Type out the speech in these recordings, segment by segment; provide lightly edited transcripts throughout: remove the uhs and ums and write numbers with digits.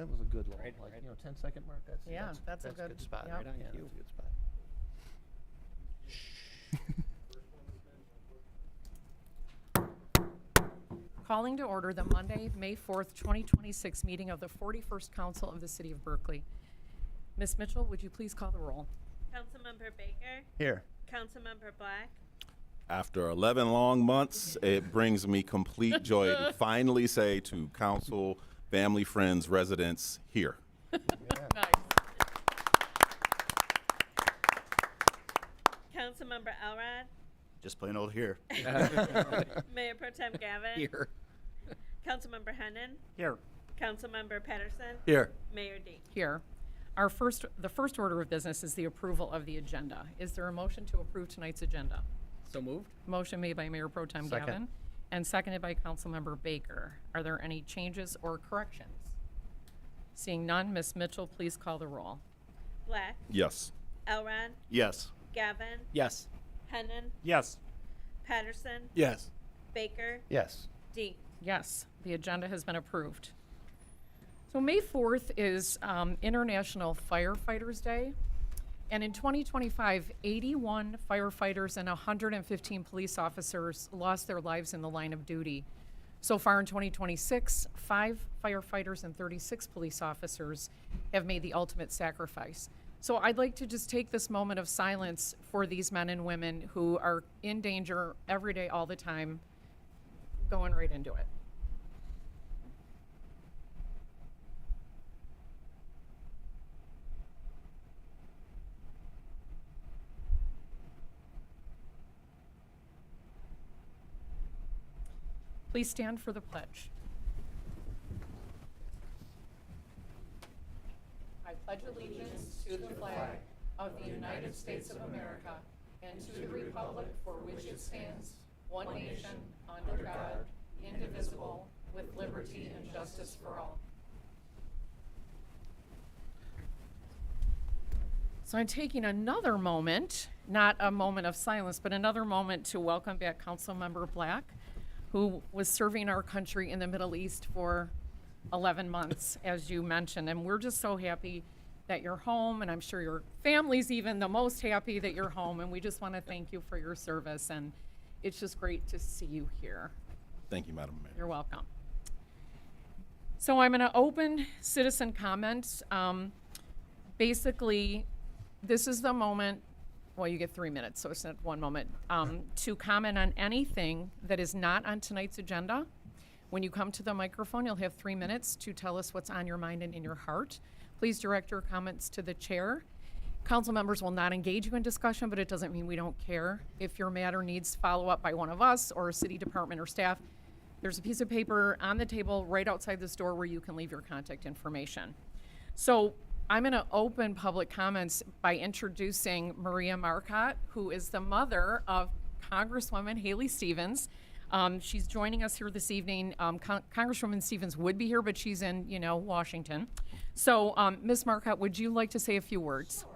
That was a good little, Right, like, right. 10-second mark. That's a good spot. yep. Right on cue. That's a good spot. Calling to order the Monday, May 4th, 2026 meeting of the 41st Council of the City of Berkeley. Ms. Mitchell, would you please call the roll? Councilmember Baker, Here. Councilmember Black, After 11 long months, it brings me complete joy to finally say to council, family, friends, residents, here. Nice. Councilmember Elrod, Just plain old here. Mayor Pro Tem Gavin, Here. Councilmember Hennon, Here. Councilmember Pedersen, Here. Mayor Dean. Here. The first order of business is the approval of the agenda. Is there a motion to approve tonight's agenda? So moved? Motion made by Mayor Pro Tem Second. Gavin and seconded by Councilmember Baker. Are there any changes or corrections? Seeing none, Ms. Mitchell, please call the roll. Black, Yes. Elrod, Yes. Gavin, Yes. Hennon, Yes. Patterson, Yes. Baker, Yes. Dean. Yes, the agenda has been approved. So May 4th is International Firefighters Day. And in 2025, 81 firefighters and 115 police officers lost their lives in the line of duty. So far in 2026, 5 firefighters and 36 police officers have made the ultimate sacrifice. So I'd like to just take this moment of silence for these men and women who are in danger every day, all the time, going right into it. Please stand for the pledge. I pledge allegiance to the flag of the United States of America and to the republic for which it stands, one nation, under God, indivisible, with liberty and justice for all. So I'm taking another moment, not a moment of silence, but another moment to welcome back Councilmember Black, who was serving our country in the Middle East for 11 months, as you mentioned. And we're just so happy that you're home, and I'm sure your family's even the most happy that you're home. And we just want to thank you for your service, and it's just great to see you here. Thank you, Madam Mayor. You're welcome. So I'm going to open citizen comments. Basically, this is the moment, well, you get 3 minutes, so it's not 1 moment, to comment on anything that is not on tonight's agenda. When you come to the microphone, you'll have 3 minutes to tell us what's on your mind and in your heart. Please direct your comments to the chair. Council members will not engage you in discussion, but it doesn't mean we don't care. If your matter needs follow-up by one of us or a city department or staff, there's a piece of paper on the table right outside this door where you can leave your contact information. So I'm going to open public comments by introducing Maria Marcotte, who is the mother of Congresswoman Haley Stevens. She's joining us here this evening. Congresswoman Stevens would be here, but she's in, Washington. So, Ms. Marcotte, would you like to say a few words? Sure.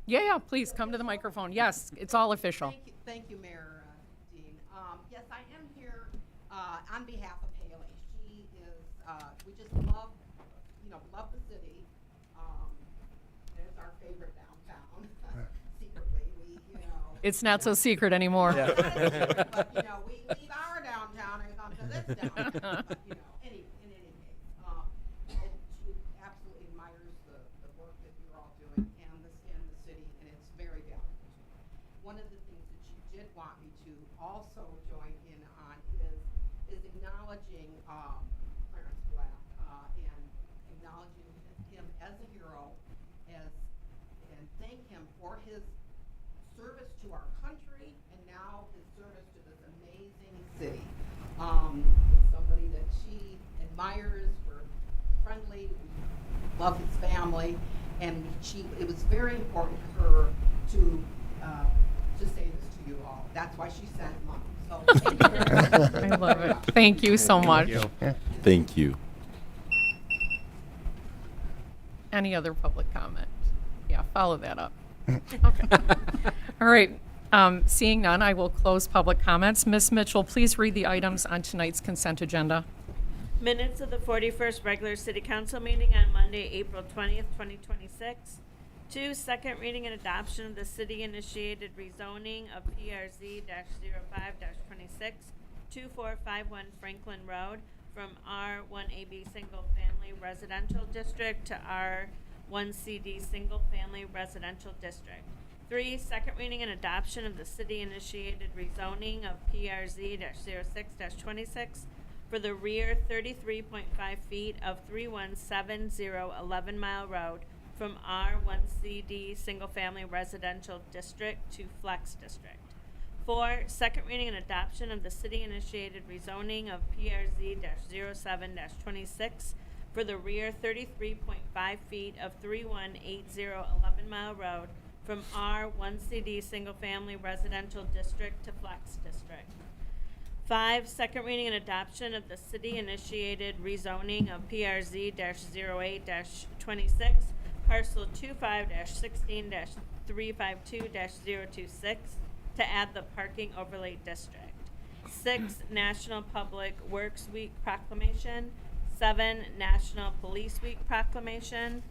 Yeah, please come to the microphone. Yes, it's all official. Thank you, Mayor Dean. Yes, I am here on behalf of Haley. She is, we just love the city. It's our favorite downtown. Secretly, It's not so secret anymore. But, we leave our downtown and come to this downtown. But, in any case, she absolutely admires the work that you're all doing and the city, and it's very valuable. One of the things that she did want me to also join in on is acknowledging Clarence Black and acknowledging him as a hero, and thank him for his service to our country and now his service to this amazing city. It's somebody that she admires. We're friendly. We love his family, and it was very important to her to say this to you all. That's why she sent Mom. So thank you very much. I love it. Thank you so much. Thank you. Any other public comment? Yeah, follow that up. Okay. All right. Seeing none, I will close public comments. Ms. Mitchell, please read the items on tonight's consent agenda. Minutes of the 41st regular city council meeting on Monday, April 20th, 2026. 2, second reading and adoption of the city-initiated rezoning of PRZ-05-26, 2451 Franklin Road from R1AB Single Family Residential District to R1CD Single Family Residential District. 3, second reading and adoption of the city-initiated rezoning of PRZ-06-26 for the rear 33.5 feet of 3170 11 Mile Road from R1CD Single Family Residential District to Flex District. 4, second reading and adoption of the city-initiated rezoning of PRZ-07-26 for the rear 33.5 feet of 3180 11 Mile Road from R1CD Single Family Residential District to Flex District. 5, second reading and adoption of the city-initiated rezoning of PRZ-08-26, parcel 25-16-352-026 to add the parking overlay district. 6, National Public Works Week proclamation. 7, National Police Week proclamation.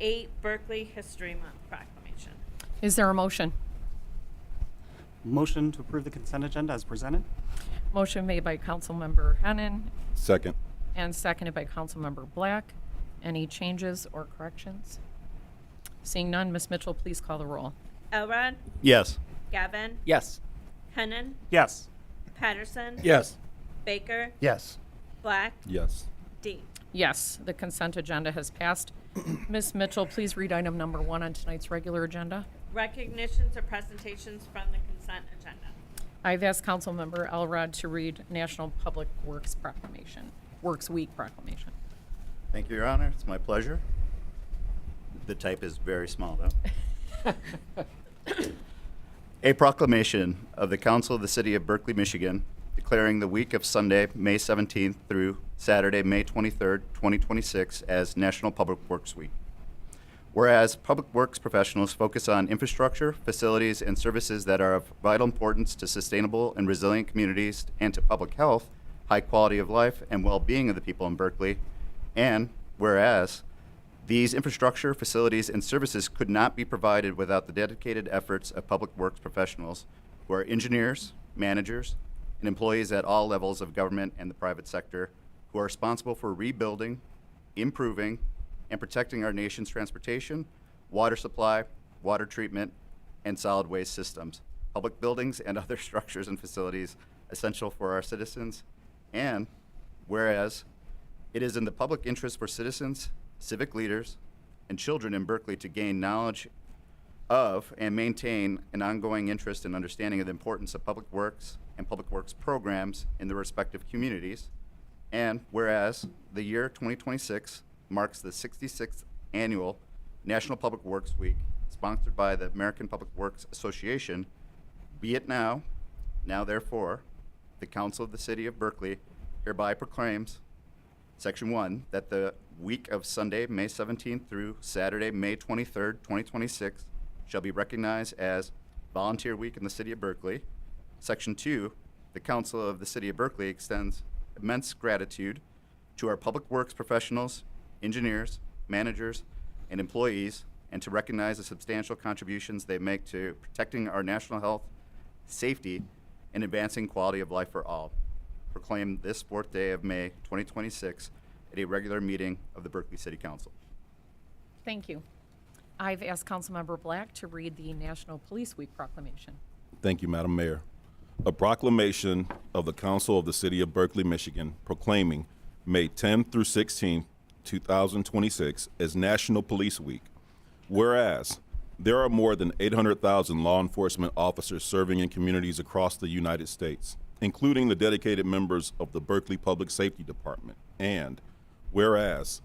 8, Berkley History Month proclamation. Is there a motion? Motion to approve the consent agenda as presented. Motion made by Councilmember Hennan Second. and seconded by Councilmember Black. Any changes or corrections? Seeing none, Ms. Mitchell, please call the roll. Elrod, Yes. Gavin, Yes. Hennan, Yes. Patterson, Yes. Baker, Yes. Black, Yes. Dean. Yes, the consent agenda has passed. Ms. Mitchell, please read item number 1 on tonight's regular agenda. Recognitions or presentations from the consent agenda. I've asked Councilmember Elrod to read National Public Works Proclamation, Works Week Proclamation. Thank you, Your Honor. It's my pleasure. The type is very small, though. A proclamation of the Council of the City of Berkley, Michigan, declaring the week of Sunday, May 17th through Saturday, May 23rd, 2026 as National Public Works Week. Whereas public works professionals focus on infrastructure, facilities, and services that are of vital importance to sustainable and resilient communities and to public health, high quality of life, and well-being of the people in Berkeley. And whereas these infrastructure, facilities, and services could not be provided without the dedicated efforts of public works professionals who are engineers, managers, and employees at all levels of government and the private sector who are responsible for rebuilding, improving, and protecting our nation's transportation, water supply, water treatment, and solid waste systems, public buildings, and other structures and facilities essential for our citizens. And whereas it is in the public interest for citizens, civic leaders, and children in Berkeley to gain knowledge of and maintain an ongoing interest and understanding of the importance of public works and public works programs in their respective communities. And whereas the year 2026 marks the 66th annual National Public Works Week, sponsored by the American Public Works Association, be it now therefore, the Council of the City of Berkeley hereby proclaims, Section 1, that the week of Sunday, May 17th through Saturday, May 23rd, 2026, shall be recognized as Volunteer Week in the City of Berkeley. Section 2, the Council of the City of Berkeley extends immense gratitude to our public works professionals, engineers, managers, and employees, and to recognize the substantial contributions they make to protecting our national health, safety, and advancing quality of life for all. Proclaim this 4th day of May 2026 at a regular meeting of the Berkeley City Council. Thank you. I've asked Councilmember Black to read the National Police Week Proclamation. Thank you, Madam Mayor. A proclamation of the Council of the City of Berkeley, Michigan, proclaiming May 10th through 16th, 2026 as National Police Week. Whereas there are more than 800,000 law enforcement officers serving in communities across the United States, including the dedicated members of the Berkeley Public Safety Department. And whereas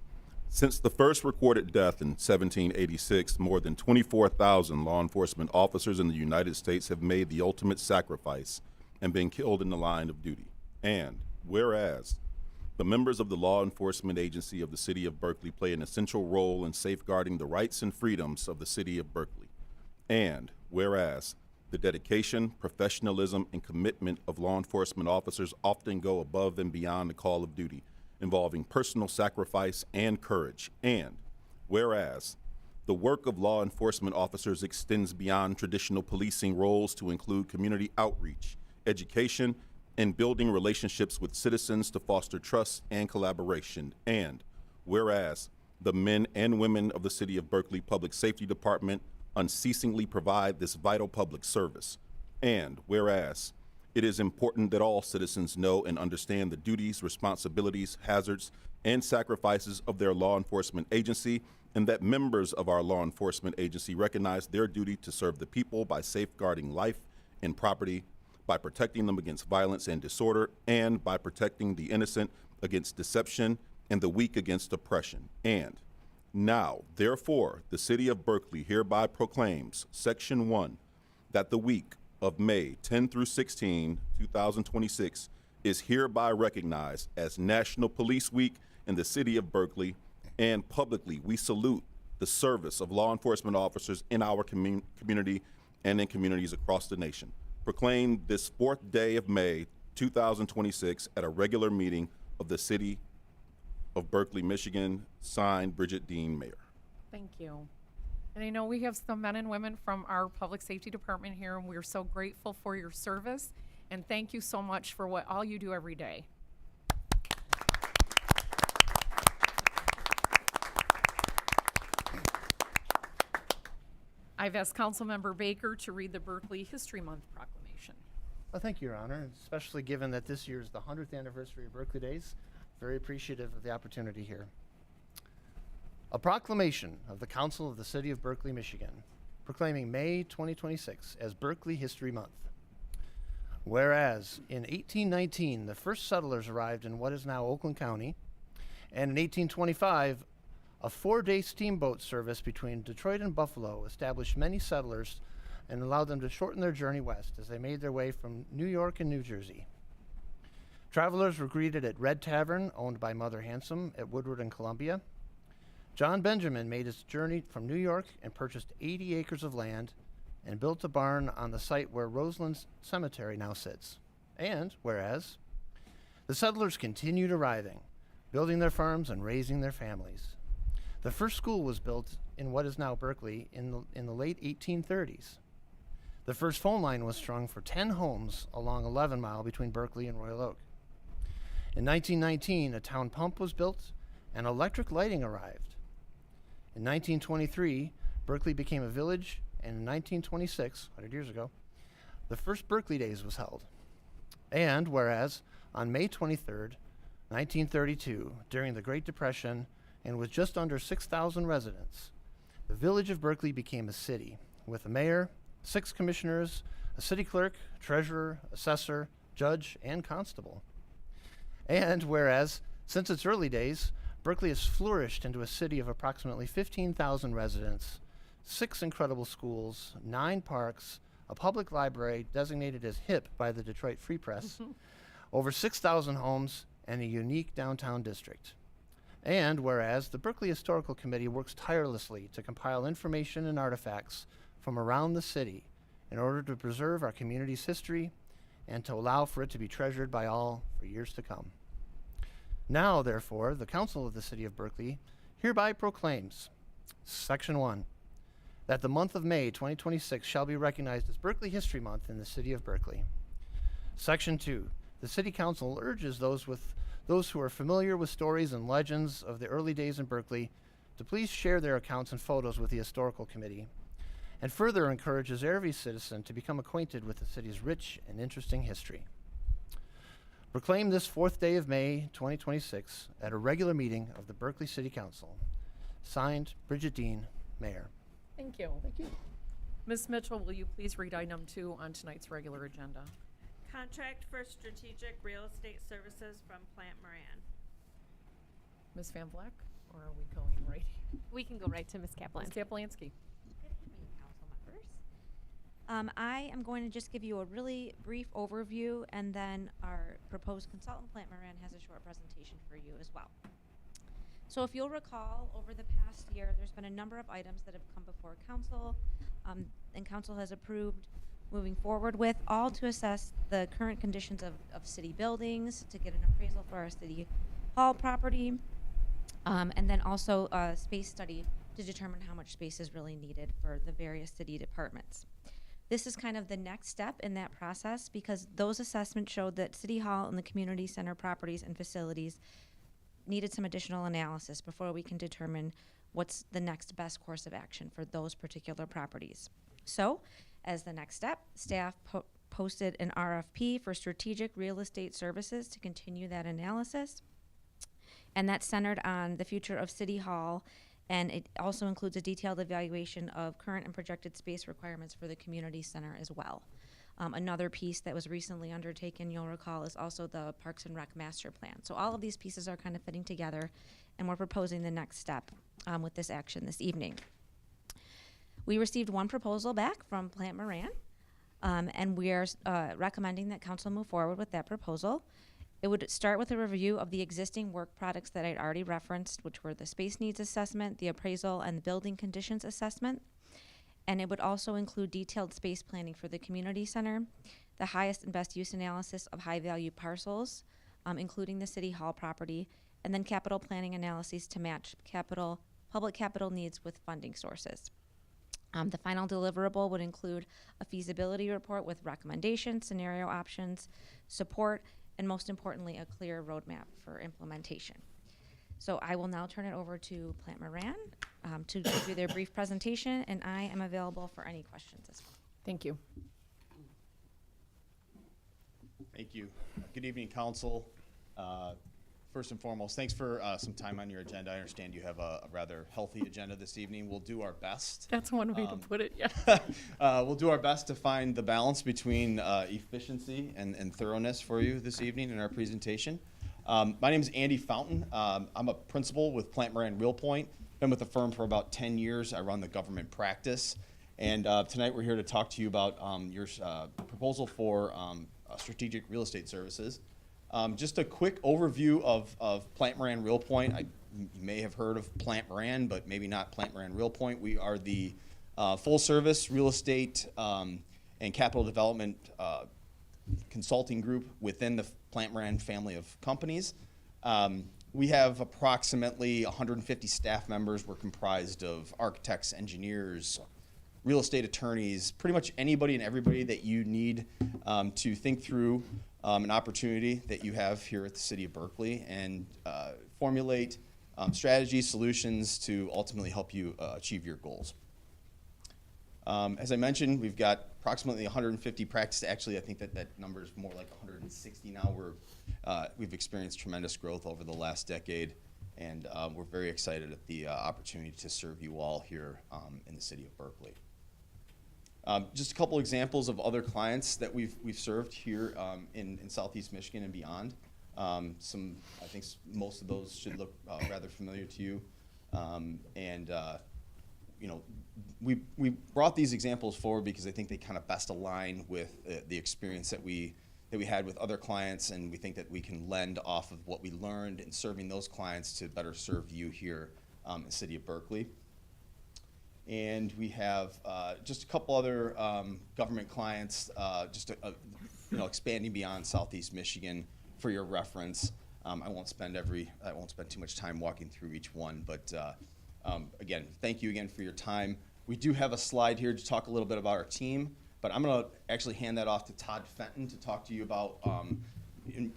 since the first recorded death in 1786, more than 24,000 law enforcement officers in the United States have made the ultimate sacrifice and been killed in the line of duty. And whereas the members of the law enforcement agency of the City of Berkeley play an essential role in safeguarding the rights and freedoms of the City of Berkeley. And whereas the dedication, professionalism, and commitment of law enforcement officers often go above and beyond the call of duty involving personal sacrifice and courage. And whereas the work of law enforcement officers extends beyond traditional policing roles to include community outreach, education, and building relationships with citizens to foster trust and collaboration. And whereas the men and women of the City of Berkeley Public Safety Department unceasingly provide this vital public service. And whereas it is important that all citizens know and understand the duties, responsibilities, hazards, and sacrifices of their law enforcement agency, and that members of our law enforcement agency recognize their duty to serve the people by safeguarding life and property, by protecting them against violence and disorder, and by protecting the innocent against deception and the weak against oppression. And now, therefore, the City of Berkeley hereby proclaims, Section 1, that the week of May 10 through 16, 2026, is hereby recognized as National Police Week in the City of Berkeley, and publicly we salute the service of law enforcement officers in our community and in communities across the nation. Proclaim this 4th day of May 2026 at a regular meeting of the City of Berkeley, Michigan, signed Bridget Dean, Mayor. Thank you. And I know we have some men and women from our public safety department here, and we're so grateful for your service. And thank you so much for what all you do every day. I've asked Councilmember Baker to read the Berkeley History Month proclamation. Well, thank you, Your Honor, especially given that this year is the 100th anniversary of Berkeley Days. Very appreciative of the opportunity here. A proclamation of the Council of the City of Berkeley, Michigan, proclaiming May 2026 as Berkeley History Month. Whereas in 1819, the first settlers arrived in what is now Oakland County, and in 1825, a 4-day steamboat service between Detroit and Buffalo established many settlers and allowed them to shorten their journey west as they made their way from New York and New Jersey. Travelers were greeted at Red Tavern, owned by Mother Handsome at Woodward and Columbia. John Benjamin made his journey from New York and purchased 80 acres of land and built a barn on the site where Roseland Cemetery now sits. And whereas the settlers continued arriving, building their farms and raising their families. The first school was built in what is now Berkeley in the late 1830s. The first phone line was strung for 10 homes along 11 Mile between Berkeley and Royal Oak. In 1919, a town pump was built and electric lighting arrived. In 1923, Berkeley became a village, and in 1926, 100 years ago, the first Berkeley Days was held. And whereas on May 23rd, 1932, during the Great Depression, and with just under 6,000 residents, the village of Berkeley became a city with a mayor, 6 commissioners, a city clerk, treasurer, assessor, judge, and constable. And whereas, since its early days, Berkeley has flourished into a city of approximately 15,000 residents, 6 incredible schools, 9 parks, a public library designated as hip by the Detroit Free Press, over 6,000 homes, and a unique downtown district. And whereas the Berkeley Historical Committee works tirelessly to compile information and artifacts from around the city in order to preserve our community's history and to allow for it to be treasured by all for years to come. Now, therefore, the Council of the City of Berkeley hereby proclaims, Section 1, that the month of May 2026 shall be recognized as Berkeley History Month in the City of Berkeley. Section 2, the City Council urges those who are familiar with stories and legends of the early days in Berkeley to please share their accounts and photos with the Historical Committee, and further encourages every citizen to become acquainted with the city's rich and interesting history. Proclaim this 4th day of May 2026 at a regular meeting of the Berkeley City Council. Signed, Bridget Dean, Mayor. Thank you. Thank you. Ms. Mitchell, will you please read item 2 on tonight's regular agenda? Contract for strategic real estate services from Plant Moran. Ms. Van Vleck, or are we going right? We can go right to Ms. Kaplan. Ms. Kaplansky. Good evening, council members. I am going to just give you a really brief overview, and then our proposed consultant, Plant Moran, has a short presentation for you as well. So if you'll recall, over the past year, there's been a number of items that have come before council, and council has approved moving forward with, all to assess the current conditions of city buildings, to get an appraisal for our city Hall property, and then also a space study to determine how much space is really needed for the various city departments. This is kind of the next step in that process because those assessments showed that City Hall and the community center properties and facilities needed some additional analysis before we can determine what's the next best course of action for those particular properties. So, as the next step, staff posted an RFP for strategic real estate services to continue that analysis. And that's centered on the future of City Hall, and it also includes a detailed evaluation of current and projected space requirements for the community center as well. Another piece that was recently undertaken, you'll recall, is also the Parks and Rec Master Plan. So all of these pieces are kind of fitting together, and we're proposing the next step with this action this evening. We received one proposal back from Plant Moran, and we are recommending that council move forward with that proposal. It would start with a review of the existing work products that I'd already referenced, which were the space needs assessment, the appraisal, and the building conditions assessment. And it would also include detailed space planning for the community center, the highest and best use analysis of high-value parcels, including the City Hall property, and then capital planning analyses to match public capital needs with funding sources. The final deliverable would include a feasibility report with recommendations, scenario options, support, and most importantly, a clear roadmap for implementation. So I will now turn it over to Plant Moran to give you their brief presentation, and I am available for any questions as well. Thank you. Thank you. Good evening, council. First and foremost, thanks for some time on your agenda. I understand you have a rather healthy agenda this evening. We'll do our best. That's one way to put it, yeah. We'll do our best to find the balance between efficiency and thoroughness for you this evening in our presentation. My name is Andy Fountain. I'm a principal with Plant Moran Real Point. Been with the firm for about 10 years. I run the government practice. And tonight we're here to talk to you about your proposal for strategic real estate services. Just a quick overview of Plant Moran Real Point. You may have heard of Plant Moran, but maybe not Plant Moran Real Point. We are the full-service real estate and capital development consulting group within the Plant Moran family of companies. We have approximately 150 staff members. We're comprised of architects, engineers, real estate attorneys, pretty much anybody and everybody that you need to think through an opportunity that you have here at the City of Berkeley and formulate strategies, solutions to ultimately help you achieve your goals. As I mentioned, we've got approximately 150 practices. Actually, I think that number is more like 160 now. We've experienced tremendous growth over the last decade, and we're very excited at the opportunity to serve you all here in the City of Berkeley. Just a couple examples of other clients that we've served here in Southeast Michigan and beyond. I think most of those should look rather familiar to you. You know, we brought these examples forward because I think they kind of best align with the experience that we had with other clients, and we think that we can lend off of what we learned in serving those clients to better serve you here in the City of Berkeley. And we have just a couple other government clients, expanding beyond Southeast Michigan for your reference. I won't spend too much time walking through each one, but again, thank you again for your time. We do have a slide here to talk a little bit about our team, but I'm going to actually hand that off to Todd Fenton to talk to you about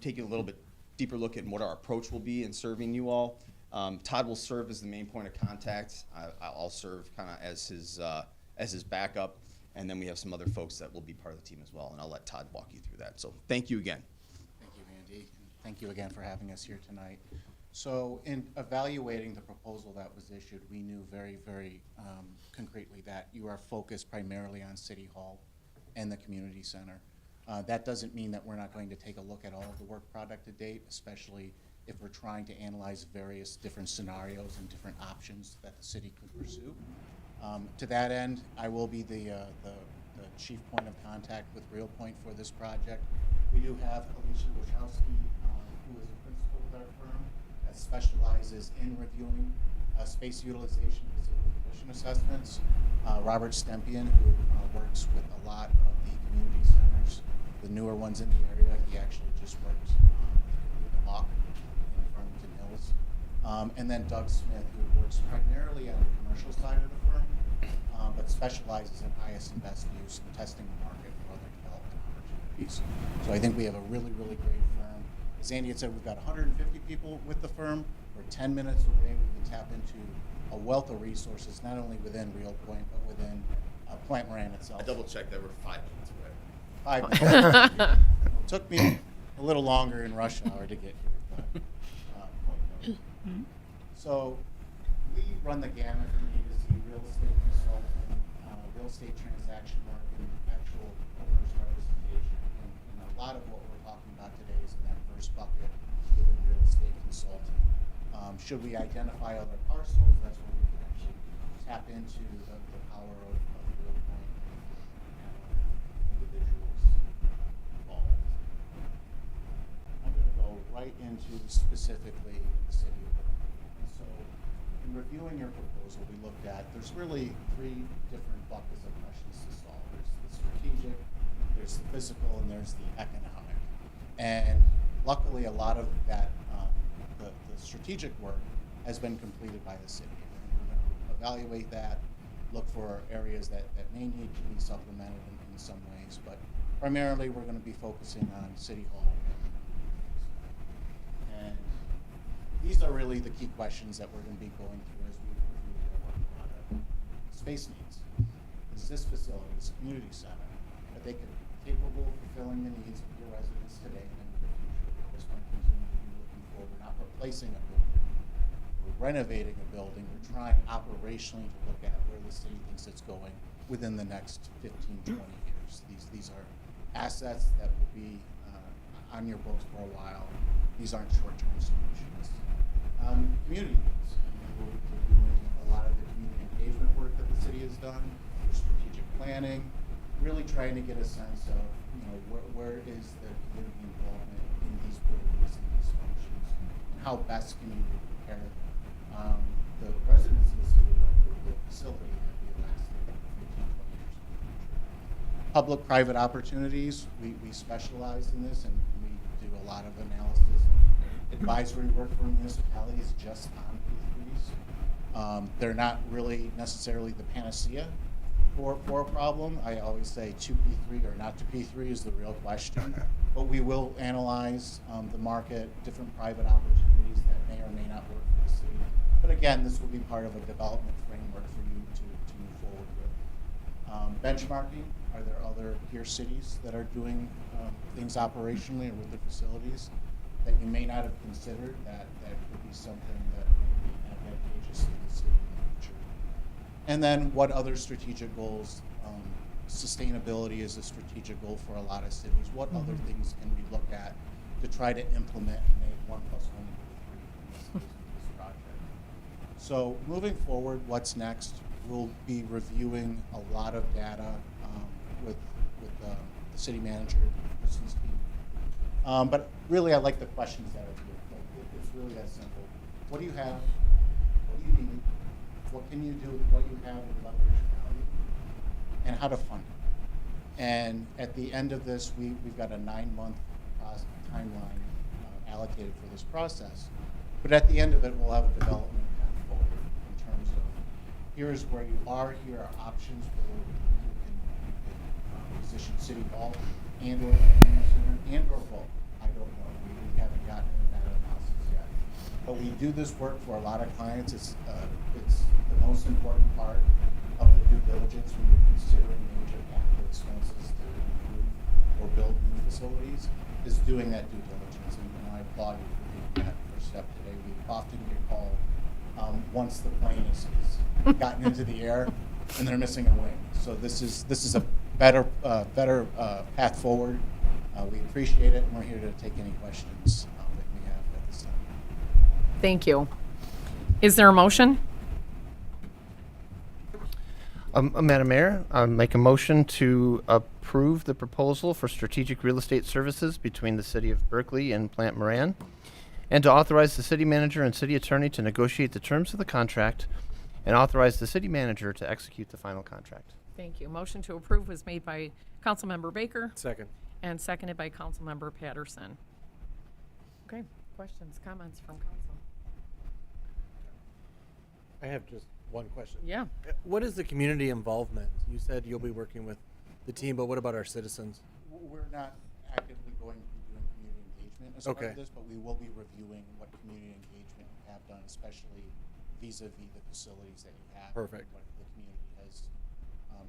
taking a little bit deeper look at what our approach will be in serving you all. Todd will serve as the main point of contact. I'll serve kind of as his backup, and then we have some other folks that will be part of the team as well, and I'll let Todd walk you through that. So thank you again. Thank you, Andy, and thank you again for having us here tonight. So in evaluating the proposal that was issued, we knew very, very concretely that you are focused primarily on City Hall and the community center. That doesn't mean that we're not going to take a look at all of the work product to date, especially if we're trying to analyze various different scenarios and different options that the city could pursue. To that end, I will be the chief point of contact with Real Point for this project. We do have Alicia Wachowski, who is a principal with our firm, that specializes in reviewing space utilization facility condition assessments. Robert Stempian, who works with a lot of the community centers, the newer ones in the area. He actually just worked with the Hawk in the Farmington sales. And then Doug Smith, who works primarily on the commercial side of the firm, but specializes in highest and best use and testing the market for other development opportunities. So I think we have a really, really great firm. As Andy had said, we've got 150 people with the firm. We're 10 minutes away. We can tap into a wealth of resources, not only within Real Point, but within Plant Moran itself. I double checked that we're 5 minutes away. 5 minutes. It took me a little longer in rush hour to get here. But, so we run the gamut from A to Z: real estate consulting, real estate transaction marketing, actual owner's representation, and a lot of what we're talking about today is in that first bucket within real estate consulting. Should we identify other parcels, that's where we can actually tap into the power of Real Point and individuals involved. I'm going to go right into specifically the city of Berkeley. And so in reviewing your proposal, we looked at, there's really 3 different buckets of questions to solve. There's the strategic, there's the physical, and there's the economic. And luckily, a lot of that, the strategic work has been completed by the city. And we're going to evaluate that, look for areas that may need to be supplemented in some ways. But primarily, we're going to be focusing on City Hall. And these are really the key questions that we're going to be going through as we review your work product. Space needs. Is this facility, this community center, are they capable of fulfilling the needs of your residents today and in the future? We're just going to continue to be looking forward. We're not replacing a building. We're renovating a building. We're trying operationally to look at where the city thinks it's going within the next 15, 20 years. These are assets that will be on your books for a while. These aren't short-term solutions. Community needs. We're doing a lot of the community engagement work that the city has done, for strategic planning, really trying to get a sense of, where is the community involvement in these buildings and these functions, and how best can you prepare the residents of the city with the facility that will be lasting 15, 20 years in the future. Public-private opportunities, we specialize in this, and we do a lot of analysis advisory work for municipalities just on P3s. They're not really necessarily the panacea for a problem. I always say to P3 or not to P3 is the real question. But we will analyze the market, different private opportunities that may or may not work for the city. But again, this will be part of a development framework for you to move forward with. Benchmarking, are there other peer cities that are doing things operationally or with their facilities that you may not have considered that could be something that may be advantageous to the city in the future? And then what other strategic goals? Sustainability is a strategic goal for a lot of cities. What other things can we look at to try to implement and make 1 + 1 = 3 in this project? So moving forward, what's next? We'll be reviewing a lot of data with the city manager, Kristen's team. But really, I like the questions that are here. It's really that simple. What do you have? What do you need? What can you do with what you have and leverage value? And how to fund it. And at the end of this, we've got a 9-month timeline allocated for this process. But at the end of it, we'll have a development path forward in terms of here's where you are, here are options for where you can position City Hall and or community center and or both. I don't know. We haven't gotten into that analysis yet. But we do this work for a lot of clients. It's the most important part of the due diligence when you're considering major capital expenses to improve or build new facilities, is doing that due diligence. And I applaud you for taking that first step today. We often get called once the plane is gotten into the air and they're missing a wing. So this is a better path forward. We appreciate it, and we're here to take any questions that we have at this time. Thank you. Is there a motion? Madam Mayor, I make a motion to approve the proposal for strategic real estate services between the City of Berkeley and Plant Moran, and to authorize the city manager and city attorney to negotiate the terms of the contract, and authorize the city manager to execute the final contract. Thank you. Motion to approve was made by Councilmember Baker Second. and seconded by Councilmember Patterson. Okay, questions, comments from council? I have just one question. Yeah. What is the community involvement? You said you'll be working with the team, but what about our citizens? We're not actively going to be doing community engagement as part Okay. of this, but we will be reviewing what community engagement you have done, especially vis-a-vis the facilities that you have. Perfect. What the community has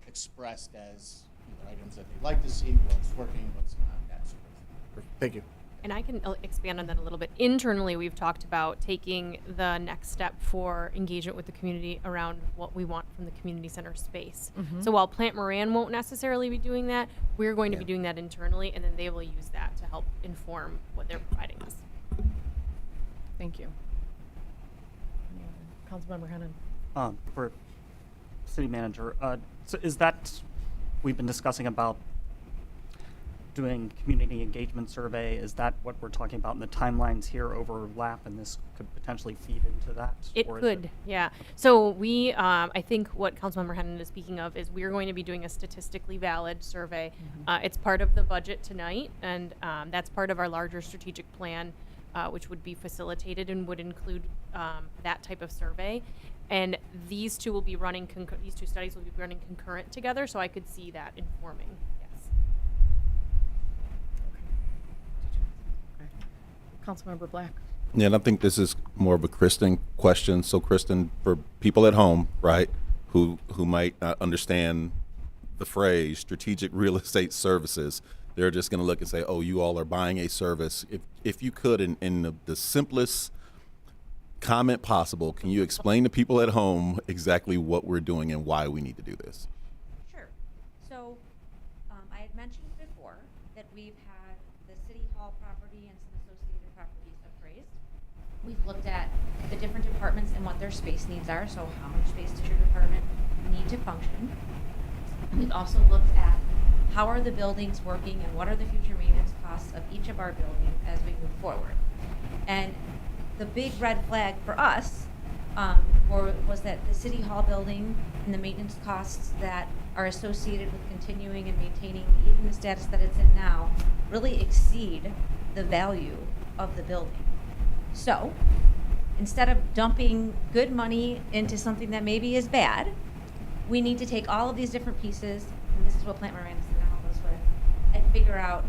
expressed as either items that they'd like to see, what's working, what's not, that sort of thing. Perfect. Thank you. And I can expand on that a little bit. Internally, we've talked about taking the next step for engagement with the community around what we want from the community center space. So while Plant Moran won't necessarily be doing that, we're going to be doing that internally, and then they will use that to help inform what they're providing us. Thank you. Any other? Councilmember Hennon. For city manager, so is that, we've been discussing about doing community engagement survey, is that what we're talking about, and the timelines here overlap, and this could potentially feed into that? It or is could, yeah. So we, I think what Councilmember Hennon is speaking of is we're going to be doing a statistically valid survey. It's part of the budget tonight, and that's part of our larger strategic plan, which would be facilitated and would include that type of survey. And these two will be running, these two studies will be running concurrent together, so I could see that informing, yes. Okay. Councilmember Black. Yeah, and I think this is more of a Kristen question. So, Kristen, for people at home, right, who might not understand the phrase strategic real estate services, they're just going to look and say, "Oh, you all are buying a service." If you could, in the simplest comment possible, can you explain to people at home exactly what we're doing and why we need to do this? Sure. So, I had mentioned before that we've had the City Hall property and some associated properties appraised. We've looked at the different departments and what their space needs are, so how much space does your department need to function? We've also looked at how are the buildings working and what are the future maintenance costs of each of our buildings as we move forward. And the big red flag for us was that the City Hall building and the maintenance costs that are associated with continuing and maintaining even the status that it's in now really exceed the value of the building. So instead of dumping good money into something that maybe is bad, we need to take all of these different pieces, and this is what Plant Moran is going to help us with, and figure out,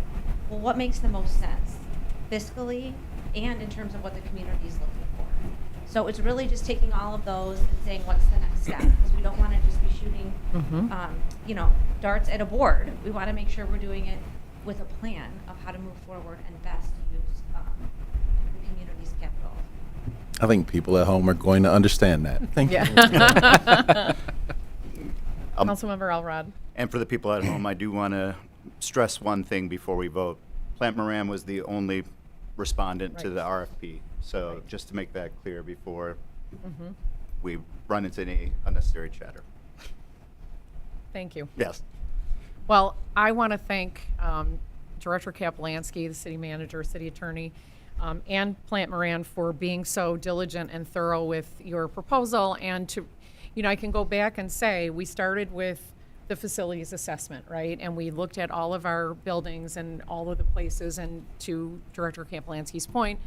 well, what makes the most sense fiscally and in terms of what the community is looking for. So it's really just taking all of those and saying, what's the next step? Because we don't want to just be shooting, darts at a board. We want to make sure we're doing it with a plan of how to move forward and best use the community's capital. I think people at home are going to understand that. Thank you. Councilmember Elrod. And for the people at home, I do want to stress one thing before we vote. Plant Moran was the only respondent to the RFP. So just to make that clear before we run into any unnecessary chatter. Thank you. Yes. Well, I want to thank Director Kaplansky, the city manager, city attorney, and Plant Moran for being so diligent and thorough with your proposal. And to, I can go back and say we started with the facilities assessment, right? And we looked at all of our buildings and all of the places. And to Director Kaplansky's point,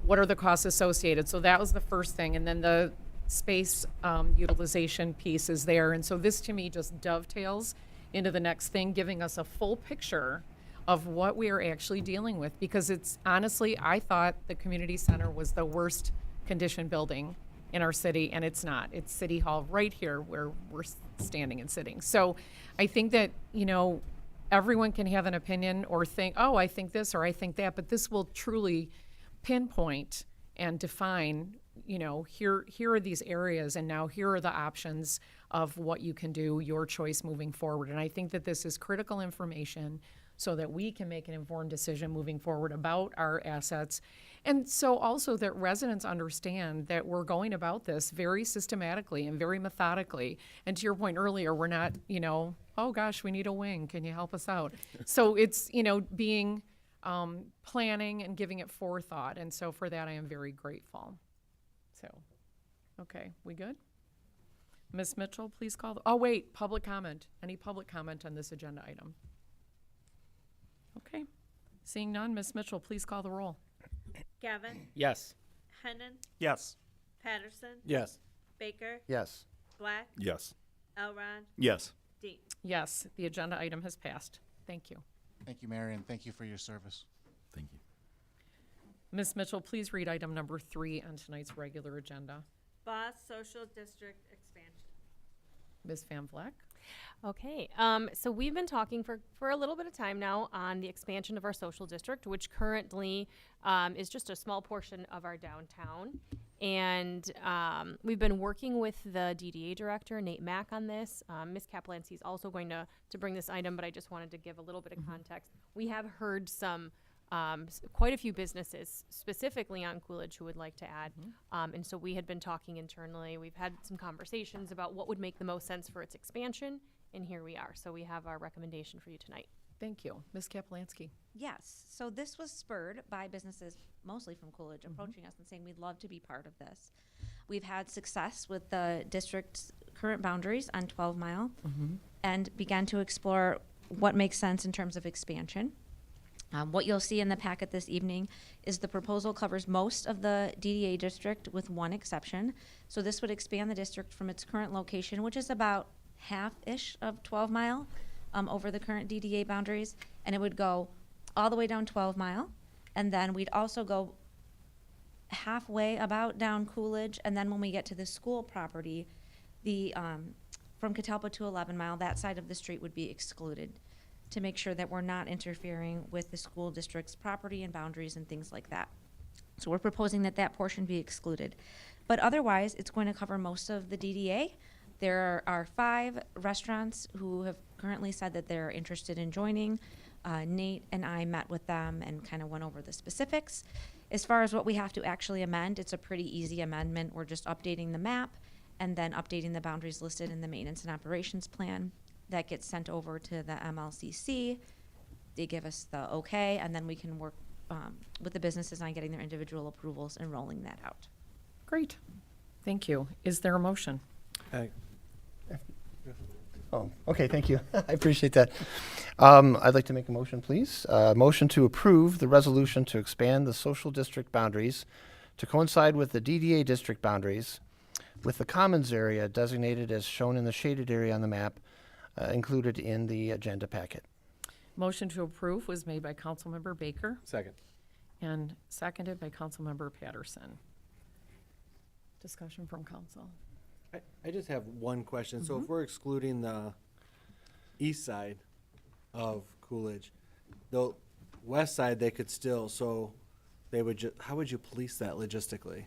what are the costs associated? So that was the first thing. And then the space utilization piece is there. And so this to me just dovetails into the next thing, giving us a full picture of what we are actually dealing with. Because it's honestly, I thought the community center was the worst conditioned building in our city, and it's not. It's City Hall right here where we're standing and sitting. So I think that, everyone can have an opinion or think, oh, I think this or I think that, but this will truly pinpoint and define, here are these areas, and now here are the options of what you can do, your choice moving forward. And I think that this is critical information so that we can make an informed decision moving forward about our assets. And so also that residents understand that we're going about this very systematically and very methodically. And to your point earlier, we're not, oh gosh, we need a wing, can you help us out? So it's, being planning and giving it forethought. And so for that, I am very grateful. So, okay, we good? Ms. Mitchell, please call oh wait, public comment. Any public comment on this agenda item? Okay, seeing none, Ms. Mitchell, please call the roll. Gavin, Yes. Hennon, Yes. Patterson, Yes. Baker, Yes. Black, Yes. Elrod, Yes. Dean. Yes, the agenda item has passed. Thank you. Thank you, Mayor, and thank you for your service. Thank you. Ms. Mitchell, please read item number 3 on tonight's regular agenda. Boss Social District Expansion. Ms. Van Vleck? Okay, so we've been talking for a little bit of time now on the expansion of our social district, which currently is just a small portion of our downtown. And we've been working with the DDA director, Nate Mack, on this. Ms. Kaplansky is also going to bring this item, but I just wanted to give a little bit of context. We have heard some quite a few businesses, specifically on Coolidge, who would like to add. And so we had been talking internally. We've had some conversations about what would make the most sense for its expansion, and here we are. So we have our recommendation for you tonight. Thank you. Ms. Kaplansky? Yes, so this was spurred by businesses, mostly from Coolidge, approaching us and saying, we'd love to be part of this. We've had success with the district's current boundaries on 12 Mile and began to explore what makes sense in terms of expansion. What you'll see in the packet this evening is the proposal covers most of the DDA district with one exception. So this would expand the district from its current location, which is about half-ish of 12 Mile, over the current DDA boundaries, and it would go all the way down 12 Mile, and then we'd also go halfway about down Coolidge, and then when we get to the school property, the from Catalpa to 11 Mile, that side of the street would be excluded to make sure that we're not interfering with the school district's property and boundaries and things like that. So we're proposing that that portion be excluded. But otherwise, it's going to cover most of the DDA. There are 5 restaurants who have currently said that they're interested in joining. Nate and I met with them and kind of went over the specifics. As far as what we have to actually amend, it's a pretty easy amendment. We're just updating the map and then updating the boundaries listed in the maintenance and operations plan. That gets sent over to the MLCC. They give us the okay, and then we can work with the businesses on getting their individual approvals and rolling that out. Great. Thank you. Is there a motion? Oh, okay, thank you. I appreciate that. I'd like to make a motion, please. Motion to approve the resolution to expand the social district boundaries to coincide with the DDA district boundaries with the commons area designated as shown in the shaded area on the map included in the agenda packet. Motion to approve was made by Councilmember Baker Second. and seconded by Councilmember Patterson. Discussion from council. I just have one question. So if we're excluding the east side of Coolidge, the west side, they could still, so they would how would you police that logistically?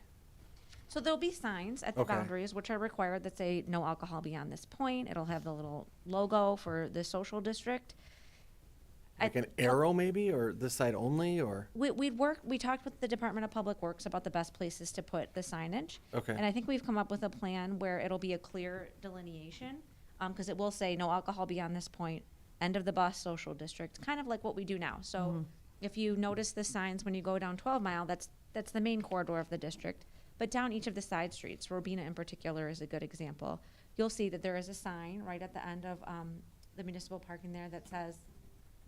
So there'll be signs at the Okay. boundaries, which are required, that say no alcohol beyond this point. It'll have the little logo for the social district. Like an arrow maybe, or this side only, or? We talked with the Department of Public Works about the best places to put the signage. Okay. And I think we've come up with a plan where it'll be a clear delineation, because it will say no alcohol beyond this point, end of the bus social district, kind of like what we do now. So if you notice the signs when you go down 12 Mile, that's the main corridor of the district. But down each of the side streets, Robina in particular is a good example, you'll see that there is a sign right at the end of the municipal parking there that says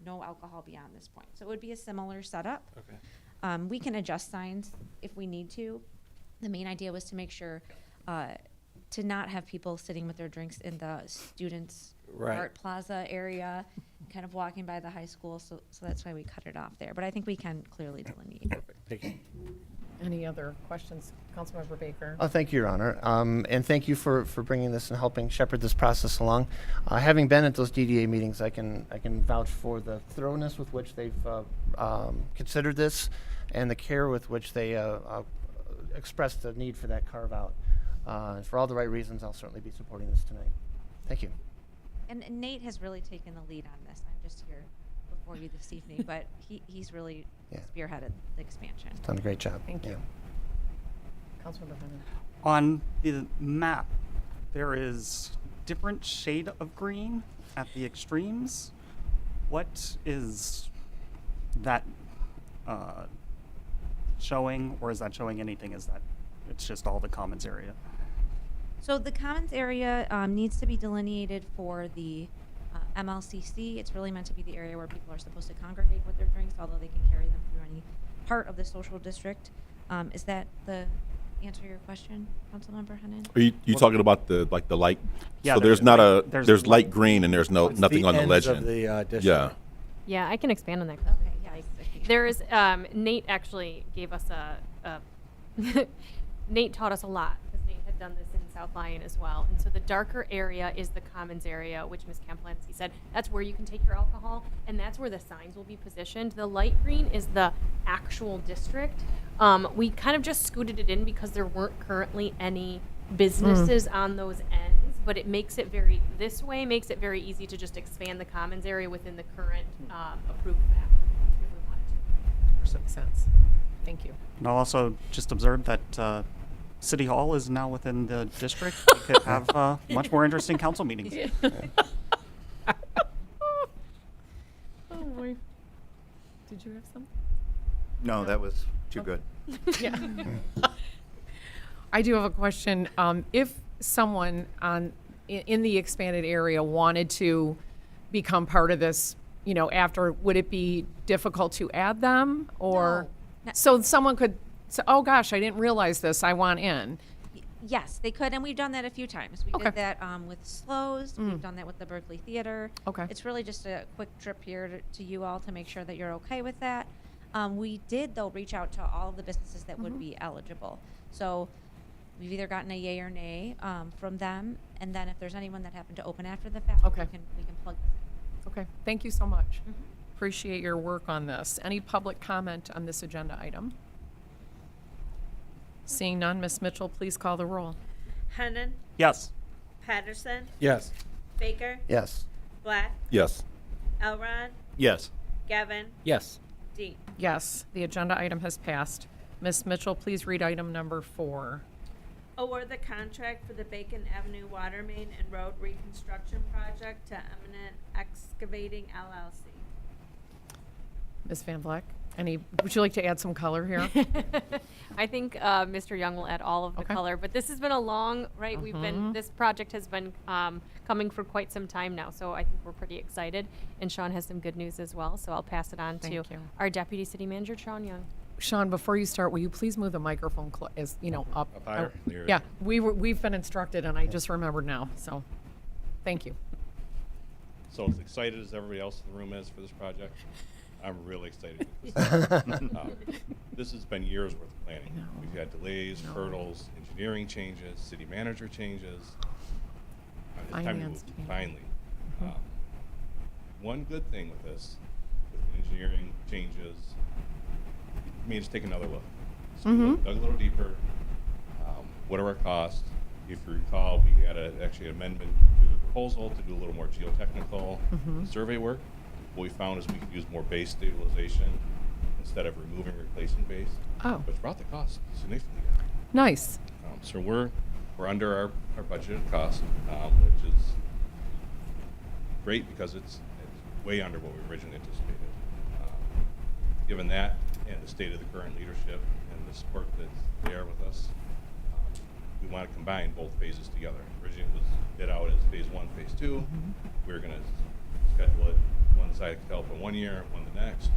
no alcohol beyond this point. So it would be a similar setup. Okay. We can adjust signs if we need to. The main idea was to make sure to not have people sitting with their drinks in the students' Right. art plaza area, kind of walking by the high school. So that's why we cut it off there. But I think we can clearly delineate. Perfect. Thank you. Any other questions? Councilmember Baker? Thank you, Your Honor. And thank you for bringing this and helping shepherd this process along. Having been at those DDA meetings, I can vouch for the thoroughness with which they've considered this and the care with which they expressed the need for that carve out. For all the right reasons, I'll certainly be supporting this tonight. Thank you. And Nate has really taken the lead on this. I'm just here before you this evening, but he's really spearheaded the expansion. Done a great job. Thank you. Yeah. Councilmember Henry? On the map, there is different shade of green at the extremes. What is that showing, or is that showing anything? Is that it's just all the commons area? So the commons area needs to be delineated for the MLCC. It's really meant to be the area where people are supposed to congregate with their drinks, although they can carry them through any part of the social district. Is that the answer your question, Councilmember Hennan? Are you talking about the light? Yeah, So there's there's not light- a, there's there's light- light green and there's nothing on the ends of legend. the district. Yeah. Yeah, I can expand on that. Okay, yes. There is, Nate actually gave us a Nate taught us a lot, because Nate had done this in South Lyon as well. And so the darker area is the commons area, which Ms. Kamplanski said, that's where you can take your alcohol, and that's where the signs will be positioned. The light green is the actual district. We kind of just scooted it in because there weren't currently any businesses on those ends, but it makes it this way makes it very easy to just expand the commons area within the current approved map, if we wanted to. Makes sense. Thank you. And I'll also just observe that City Hall is now within the district. We could have much more interesting council meetings. Oh boy. Did you have some? No, that was too good. Yeah. I do have a question. If someone in the expanded area wanted to become part of this, after, would it be difficult to add them? Or, No. so someone could say, oh gosh, I didn't realize this, I want in. Yes, they could, and we've done that a few times. We Okay. did that with Slows. We've done that with the Berkley Theater. Okay. It's really just a quick trip here to you all to make sure that you're okay with that. We did, though, reach out to all of the businesses that would be eligible. So we've either gotten a yay or nay from them, and then if there's anyone that happened to open after the fact, Okay. we can plug. Okay, thank you so much. Appreciate your work on this. Any public comment on this agenda item? Seeing none, Ms. Mitchell, please call the roll. Hennan, Yes. Patterson, Yes. Baker, Yes. Black, Yes. Elrod, Yes. Gavin, Yes. Dean. Yes, the agenda item has passed. Ms. Mitchell, please read item number 4. Award the contract for the Bacon Avenue Water Main and Road Reconstruction Project to Eminent Excavating LLC. Ms. Van Vleck? Would you like to add some color here? I think Mr. Young will add all of the Okay. color, but this has been a long, right? This project has been coming for quite some time now, so I think we're pretty excited. And Sean has some good news as well, so I'll pass it on to Thank you. our Deputy City Manager, Sean Young. Sean, before you start, will you please move the microphone up? Up higher? There. Yeah, we've been instructed, and I just remembered now, so, thank you. So as excited as everybody else in the room is for this project, I'm really excited. This has been years worth of planning. know. We've had delays, hurdles, engineering changes, city manager changes. It's time to Finance move, change. finally. One good thing with this, with engineering changes, made us take another look. So we dug a little deeper. What are our costs? If you recall, we had actually an amendment to the proposal to do a little more geotechnical survey work. What we found is we could use more base stabilization instead of removing, replacing base. Oh. Which brought the cost significantly down. Nice. So we're under our budgeted cost, which is great because it's way under what we originally anticipated. Given that and the state of the current leadership and the support that's there with us, we want to combine both phases together. Originally it was bid out as phase 1, phase 2. We were going to schedule it one side could help in 1 year, one the next.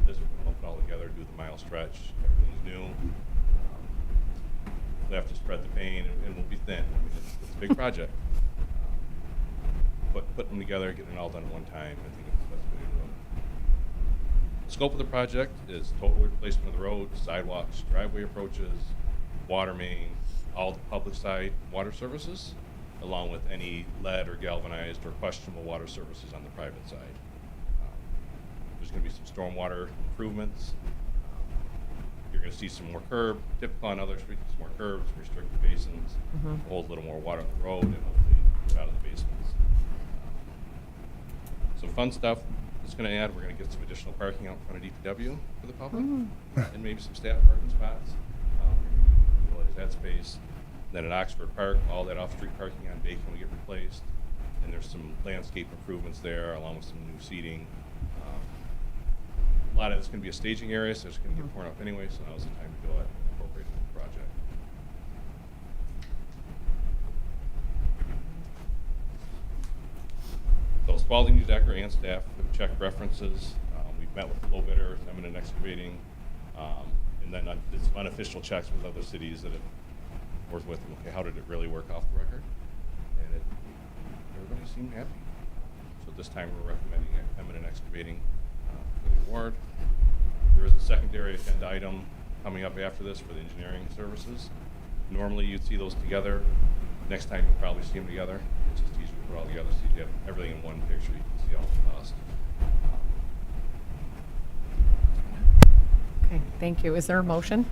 This we're going to lump it all together, do the mile stretch. Everything's new. We'll have to spread the pain, and we'll be thin. I mean, it's a big project. But putting them together, getting it all done at one time, I think it's the best way to do it. The scope of the project is total replacement of the road, sidewalks, driveway approaches, water main, all the public side water services, along with any lead or galvanized or questionable water services on the private side. There's going to be some stormwater improvements. You're going to see some more curb, typical on other streets, some more curbs, restricted basins, hold a little more water on the road, and hopefully get out of the basements. Some fun stuff it's going to add. We're going to get some additional parking out in front of DPW for the public, and maybe some staff parking spots. Utilize that space. Then at Oxford Park, all that off-street parking on Bacon will get replaced, and there's some landscape improvements there, along with some new seating. A lot of it's going to be a staging area, so it's going to get torn up anyway, so now's the time to go at appropriate for the project. So Spalding, Decker, and staff have checked references. We've met with the low bidder, Eminent Excavating. And then did some unofficial checks with other cities that have worked with them. Okay, how did it really work off the record? And everybody seemed happy. So this time we're recommending eminent excavating for the award. There is a secondary agenda item coming up after this for the engineering services. Normally you'd see those together. Next time you'll probably see them together. It's just easier to put all together so you have everything in one picture. You can see all the cost. Okay, thank you. Is there a motion?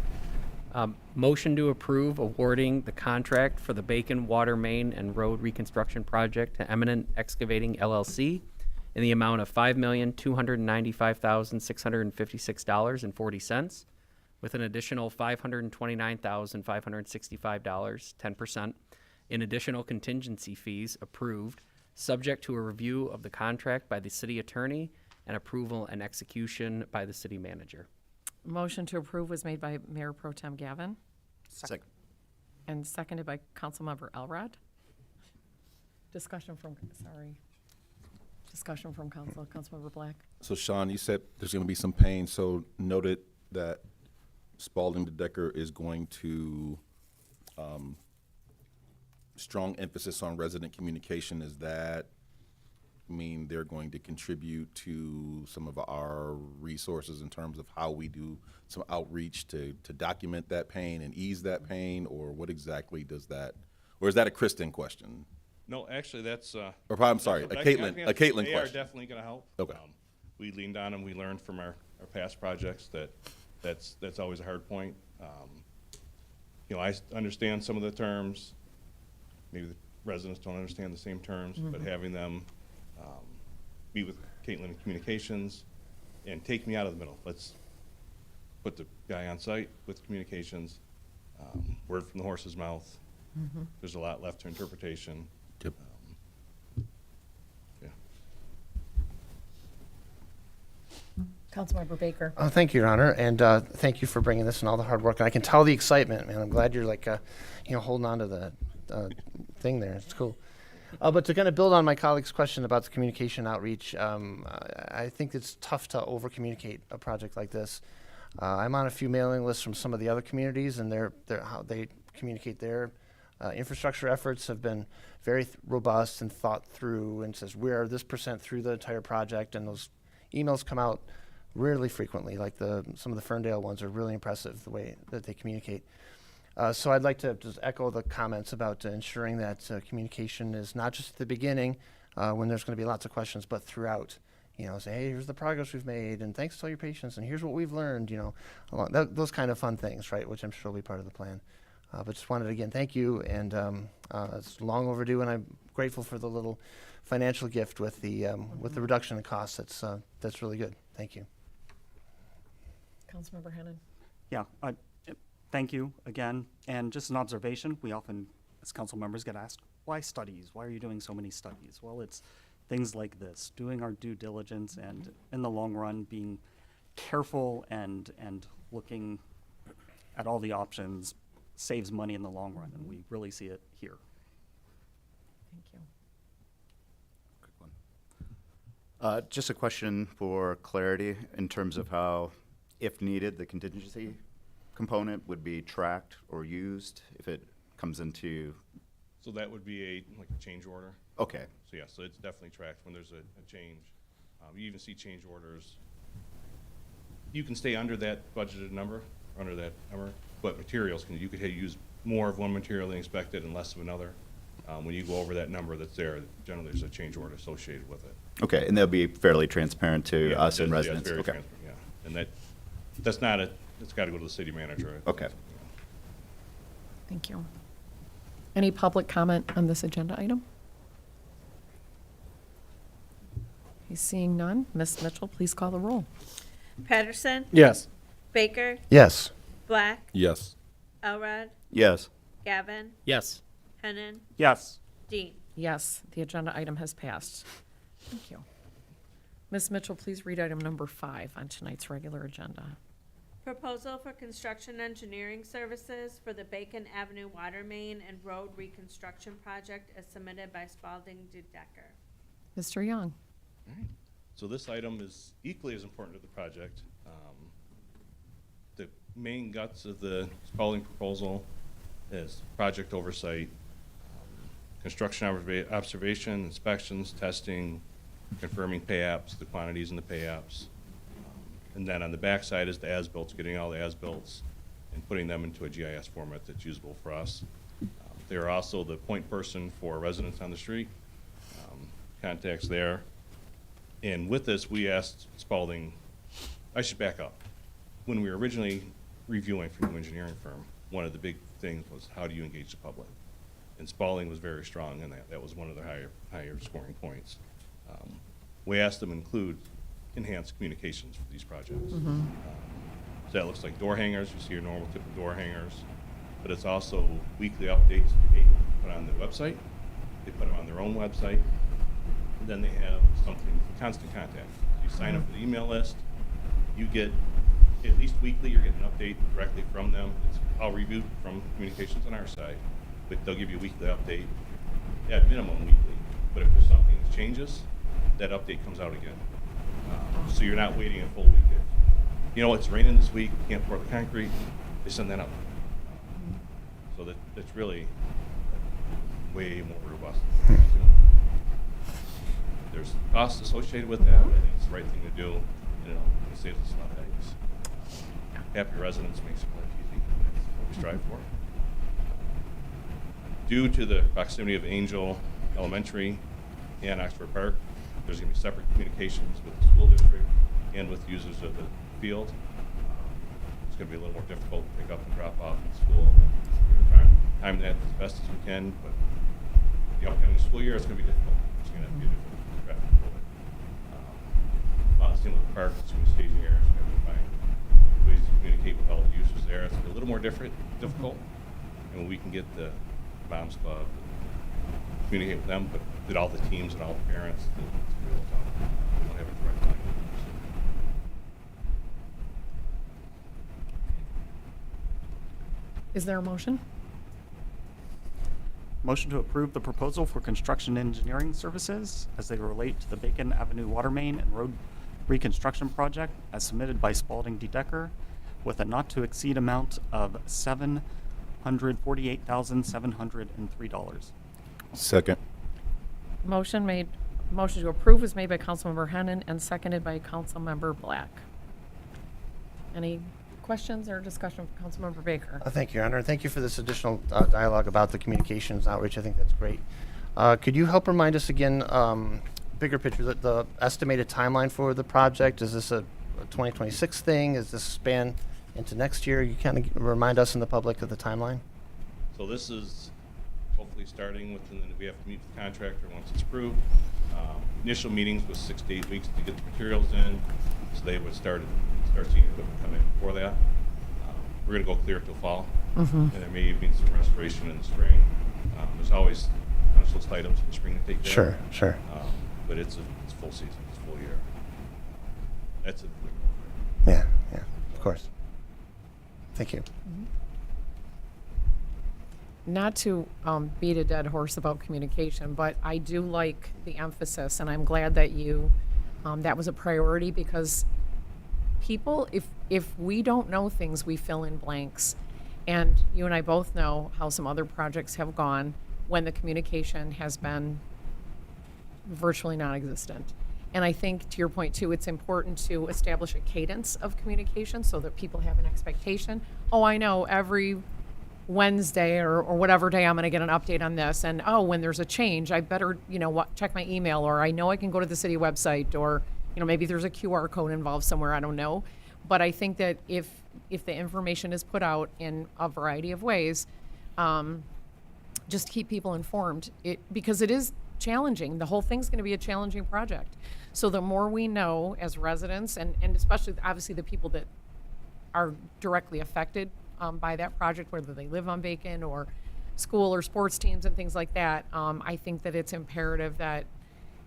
Motion to approve awarding the contract for the Bacon Water Main and Road Reconstruction Project to Eminent Excavating LLC in the amount of $5,295,656.40, with an additional $529,565, 10%, in additional contingency fees approved, subject to a review of the contract by the city attorney and approval and execution by the city manager. Motion to approve was made by Mayor Pro Tem Gavin Second. and seconded by Councilmember Elrod. Discussion from council. Councilmember Black. So Sean, you said there's going to be some pain, so noted that Spalding DeDecker is going to strong emphasis on resident communication. Is that mean they're going to contribute to some of our resources in terms of how we do some outreach to document that pain and ease that pain, or what exactly does that, or is that a Kristen question? No, actually, that's. Or I'm sorry, a Caitlin They question. are definitely going to help. Okay. We leaned on them. We learned from our past projects that's always a hard point. I understand some of the terms. Maybe the residents don't understand the same terms, but having them meet with Caitlin in communications and take me out of the middle. Let's put the guy on site with communications, word from the horse's mouth. There's a lot left to interpretation. Yep. Yeah. Councilmember Baker. Thank you, Your Honor, and thank you for bringing this and all the hard work. And I can tell the excitement, man. I'm glad you're holding on to the thing there. It's cool. But to kind of build on my colleague's question about the communication outreach, I think it's tough to over-communicate a project like this. I'm on a few mailing lists from some of the other communities, and how they communicate their infrastructure efforts have been very robust and thought through, and says we're this % through the entire project, and those emails come out really frequently. Like some of the Ferndale ones are really impressive the way that they communicate. So I'd like to just echo the comments about ensuring that communication is not just at the beginning when there's going to be lots of questions, but throughout. Say, hey, here's the progress we've made, and thanks to all your patience, and here's what we've learned, along those kind of fun things, right, which I'm sure will be part of the plan. But just wanted to, again, thank you, and it's long overdue, and I'm grateful for the little financial gift with the reduction in costs. That's really good. Thank you. Councilmember Hennon. Yeah, thank you again. And just an observation, we often, as council members, get asked, why studies? Why are you doing so many studies? Well, it's things like this, doing our due diligence, and in the long run, being careful and looking at all the options saves money in the long run, and we really see it here. Thank you. Quick one. Just a question for clarity in terms of how, if needed, the contingency component would be tracked or used if it comes into. So that would be a change order. Okay. So yeah, so it's definitely tracked when there's a change. You even see change orders. You can stay under that budgeted number, but materials you could use more of one material than expected and less of another. When you go over that number that's there, generally there's a change order associated with it. Okay, and they'll be fairly transparent to us and Yeah, residents. it's very Okay. transparent, yeah. And that's not it's got to go to the city manager. Okay. Thank you. Any public comment on this agenda item? He's seeing none. Ms. Mitchell, please call the roll. Patterson, Yes. Baker, Yes. Black, Yes. Elrod, Yes. Gavin, Yes. Hennon, Yes. Dean. Yes, the agenda item has passed. Thank you. Ms. Mitchell, please read item number 5 on tonight's regular agenda. Proposal for construction engineering services for the Bacon Avenue Water Main and Road Reconstruction Project as submitted by Spalding DeDecker. Mr. Young. So this item is equally as important to the project. the main guts of the Spalding proposal is project oversight, construction observation, inspections, testing, confirming pay apps, the quantities in the pay apps. And then on the backside is the as-bills, getting all the as-bills and putting them into a GIS format that's usable for us. They are also the point person for residents on the street, contacts there. And with this, we asked Spalding, I should back up. When we were originally reviewing for the engineering firm, one of the big things was how do you engage the public? And Spalding was very strong in that. That was one of their higher scoring points. We asked them to include enhanced communications for these projects. So that looks like door hangers. You see your normal typical door hangers. But it's also weekly updates that they put on the website. They put them on their own website. And then they have something, constant contact. You sign up for the email list. You get, at least weekly, you're getting an update directly from them. It's all reviewed from communications on our side. But they'll give you a weekly update, at minimum weekly. But if there's something that changes, that update comes out again. So you're not waiting a full week. If, you know, it's raining this week, can't pour the concrete, they send that out. So that's really way more robust. There's costs associated with that, but I think it's the right thing to do, and it saves us a lot of headaches. Happy residents makes it life easy. That's what we strive for. Due to the proximity of Angel Elementary and Oxford Park, there's going to be separate communications with the school district and with users of the field. It's going to be a little more difficult to pick up and drop off at school. We're going to time that as best as we can, but the upcoming school year is going to be difficult. It's going to be a difficult traffic flow. Same with the park, it's going to be staging areas. We're going to find ways to communicate with all the users there. It's going to be a little more difficult. And when we can get the Moms Club, communicate with them, but with all the teams and all the parents, it's real tough. We don't have a direct line. Is there a motion? Motion to approve the proposal for construction engineering services as they relate to the Bacon Avenue water main and road reconstruction project as submitted by Spalding D. Decker with a not to exceed amount of $748,703. Second. Motion to approve was made by Councilmember Hennan and seconded by Councilmember Black. Any questions or discussion from Councilmember Baker? Thank you, Your Honor. Thank you for this additional dialogue about the communications outreach. I think that's great. Could you help remind us again, bigger picture, the estimated timeline for the project? Is this a 2026 thing? Is this span into next year? You kind of remind us and the public of the timeline? So this is hopefully starting within, we have to meet with the contractor once it's approved. Initial meetings was 6 to 8 weeks to get the materials in, so they would start seeing equipment come in before that. We're going to go clear till fall, and there may be some restoration in the spring. There's always punch list items in the spring to take care of. Sure. But it's full season, it's full year. That's it. Yeah, of course. Thank you. Not to beat a dead horse about communication, but I do like the emphasis, and I'm glad that that was a priority, because people, if we don't know things, we fill in blanks. And you and I both know how some other projects have gone when the communication has been virtually non-existent. And I think, to your point too, it's important to establish a cadence of communication so that people have an expectation. Oh, I know every Wednesday or whatever day I'm going to get an update on this. And when there's a change, I better, check my email, or I know I can go to the city website, or, maybe there's a QR code involved somewhere, I don't know. But I think that if the information is put out in a variety of ways, just keep people informed, because it is challenging. The whole thing's going to be a challenging project. So the more we know as residents, and especially obviously the people that are directly affected by that project, whether they live on Bacon or school or sports teams and things like that, I think that it's imperative that,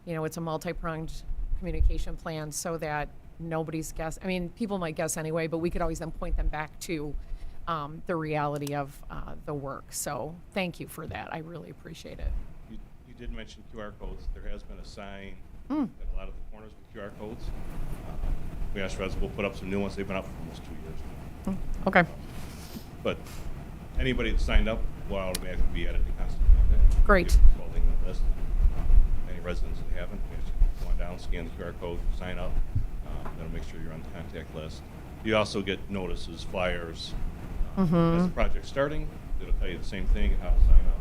it's a multi-pronged communication plan so that nobody's guess. I mean, people might guess anyway, but we could always then point them back to the reality of the work. So thank you for that. I really appreciate it. You did mention QR codes. There has been a sign at a lot of the corners with QR codes. We asked residents, we'll put up some new ones. They've been up for almost 2 years now. Okay, But anybody that signed up will automatically be added to constant contact. Great. Following the list. Any residents that haven't, you just go on down, scan the QR code, sign up. That'll make sure you're on the contact list. You also get notices, flyers. As the project's starting, it'll tell you the same thing, how to sign up.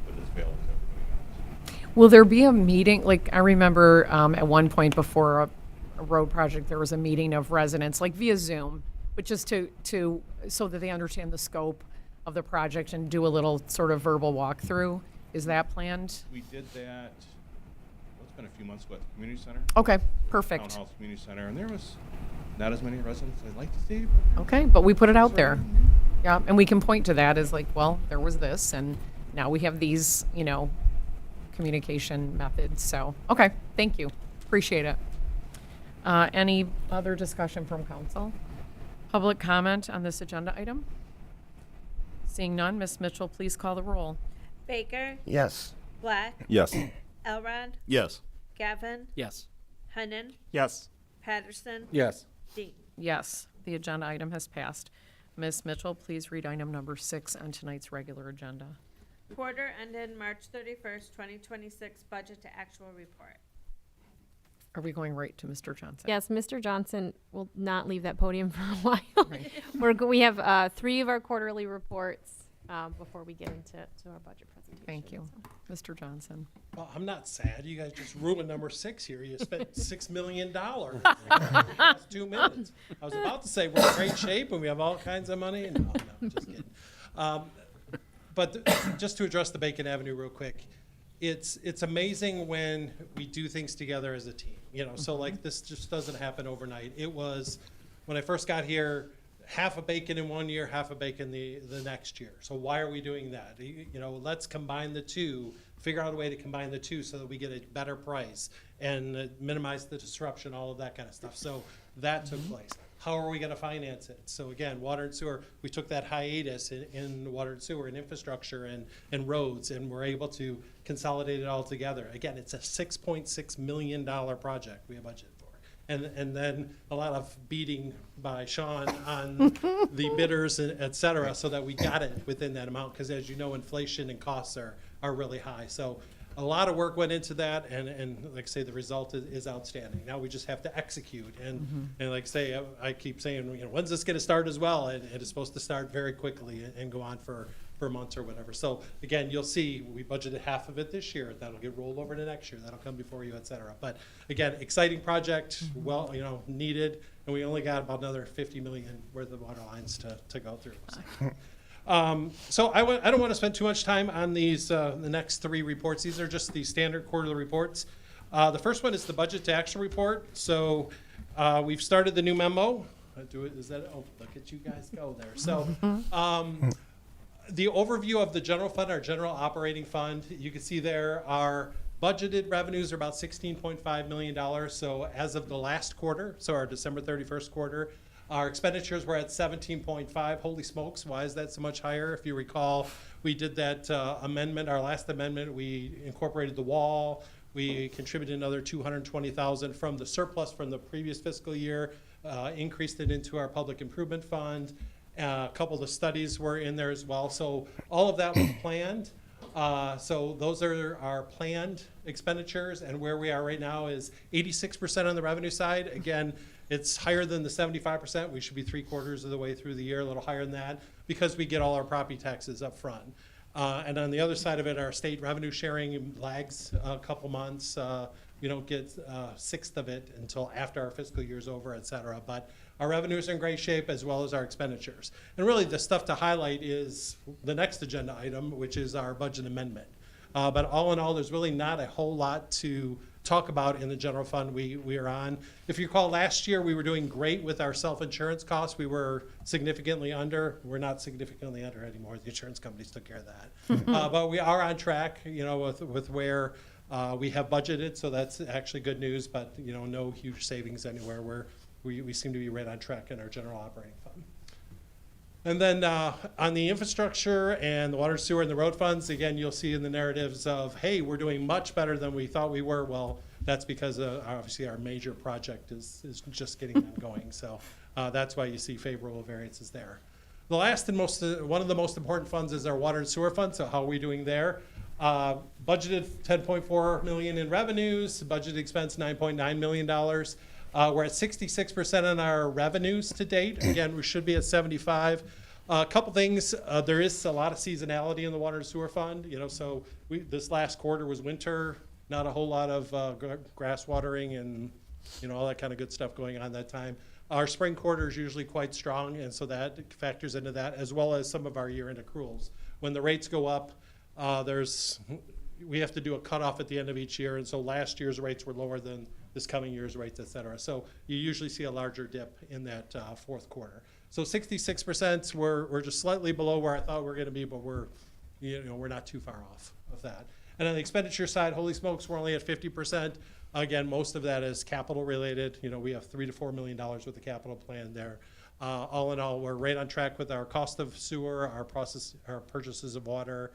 But it's available to everybody else. will there be a meeting, like, I remember at one point before a road project, there was a meeting of residents, like via Zoom, but just so that they understand the scope of the project and do a little sort of verbal walkthrough. Is that planned? We did that, it's been a few months ago at the community center. Okay, Town perfect. Hall Community Center, and there was not as many residents as I'd like to see, but Okay, but we put it out there. Yeah, and we can point to that as like, well, there was this, and now we have these, communication methods. So, okay, thank you. Appreciate it. Any other discussion from council? Public comment on this agenda item? Seeing none, Ms. Mitchell, please call the roll. Baker, Yes. Black, Yes. Elrod, Yes. Gavin, Yes. Hennan, Yes. Patterson, Yes. Dean. Yes, the agenda item has passed. Ms. Mitchell, please read item number 6 on tonight's regular agenda. Quarter ended March 31st, 2026 budget to actual report. Are we going right to Mr. Johnson? Yes, Mr. Johnson will not leave that podium for a while. We have 3 of our quarterly reports before we get into our budget presentation. Thank you. Mr. Johnson. Well, I'm not sad. You guys just ruined number 6 here. You spent $6 million in the last 2 minutes. I was about to say we're in great shape and we have all kinds of money. No, just kidding. But just to address the Bacon Avenue real quick, it's amazing when we do things together as a team. So like this just doesn't happen overnight. It was when I first got here, half a bacon in one year, half a bacon the next year. So why are we doing that? Let's combine the two, figure out a way to combine the two so that we get a better price and minimize the disruption, all of that kind of stuff. So that took place. How are we going to finance it? So again, water and sewer, we took that hiatus in water and sewer and infrastructure and roads, and we're able to consolidate it all together. Again, it's a $6.6 million project we have budgeted for. And then a lot of beating by Sean on the bidders, et cetera, so that we got it within that amount, because as you know, inflation and costs are really high. So a lot of work went into that, and like I say, the result is outstanding. Now we just have to execute, and like I say, I keep saying, when's this going to start as well? And it's supposed to start very quickly and go on for months or whatever. So again, you'll see we budgeted half of it this year. That'll get rolled over to next year. That'll come before you, et cetera. But again, exciting project, well, needed, and we only got about another 50 million worth of water lines to go through. So I don't want to spend too much time on these the next 3 reports. These are just the standard quarterly reports. The first one is the budget to action report. So we've started the new memo. Look at you guys go there. So the overview of the general fund, our general operating fund, you can see there our budgeted revenues are about $16.5 million. So as of the last quarter, so our December 31st quarter, our expenditures were at 17.5. Holy smokes, why is that so much higher? If you recall, we did that amendment, our last amendment, we incorporated the wall. We contributed another $220,000 from the surplus from the previous fiscal year, increased it into our public improvement fund. A couple of the studies were in there as well. So all of that was planned. So those are our planned expenditures, and where we are right now is 86% on the revenue side. Again, it's higher than the 75%. We should be 3/4 of the way through the year, a little higher than that, because we get all our property taxes up front. And on the other side of it, our state revenue sharing lags a couple months. We don't get 1/6 of it until after our fiscal year is over, et cetera. But our revenues are in great shape, as well as our expenditures. And really the stuff to highlight is the next agenda item, which is our budget amendment. But all in all, there's really not a whole lot to talk about in the general fund we are on. If you recall, last year we were doing great with our self-insurance costs. We were significantly under. We're not significantly under anymore. The insurance companies took care of that. But we are on track, with where we have budgeted, so that's actually good news, but no huge savings anywhere. We seem to be right on track in our general operating fund. And then on the infrastructure and the water, sewer, and the road funds, again, you'll see in the narratives of, hey, we're doing much better than we thought we were. Well, that's because obviously our major project is just getting that going. So that's why you see favorable variances there. The last and one of the most important funds is our water and sewer fund. So how are we doing there? Budgeted $10.4 million in revenues, budgeted expense $9.9 million. We're at 66% on our revenues to date. Again, we should be at 75. A couple things, there is a lot of seasonality in the water and sewer fund. So this last quarter was winter, not a whole lot of grass watering and all that kind of good stuff going on that time. Our spring quarter is usually quite strong, and so that factors into that, as well as some of our year-end accruals. When the rates go up, we have to do a cutoff at the end of each year, and so last year's rates were lower than this coming year's rates, et cetera. So you usually see a larger dip in that fourth quarter. So 66%, we're just slightly below where I thought we were going to be, but we're not too far off of that. And on the expenditure side, holy smokes, we're only at 50%. Again, most of that is capital related. We have $3 to $4 million with the capital plan there. All in all, we're right on track with our cost of sewer, our purchases of water,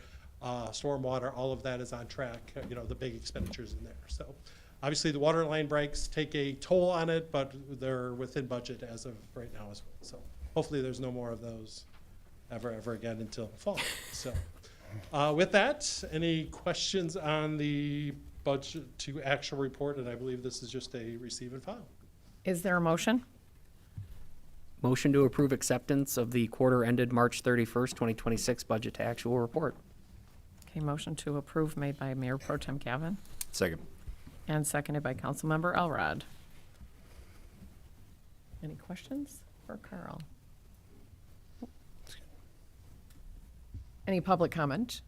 storm water. All of that is on track. The big expenditures in there. So obviously the water line breaks take a toll on it, but they're within budget as of right now as well. So hopefully there's no more of those ever again until fall. So with that, any questions on the budget to actual report? And I believe this is just a receive and file. Is there a motion? Motion to approve acceptance of the quarter ended March 31st, 2026 budget to actual report. Okay, motion to approve made by Mayor Pro Tem Gavin Second. and seconded by Councilmember Elrod. Any questions for Carl? Any public comment?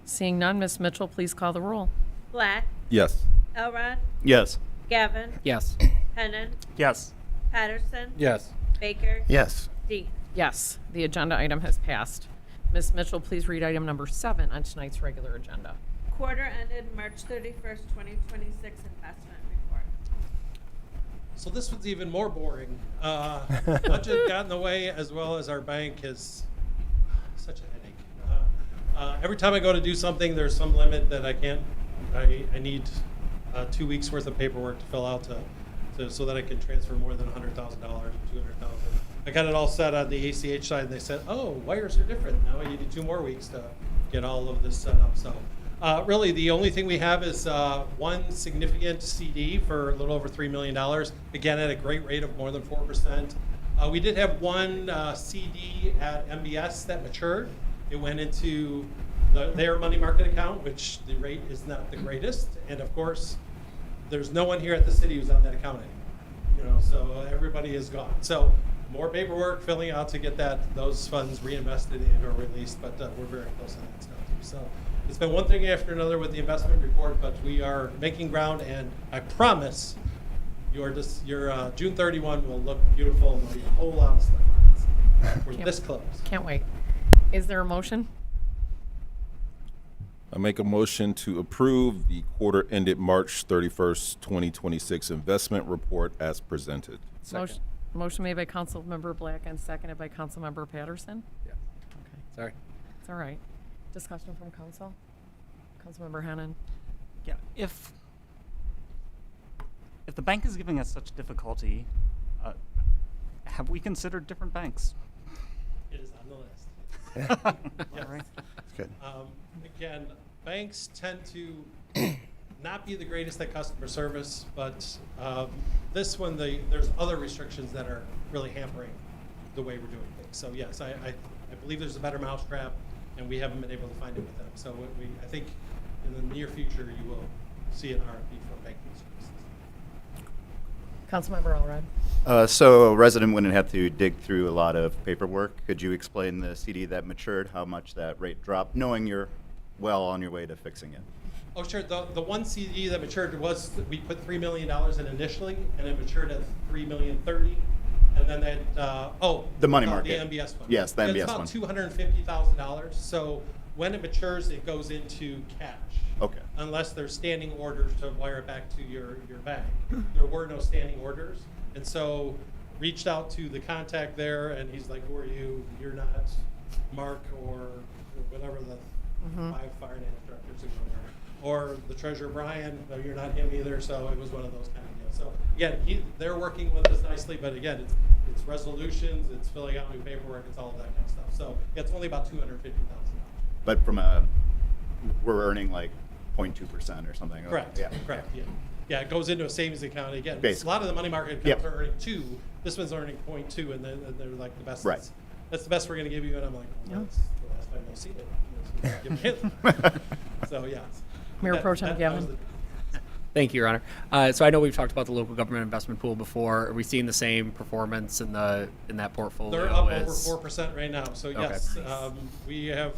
Seeing none, Ms. Mitchell, please call the roll. Black, Yes. Elrod, Yes. Gavin, Yes. Hennan, Yes. Patterson, Yes. Baker, Yes. Dean. Yes, the agenda item has passed. Ms. Mitchell, please read item number 7 on tonight's regular agenda. Quarter ended March 31st, 2026 investment report. So this one's even more boring. Budget got in the way, as well as our bank is such a headache. Every time I go to do something, there's some limit that I can't. I need 2 weeks worth of paperwork to fill out so that I can transfer more than $100,000 or $200,000. I got it all set on the ACH side, and they said, "Oh, wires are different. Now I needed 2 more weeks to get all of this set up." So really, the only thing we have is one significant CD for a little over $3 million. Again, at a great rate of more than 4%. We did have one CD at MBS that matured. It went into their money market account, which the rate is not the greatest. And of course, there's no one here at the city who's on that account anymore. So everybody is gone. So more paperwork filling out to get those funds reinvested in or released, but we're very close to that stuff too. So it's been one thing after another with the investment report, but we are making ground, and I promise your June 31 will look beautiful and there'll be a whole lot of stuff on it. We're this close. Can't wait. Is there a motion? I make a motion to approve the quarter ended March 31st, 2026 investment report as presented. Motion made by Councilmember Black and seconded by Councilmember Patterson. Yeah. Okay, Sorry. it's all right. Discussion from council? Councilmember Hennan? Yeah, if the bank is giving us such difficulty, have we considered different banks? It is on the list. All right. That's good. Again, banks tend to not be the greatest at customer service, but this one, there's other restrictions that are really hampering the way we're doing things. So yes, I believe there's a better mousetrap, and we haven't been able to find it with them. So I think in the near future, you will see an RFP for banking services. Councilmember Elrod? So a resident wouldn't have to dig through a lot of paperwork. Could you explain the CD that matured, how much that rate dropped, knowing you're well on your way to fixing it? Oh, sure. The one CD that matured we put $3 million in initially, and it matured at $3,030,000, and then the money market, the MBS one. Yes, the MBS one. It's about $250,000. So when it matures, it goes into cash. Okay. Unless there's standing orders to wire it back to your bank. There were no standing orders, and so reached out to the contact there, and he's like, who are you? You're not Mark or whatever the 5 fire instructors or the treasurer Brian. No, you're not him either. So it was one of those kind of deals. So again, they're working with us nicely, but again, it's resolutions, it's filling out new paperwork, it's all of that kind of stuff. So it's only about $250,000. But we're earning like 0.2% or something. Correct. Yeah. Correct. Yeah. Yeah. It goes into a savings account again. Basically. A lot of the money market accounts Yep. are earning 2. This one's earning 0.2, and they're like the best. Right. That's the best we're going to give you. And I'm like, well, that's the last time you'll see it. So yeah. Mayor Pro Tem that was Gavin. the- Thank you, Your Honor. So I know we've talked about the local government investment pool before. Are we seeing the same performance in that portfolio? They're up over as- 4% right now. So Okay. yes, we have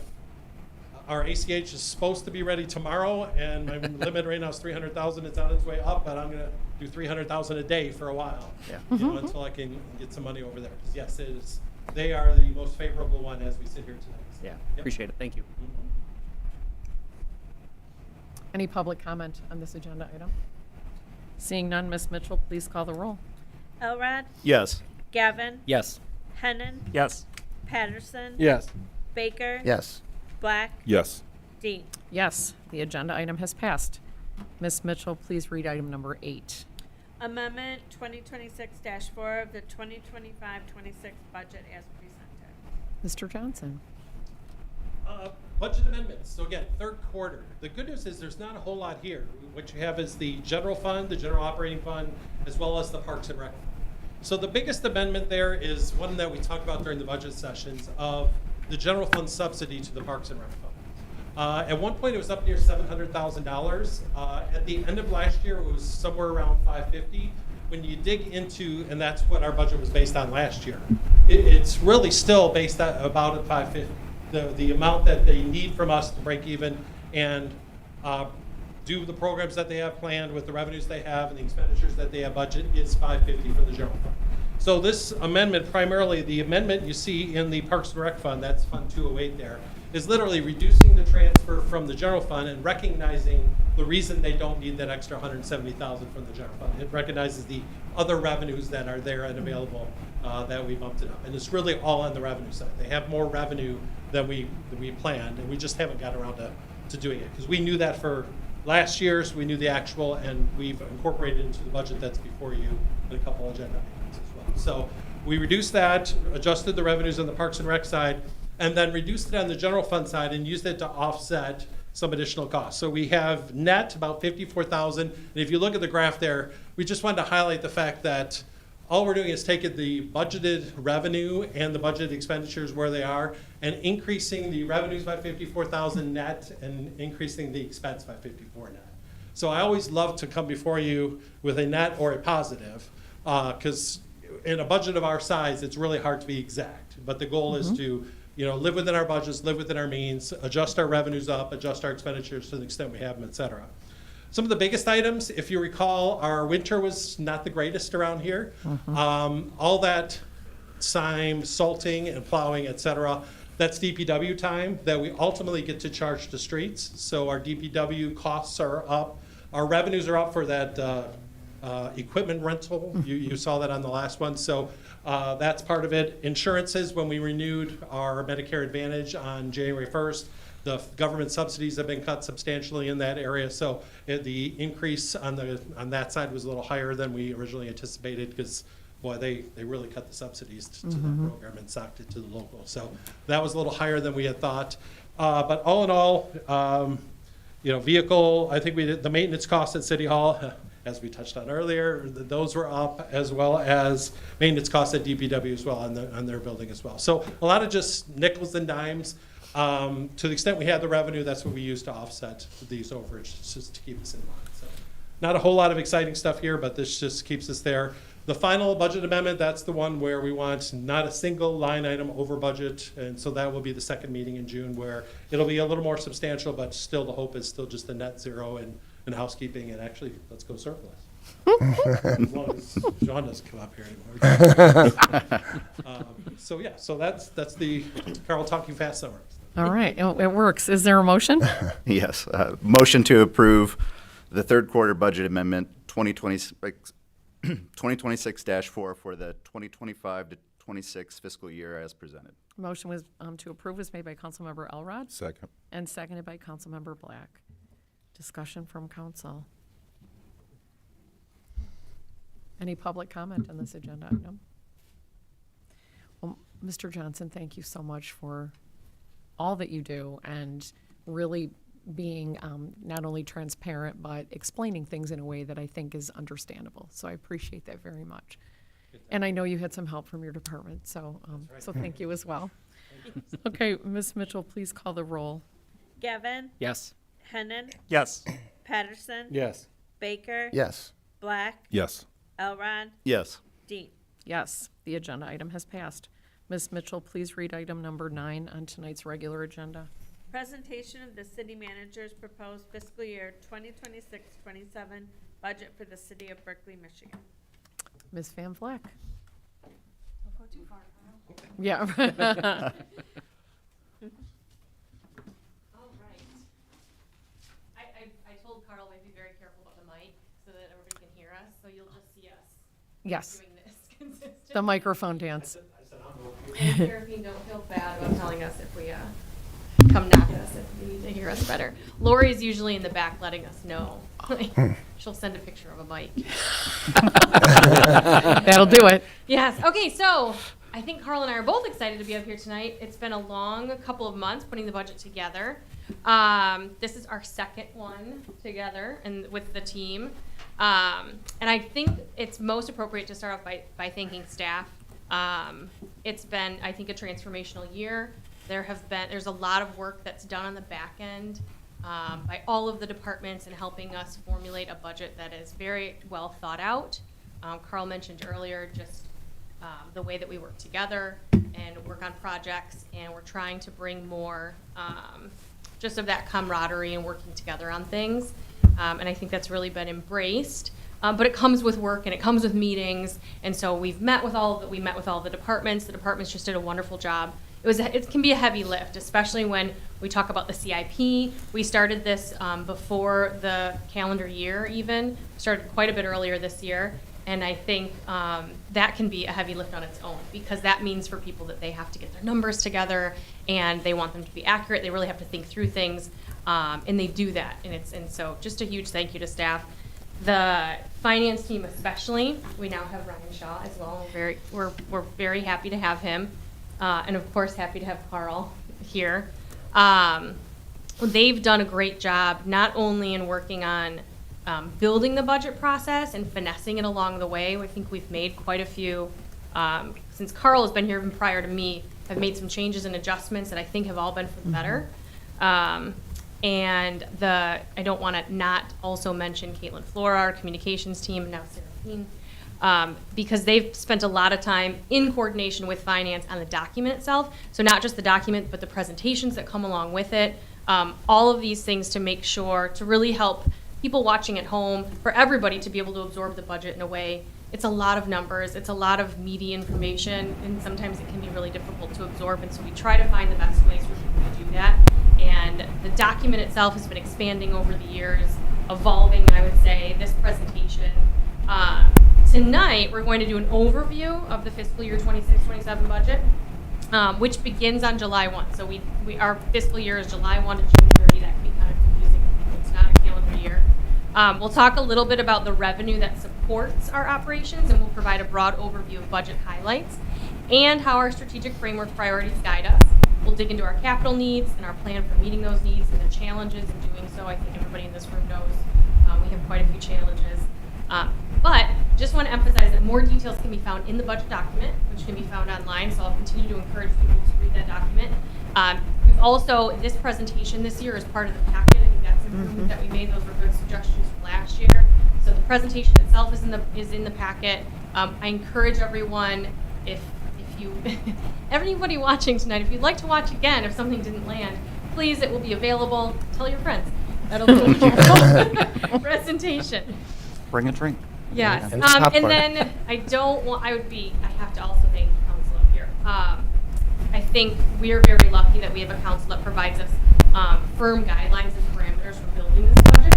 our ACH is supposed to be ready tomorrow, and my limit right now is 300,000. It's on its way up, but I'm going to do 300,000 a day for a while. Yeah. Until I can get some money over there. 'Cause yes, it is. They are the most favorable one as we sit here tonight. Yeah, Yep. appreciate it. Thank you. Any public comment on this agenda item? Seeing none, Ms. Mitchell, please call the roll. Elrod, Yes. Gavin, Yes. Hennan, Yes. Patterson, Yes. Baker, Yes. Black, Yes. Dean. Yes, the agenda item has passed. Ms. Mitchell, please read item number 8. Amendment 2026-4 of the 2025-26 budget as presented. Mr. Johnson. Budget amendments. So again, third quarter. The good news is there's not a whole lot here. What you have is the general fund, the general operating fund, as well as the Parks and Rec fund. So the biggest amendment there is one that we talked about during the budget sessions of the general fund subsidy to the Parks and Rec fund. At one point, it was up near $700,000. At the end of last year, it was somewhere around $550,000. When you dig into, and that's what our budget was based on last year, it's really still based at about at $550,000. The amount that they need from us to break even and do the programs that they have planned with the revenues they have and the expenditures that they have budget is $550,000 from the general fund. So this amendment, primarily the amendment you see in the Parks and Rec fund, that's Fund 208 there, is literally reducing the transfer from the general fund and recognizing the reason they don't need that extra $170,000 from the general fund. It recognizes the other revenues that are there and available that we bumped it up. And it's really all on the revenue side. They have more revenue than we planned, and we just haven't got around to doing it. Because we knew that for last year's, we knew the actual, and we've incorporated it into the budget that's before you in a couple agenda items as well. So we reduced that, adjusted the revenues on the Parks and Rec side, and then reduced it on the general fund side and used it to offset some additional costs. So we have net about $54,000. And if you look at the graph there, we just wanted to highlight the fact that all we're doing is taking the budgeted revenue and the budgeted expenditures where they are and increasing the revenues by $54,000 net and increasing the expense by $54,000 net. So I always love to come before you with a net or a positive because in a budget of our size, it's really hard to be exact. But the goal is to live within our budgets, live within our means, adjust our revenues up, adjust our expenditures to the extent we have them, et cetera. Some of the biggest items, if you recall, our winter was not the greatest around here. All that time, salting and plowing, et cetera, that's DPW time that we ultimately get to charge to streets. So our DPW costs are up. Our revenues are up for that equipment rental. You saw that on the last one. So that's part of it. Insurances, when we renewed our Medicare Advantage on January 1st, the government subsidies have been cut substantially in that area. So the increase on that side was a little higher than we originally anticipated because, boy, they really cut the subsidies to that program and socked it to the local. So that was a little higher than we had thought. But all in all, vehicle, I think we did the maintenance costs at City Hall, as we touched on earlier, those were up, as well as maintenance costs at DPW as well on their building as well. So a lot of just nickels and dimes. To the extent we had the revenue, that's what we used to offset these overages, just to keep us in line. So not a whole lot of exciting stuff here, but this just keeps us there. The final budget amendment, that's the one where we want not a single line item over budget. And so that will be the second meeting in June where it'll be a little more substantial, but still the hope is still just a net zero and housekeeping and actually let's go surplus. As long as John doesn't come up here anymore. So that's the Carl talking fast summary. All right, it works. Is there a motion? Yes. Motion to approve the third quarter budget amendment 2026 2026-4 for the 2025 to 26 fiscal year as presented. Motion was to approve was made by Councilmember Elrod Second. and seconded by Councilmember Black. Discussion from council. Any public comment on this agenda item? Well, Mr. Johnson, thank you so much for all that you do and really being not only transparent, but explaining things in a way that I think is understandable. So I appreciate that very much. And I know you had some help from your department, so so thank you as well. Okay, Ms. Mitchell, please call the roll. Gavin, Yes. Hennan, Yes. Patterson, Yes. Baker, Yes. Black, Yes. Elrod, Yes. Dean. Yes, the agenda item has passed. Ms. Mitchell, please read item number 9 on tonight's regular agenda. Presentation of the city manager's proposed fiscal year 2026-27 budget for the city of Berkley, Michigan. Ms. Van Vleck. Don't go too far, Kyle. Yeah. All right. I told Carl we'd be very careful about the mic so that everybody can hear us, so you'll just see us Yes, doing this consistently. the microphone dance. And Seraphine, don't feel bad about telling us if we come knock us if you need to hear us better. Lori's usually in the back letting us know. She'll send a picture of a mic. That'll do it. Yes. Okay, so I think Carl and I are both excited to be up here tonight. It's been a long couple of months putting the budget together. This is our second one together and with the team. And I think it's most appropriate to start off by thanking staff. It's been, I think, a transformational year. There's a lot of work that's done on the back end by all of the departments in helping us formulate a budget that is very well thought out. Carl mentioned earlier just the way that we work together and work on projects, and we're trying to bring more just of that camaraderie and working together on things. And I think that's really been embraced. But it comes with work and it comes with meetings, and so we met with all the departments. The departments just did a wonderful job. It can be a heavy lift, especially when we talk about the CIP. We started this before the calendar year even, started quite a bit earlier this year, and I think that can be a heavy lift on its own, because that means for people that they have to get their numbers together and they want them to be accurate. They really have to think through things, and they do that. And so just a huge thank you to staff. The finance team especially, we now have Ryan Shaw as well. We're very happy to have him. And of course, happy to have Carl here. They've done a great job, not only in working on building the budget process and finessing it along the way. I think we've made quite a few, since Carl has been here even prior to me, I've made some changes and adjustments that I think have all been for the better. And I don't want to not also mention Caitlin Flora, our communications team, and now Seraphine, because they've spent a lot of time in coordination with finance on the document itself. So not just the document, but the presentations that come along with it. All of these things to make sure to really help people watching at home, for everybody to be able to absorb the budget in a way. It's a lot of numbers, it's a lot of meaty information, and sometimes it can be really difficult to absorb. And so we try to find the best ways for people to do that. And the document itself has been expanding over the years, evolving, I would say, this presentation. Tonight, we're going to do an overview of the fiscal year 26-27 budget, which begins on July 1. So our fiscal year is July 1 to June 30. That can be kind of confusing. It's not a calendar year. We'll talk a little bit about the revenue that supports our operations, and we'll provide a broad overview of budget highlights and how our strategic framework priorities guide us. We'll dig into our capital needs and our plan for meeting those needs and the challenges in doing so. I think everybody in this room knows we have quite a few challenges. But just want to emphasize that more details can be found in the budget document, which can be found online, so I'll continue to encourage people to read that document. We've also, this presentation this year is part of the packet. I think that's an improvement that we made. Those were good suggestions from last year. So the presentation itself is in the packet. I encourage everyone, if you, everybody watching tonight, if you'd like to watch again, if something didn't land, please, it will be available. Tell your friends. That'll be a presentation. Bring a drink. Yes. And And then I have to also thank the council up here. I think we are very lucky that we have a council that provides us firm guidelines and parameters for building this budget.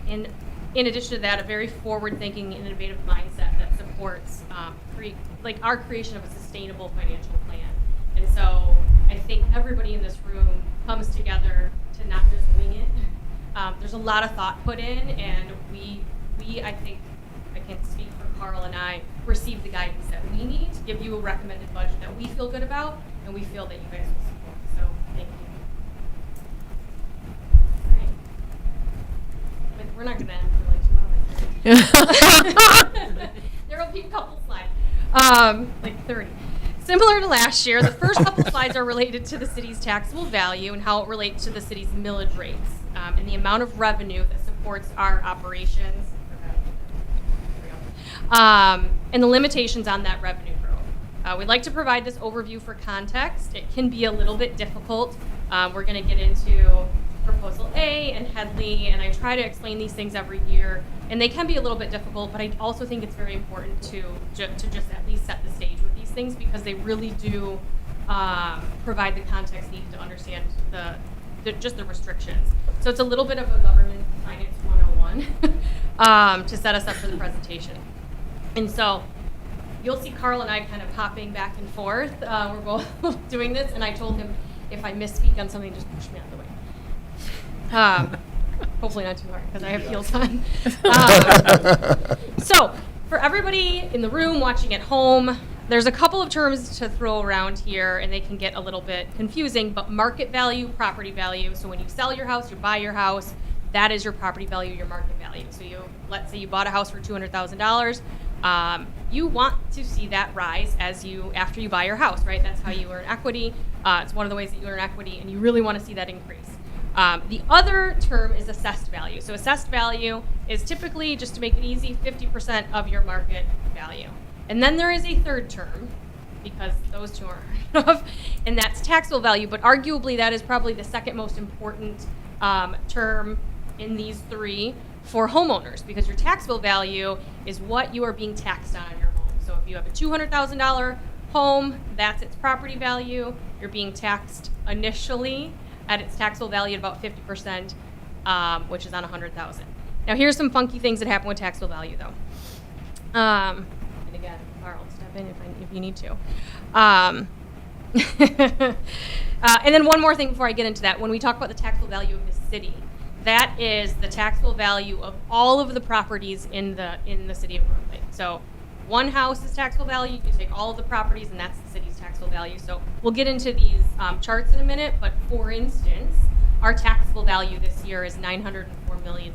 And in addition to that, a very forward-thinking, innovative mindset that supports our creation of a sustainable financial plan. And so I think everybody in this room comes together to not just wing it. There's a lot of thought put in, and we I think, I can speak for Carl and I, receive the guidance that we need to give you a recommended budget that we feel good about, and we feel that you guys will support. So thank you. All right. We're not gonna end for like 2 hours. There will be a couple slides, like 30. Similar to last year, the first couple slides are related to the city's taxable value and how it relates to the city's millage rates, and the amount of revenue that supports our operations, and the limitations on that revenue growth. We'd like to provide this overview for context. It can be a little bit difficult. We're going to get into Proposal A and Headley, and I try to explain these things every year, and they can be a little bit difficult, but I also think it's very important to just at least set the stage with these things, because they really do provide the context needed to understand just the restrictions. So it's a little bit of a government finance 101 to set us up for the presentation. And so you'll see Carl and I kind of hopping back and forth. We're both doing this, and I told him if I misspeak on something, just push me out of the way. Hopefully not too hard, because I have heels on. So for everybody in the room watching at home, there's a couple of terms to throw around here, and they can get a little bit confusing, but market value, property value. So when you sell your house, you buy your house, that is your property value, your market value. So let's say you bought a house for $200,000. You want to see that rise after you buy your house, right? That's how you earn equity. It's one of the ways that you earn equity, and you really want to see that increase. The other term is assessed value. So assessed value is typically, just to make it easy, 50% of your market value. And then there is a third term, because those two aren't enough, and that's taxable value. But arguably, that is probably the second most important term in these three for homeowners, because your taxable value is what you are being taxed on your home. So if you have a $200,000 home, that's its property value. You're being taxed initially at its taxable value at about 50%, which is on $100,000. Now here's some funky things that happen with taxable value, though. And again, Carl, step in if you need to. And then one more thing before I get into that. When we talk about the taxable value of the city, that is the taxable value of all of the properties in the city of Berkeley. So one house is taxable value. You take all of the properties, and that's the city's taxable value. So we'll get into these charts in a minute. But for instance, our taxable value this year is $904 million.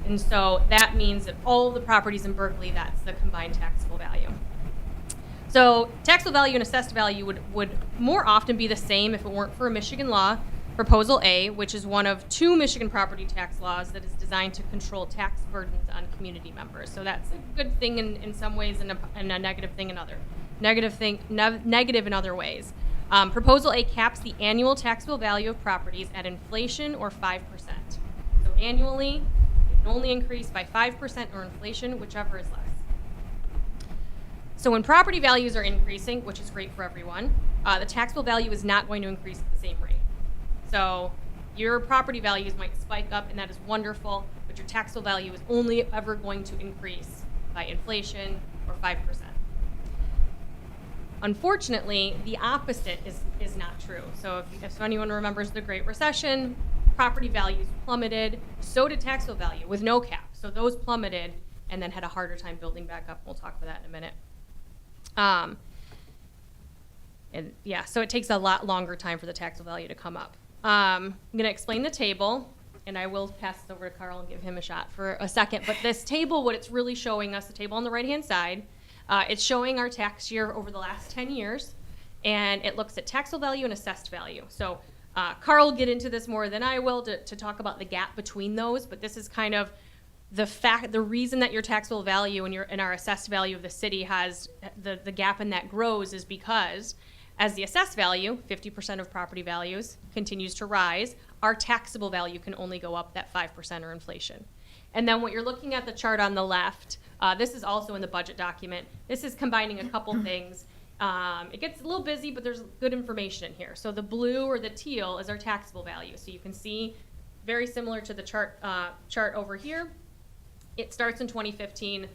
And so that means that all of the properties in Berkeley, that's the combined taxable value. So taxable value and assessed value would more often be the same if it weren't for a Michigan law, Proposal A, which is one of two Michigan property tax laws that is designed to control tax burdens on community members. So that's a good thing in some ways, and a negative thing in other. Negative in other ways. Proposal A caps the annual taxable value of properties at inflation or 5%. So annually, it can only increase by 5% or inflation, whichever is less. So when property values are increasing, which is great for everyone, the taxable value is not going to increase at the same rate. So your property values might spike up, and that is wonderful, but your taxable value is only ever going to increase by inflation or 5%. Unfortunately, the opposite is not true. So if anyone remembers the Great Recession, property values plummeted, so did taxable value with no cap. So those plummeted and then had a harder time building back up. We'll talk about that in a minute. And yeah, so it takes a lot longer time for the taxable value to come up. I'm going to explain the table, and I will pass this over to Carl and give him a shot for a second. But this table, what it's really showing us, the table on the right-hand side, it's showing our tax year over the last 10 years, and it looks at taxable value and assessed value. So Carl will get into this more than I will to talk about the gap between those, but this is kind of the reason that your taxable value and our assessed value of the city has the gap in that grows is because as the assessed value, 50% of property values, continues to rise, our taxable value can only go up that 5% or inflation. And then what you're looking at the chart on the left, this is also in the budget document. This is combining a couple things. It gets a little busy, but there's good information in here. So the blue or the teal is our taxable value. So you can see very similar to the chart over here. It starts in 2015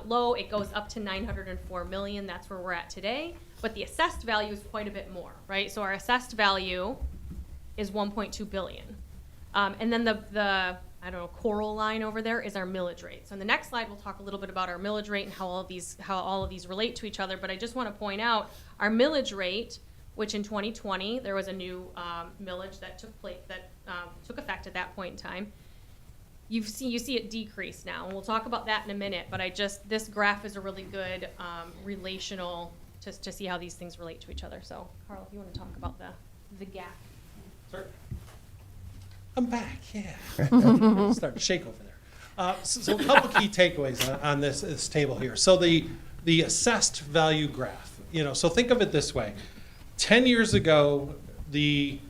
low, it goes up to 904 million. That's where we're at today. But the assessed value is quite a bit more, right? So our assessed value is 1.2 billion. And then the I don't know, coral line over there is our millage rate. So in the next slide, we'll talk a little bit about our millage rate and how all of these relate to each other. But I just want to point out our millage rate, which in 2020 there was a new millage that took effect at that point in time. You see it decrease now, and we'll talk about that in a minute. But this graph is a really good relational to see how these things relate to each other. So Carl, if you want to talk about the gap. Sure. I'm back, yeah. Starting to shake over there. So a couple key takeaways on this table here. So the assessed value graph, so think of it this way. 10 years ago, the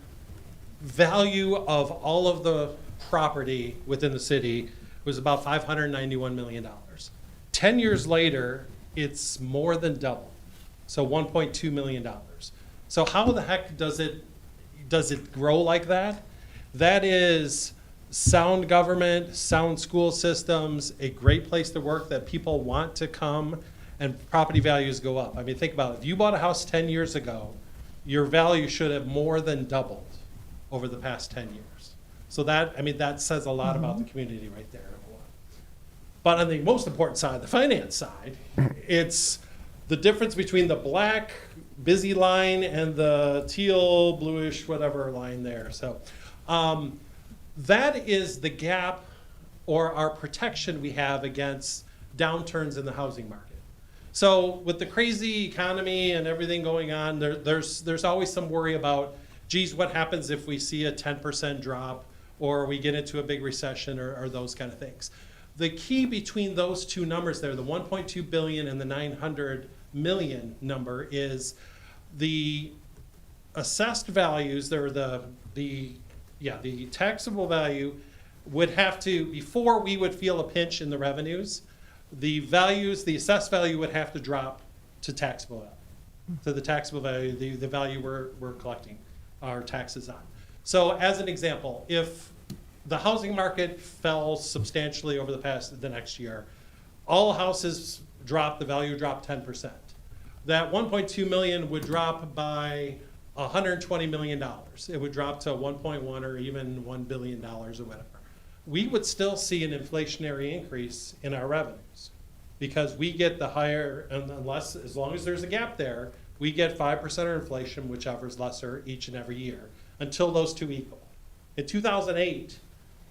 value of all of the property within the city was about $591 million. 10 years later, it's more than double. So $1.2 million. So how the heck does it grow like that? That is sound government, sound school systems, a great place to work that people want to come, and property values go up. I mean, think about it. If you bought a house 10 years ago, your value should have more than doubled over the past 10 years. So that says a lot about the community right there. But on the most important side, the finance side, it's the difference between the black busy line and the teal, bluish, whatever line there. So that is the gap or our protection we have against downturns in the housing market. So with the crazy economy and everything going on, there's always some worry about, geez, what happens if we see a 10% drop or we get into a big recession or those kind of things. The key between those two numbers there, the 1.2 billion and the 900 million number, is the assessed values. They're the taxable value would have to, before we would feel a pinch in the revenues, the assessed value would have to drop to taxable value, to the taxable value, the value we're collecting our taxes on. So as an example, if the housing market fell substantially over the next year, all houses dropped, the value dropped 10%. That 1.2 million would drop by $120 million. It would drop to 1.1 or even $1 billion or whatever. We would still see an inflationary increase in our revenues because we get the higher, as long as there's a gap there, we get 5% of inflation, whichever is lesser each and every year, until those two equal. In 2008,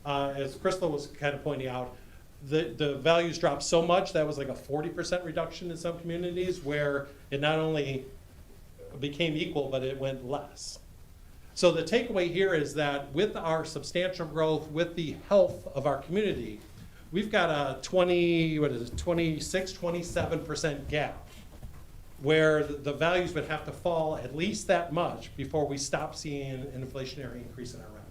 as Crystal was kind of pointing out, the values dropped so much that was like a 40% reduction in some communities, where it not only became equal, but it went less. So the takeaway here is that with our substantial growth, with the health of our community, we've got a 27% gap, where the values would have to fall at least that much before we stop seeing an inflationary increase in our revenues.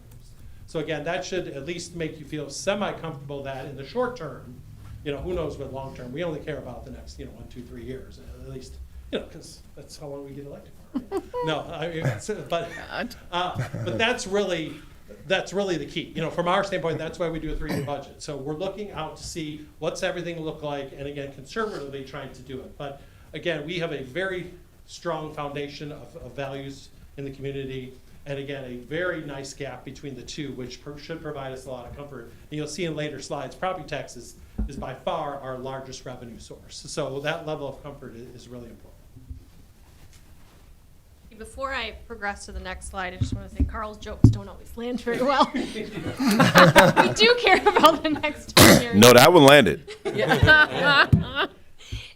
So again, that should at least make you feel semi-comfortable that in the short term, who knows what long term, we only care about the next, 1, 2, 3 years, at least, because that's how long we get elected for. Right? No, but that's really the key. From our standpoint, that's why we do a 3-year budget. So we're looking out to see what's everything look like, and again, conservatively trying to do it. But again, we have a very strong foundation of values in the community, and again, a very nice gap between the two, which should provide us a lot of comfort. And you'll see in later slides, property taxes is by far our largest revenue source. So that level of comfort is really important. Before I progress to the next slide, I just want to say Carl's jokes don't always land very well. We do care about the next 10 years. No, that one landed.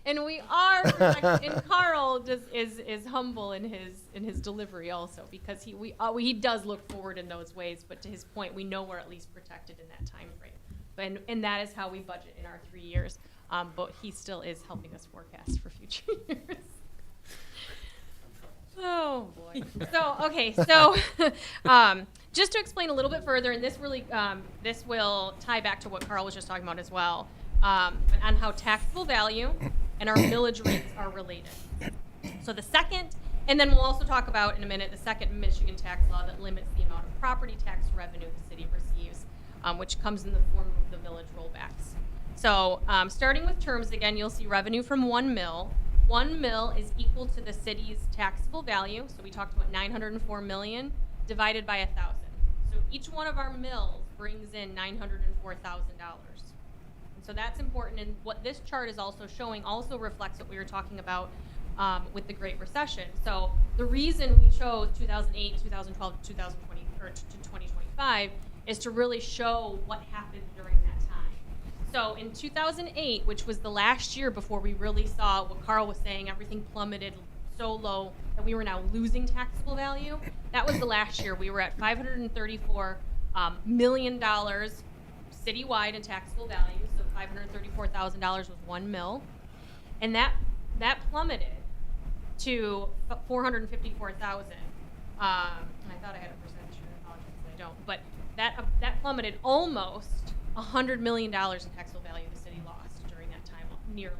And we are protected, and Carl is humble in his delivery also, because he does look forward in those ways. But to his point, we know we're at least protected in that time frame, and that is how we budget in our 3 years. But he still is helping us forecast for future years. Oh boy. So just to explain a little bit further, and this really this will tie back to what Carl was just talking about as well, on how taxable value and our millage rates are related. So the second, and then we'll also talk about in a minute the second Michigan tax law that limits the amount of property tax revenue the city receives, which comes in the form of the millage rollbacks. So starting with terms again, you'll see revenue from 1 mil. 1 mil is equal to the city's taxable value. So we talked about 904 million divided by 1,000. So each one of our mills brings in $904,000. And so that's important. And what this chart is also showing also reflects what we were talking about with the Great Recession. So the reason we chose 2008, 2012, 2020, or to 2025 is to really show what happened during that time. So in 2008, which was the last year before we really saw what Carl was saying, everything plummeted so low that we were now losing taxable value. That was the last year. We were at $534 million citywide in taxable value. So $534,000 was 1 mil. And that plummeted to 454,000. I thought I had a percentage here. I apologize if I don't. But that plummeted almost $100 million in taxable value the city lost during that time, nearly.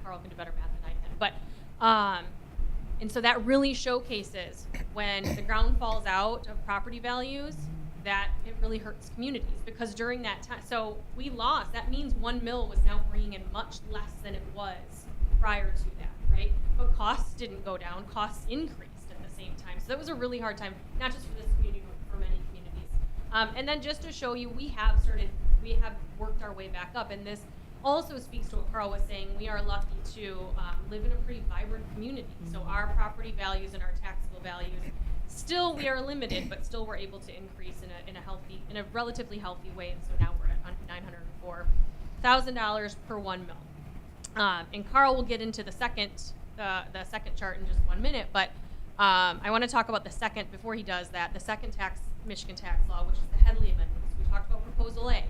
Carl can do better math than I can. But, and so that really showcases when the ground falls out of property values, that it really hurts communities, because during that time, so we lost, that means 1 mil was now bringing in much less than it was prior to that, right? But costs didn't go down, costs increased at the same time. So that was a really hard time, not just for this community, but for many communities. And then just to show you, we have worked our way back up, and this also speaks to what Carl was saying. We are lucky to live in a pretty vibrant community. So our property values and our taxable values, still we are limited, but still we're able to increase in a relatively healthy way. And so now we're at $904,000 per 1 mil. And Carl will get into the second chart in just 1 minute, but I want to talk about the second, before he does that, the second Michigan tax law, which is the Headley Amendment. So we talked about Proposal A.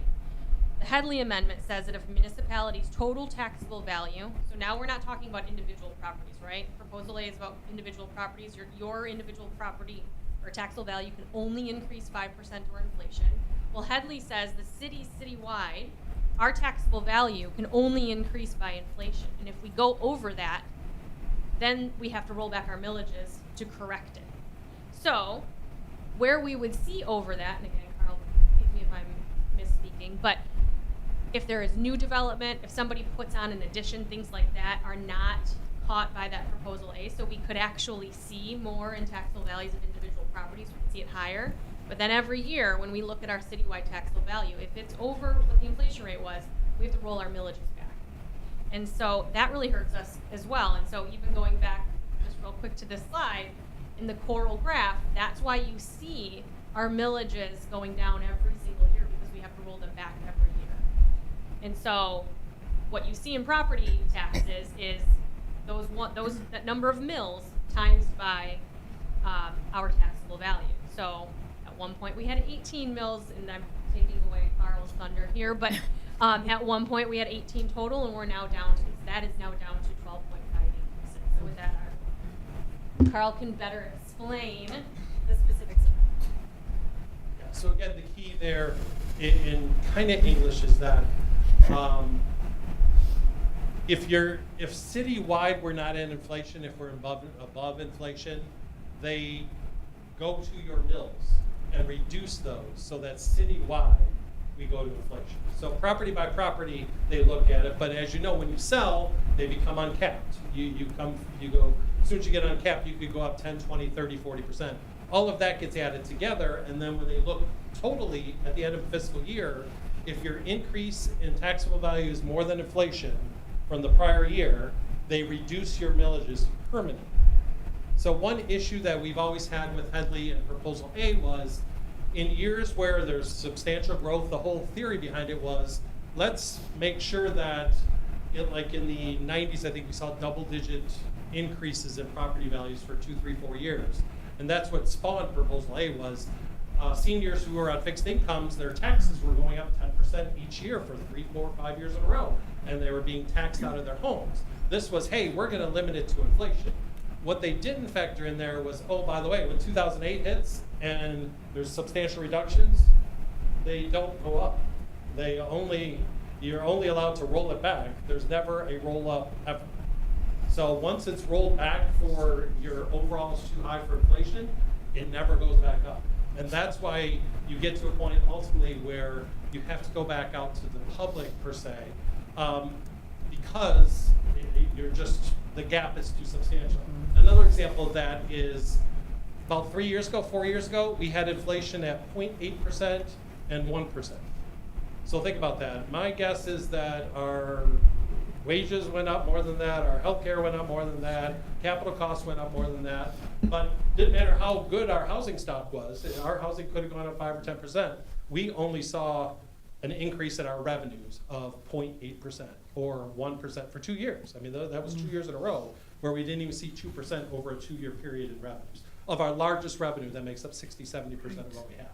The Headley Amendment says that if a municipality's total taxable value, so now we're not talking about individual properties, right? Proposal A is about individual properties. Your individual property or taxable value can only increase 5% or inflation. Well, Headley says the citywide, our taxable value can only increase by inflation. And if we go over that, then we have to roll back our millages to correct it. So where we would see over that, and again, Carl, kick me if I'm misspeaking, but if there is new development, if somebody puts on an addition, things like that are not caught by that Proposal A. So we could actually see more in taxable values of individual properties. We can see it higher. But then every year, when we look at our citywide taxable value, if it's over what the inflation rate was, we have to roll our millages back. And so that really hurts us as well. And so even going back just real quick to this slide, in the coral graph, that's why you see our millages going down every single year, because we have to roll them back every year. And so what you see in property taxes is that number of mills times by our taxable value. So at one point we had 18 mills, and I'm taking away Carl's thunder here, but at one point we had 18 total, and that is now down to 12.58%. So with that, Carl can better explain the specifics of that. Yeah, so again, the key there in kind of English is that if citywide we're not in inflation, if we're above inflation, they go to your mills and reduce those so that citywide we go to inflation. So property by property, they look at it, but as you know, when you sell, they become uncapped. You go, as soon as you get uncapped, you could go up 10, 20, 30, 40%. All of that gets added together, and then when they look totally at the end of the fiscal year, if your increase in taxable value is more than inflation from the prior year, they reduce your millages permanently. So one issue that we've always had with Headley and Proposal A was, in years where there's substantial growth, the whole theory behind it was, let's make sure that, like in the 90s, I think we saw double-digit increases in property values for 2, 3, 4 years. And that's what spawned Proposal A was, seniors who were on fixed incomes, their taxes were going up 10% each year for 3, 4, 5 years in a row, and they were being taxed out of their homes. This was, hey, we're going to limit it to inflation. What they didn't factor in there was, oh, by the way, when 2008 hits and there's substantial reductions, they don't go up. You're only allowed to roll it back. There's never a roll up ever. So once it's rolled back for your overall is too high for inflation, it never goes back up. And that's why you get to a point ultimately where you have to go back out to the public per se, because you're just, the gap is too substantial. Another example of that is about 4 years ago, we had inflation at 0.8% and 1%. So think about that. My guess is that our wages went up more than that, our healthcare went up more than that, capital costs went up more than that, but didn't matter how good our housing stock was, our housing could have gone up 5 or 10%. We only saw an increase in our revenues of 0.8% or 1% for 2 years. I mean, that was 2 years in a row where we didn't even see 2% over a 2-year period in revenues. Of our largest revenue, that makes up 60, 70% of what we have.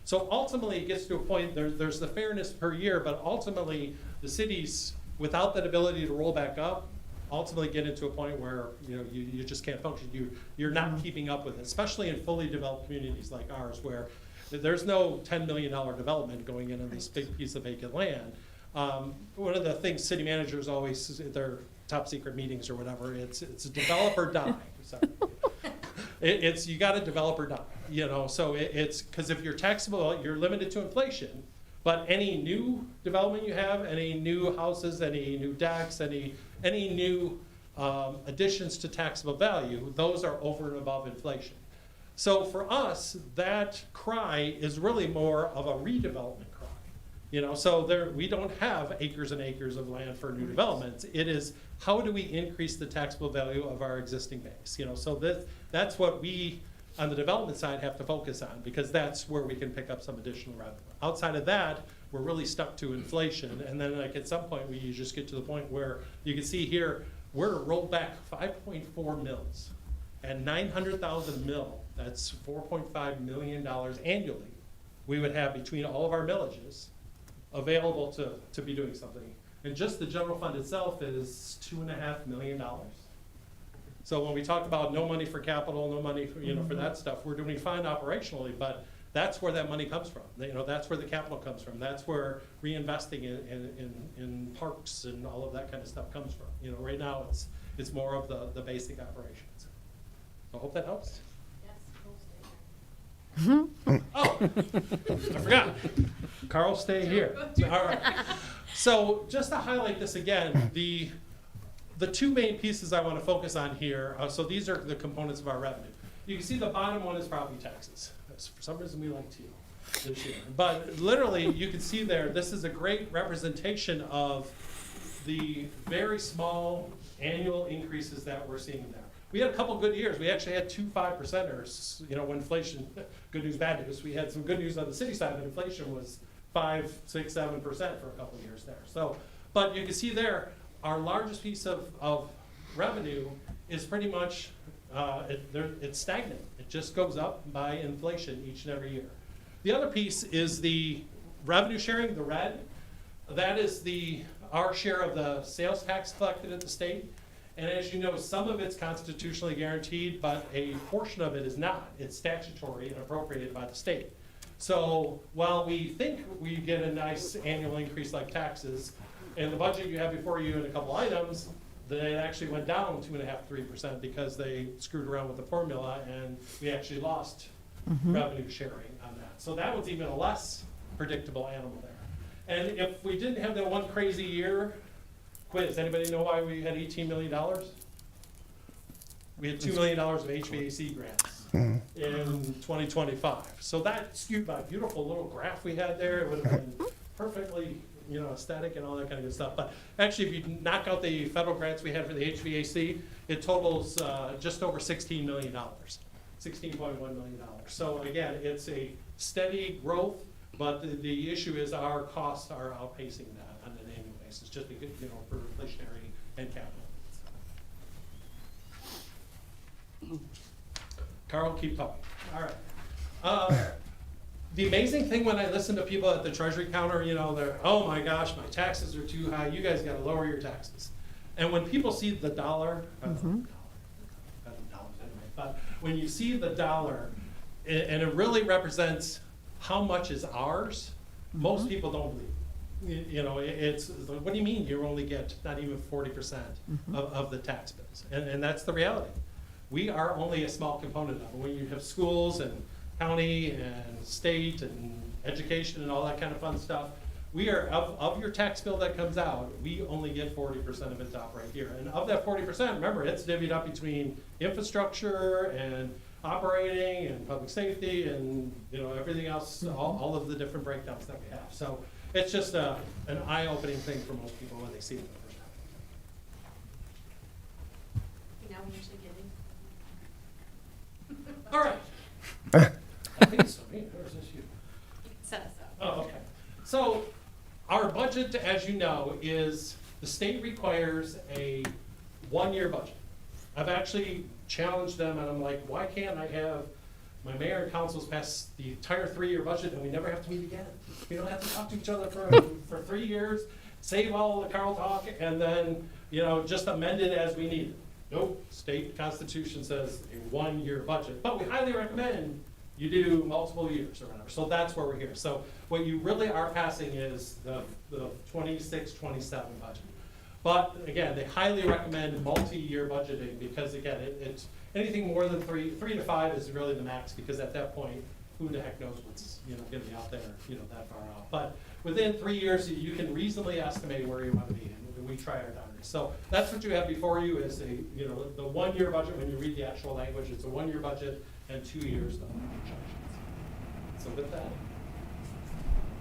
So ultimately, it gets to a point, there's the fairness per year, but ultimately, the cities, without that ability to roll back up, ultimately get into a point where you just can't function. You're not keeping up with it, especially in fully developed communities like ours, where there's no $10 million development going in on this big piece of vacant land. One of the things city managers always, their top secret meetings or whatever, it's a develop or die. Sorry. It's you got to develop or die. So it's because if you're taxable, you're limited to inflation. But any new development you have, any new houses, any new decks, any new additions to taxable value, those are over and above inflation. So for us, that cry is really more of a redevelopment cry. So we don't have acres and acres of land for new developments. It is, how do we increase the taxable value of our existing base? So that's what we, on the development side, have to focus on, because that's where we can pick up some additional revenue. Outside of that, we're really stuck to inflation, and then at some point, we just get to the point where you can see here, we're rolled back 5.4 mils, and 900,000 mil, that's $4.5 million annually, we would have between all of our millages available to be doing something. And just the general fund itself is $2.5 million. So when we talk about no money for capital, no money for, for that stuff, we're doing fine operationally, but that's where that money comes from. That's where the capital comes from. That's where reinvesting in parks and all of that kind of stuff comes from. Right now it's more of the basic operations. So I hope that helps. Yes, oh, I forgot. Carl, stay here. All right. So just to highlight this again, the two main pieces I want to focus on here, so these are the components of our revenue. You can see the bottom one is property taxes. For some reason we like teal this year. But literally, you can see there, this is a great representation of the very small annual increases that we're seeing there. We had a couple good years. We actually had 2 5%ers, when inflation, good news, bad news. We had some good news on the city side, but inflation was 5, 6, 7% for a couple of years there. So, but you can see there, our largest piece of revenue is pretty much, it's stagnant. It just goes up by inflation each and every year. The other piece is the revenue sharing, the red. That is our share of the sales tax collected at the state. And as you know, some of it's constitutionally guaranteed, but a portion of it is not. It's statutory and appropriated by the state. So while we think we get a nice annual increase like taxes, in the budget you have before you in a couple items, they actually went down 2.5%, 3% because they screwed around with the formula and we actually lost revenue sharing on that. So that one's even a less predictable animal there. And if we didn't have that one crazy year, quiz, anybody know why we had $18 million? We had $2 million of HVAC grants in 2025. So that skewed by a beautiful little graph we had there. It would have been perfectly aesthetic and all that kind of good stuff. But actually, if you knock out the federal grants we had for the HVAC, it totals just over $16 million, $16.1 million. So again, it's a steady growth, but the issue is our costs are outpacing that on an annual basis, just because, for inflationary and capital. Carl, keep talking. All right. The amazing thing when I listen to people at the Treasury counter, they're, oh my gosh, my taxes are too high. You guys got to lower your taxes. And when people see the dollar, but when you see the dollar, and it really represents how much is ours, most people don't believe. It's like, what do you mean you only get not even 40% of the tax bills? And that's the reality. We are only a small component of it. When you have schools and county and state and education and all that kind of fun stuff, we are, of your tax bill that comes out, we only get 40% of it to operate here. And of that 40%, remember, it's divvied up between infrastructure and operating and public safety and, you know, everything else, all of the different breakdowns that we have. So it's just an eye-opening thing for most people when they see it the first time. Now we usually get in. All right. I think it's me, or is this you? You can set us up. Oh, okay. So our budget, as you know, is the state requires a one-year budget. I've actually challenged them and I'm like, why can't I have my mayor and councils pass the entire 3-year budget and we never have to meet again? We don't have to talk to each other for 3 years, save all the Carl talk, and then, you know, just amend it as we need it. Nope, state constitution says a one-year budget, but we highly recommend you do multiple years or whatever. So that's where we're here. So what you really are passing is the 26-27 budget. But again, they highly recommend multi-year budgeting because again, it's anything more than 3 to 5 is really the max, because at that point, who the heck knows what's, you know, going to be out there, you know, that far out. But within 3 years, you can reasonably estimate where you want to be, and we try our darndest. So that's what you have before you is a, you know, the one-year budget. When you read the actual language, it's a one-year budget and 2 years of projections. So with that,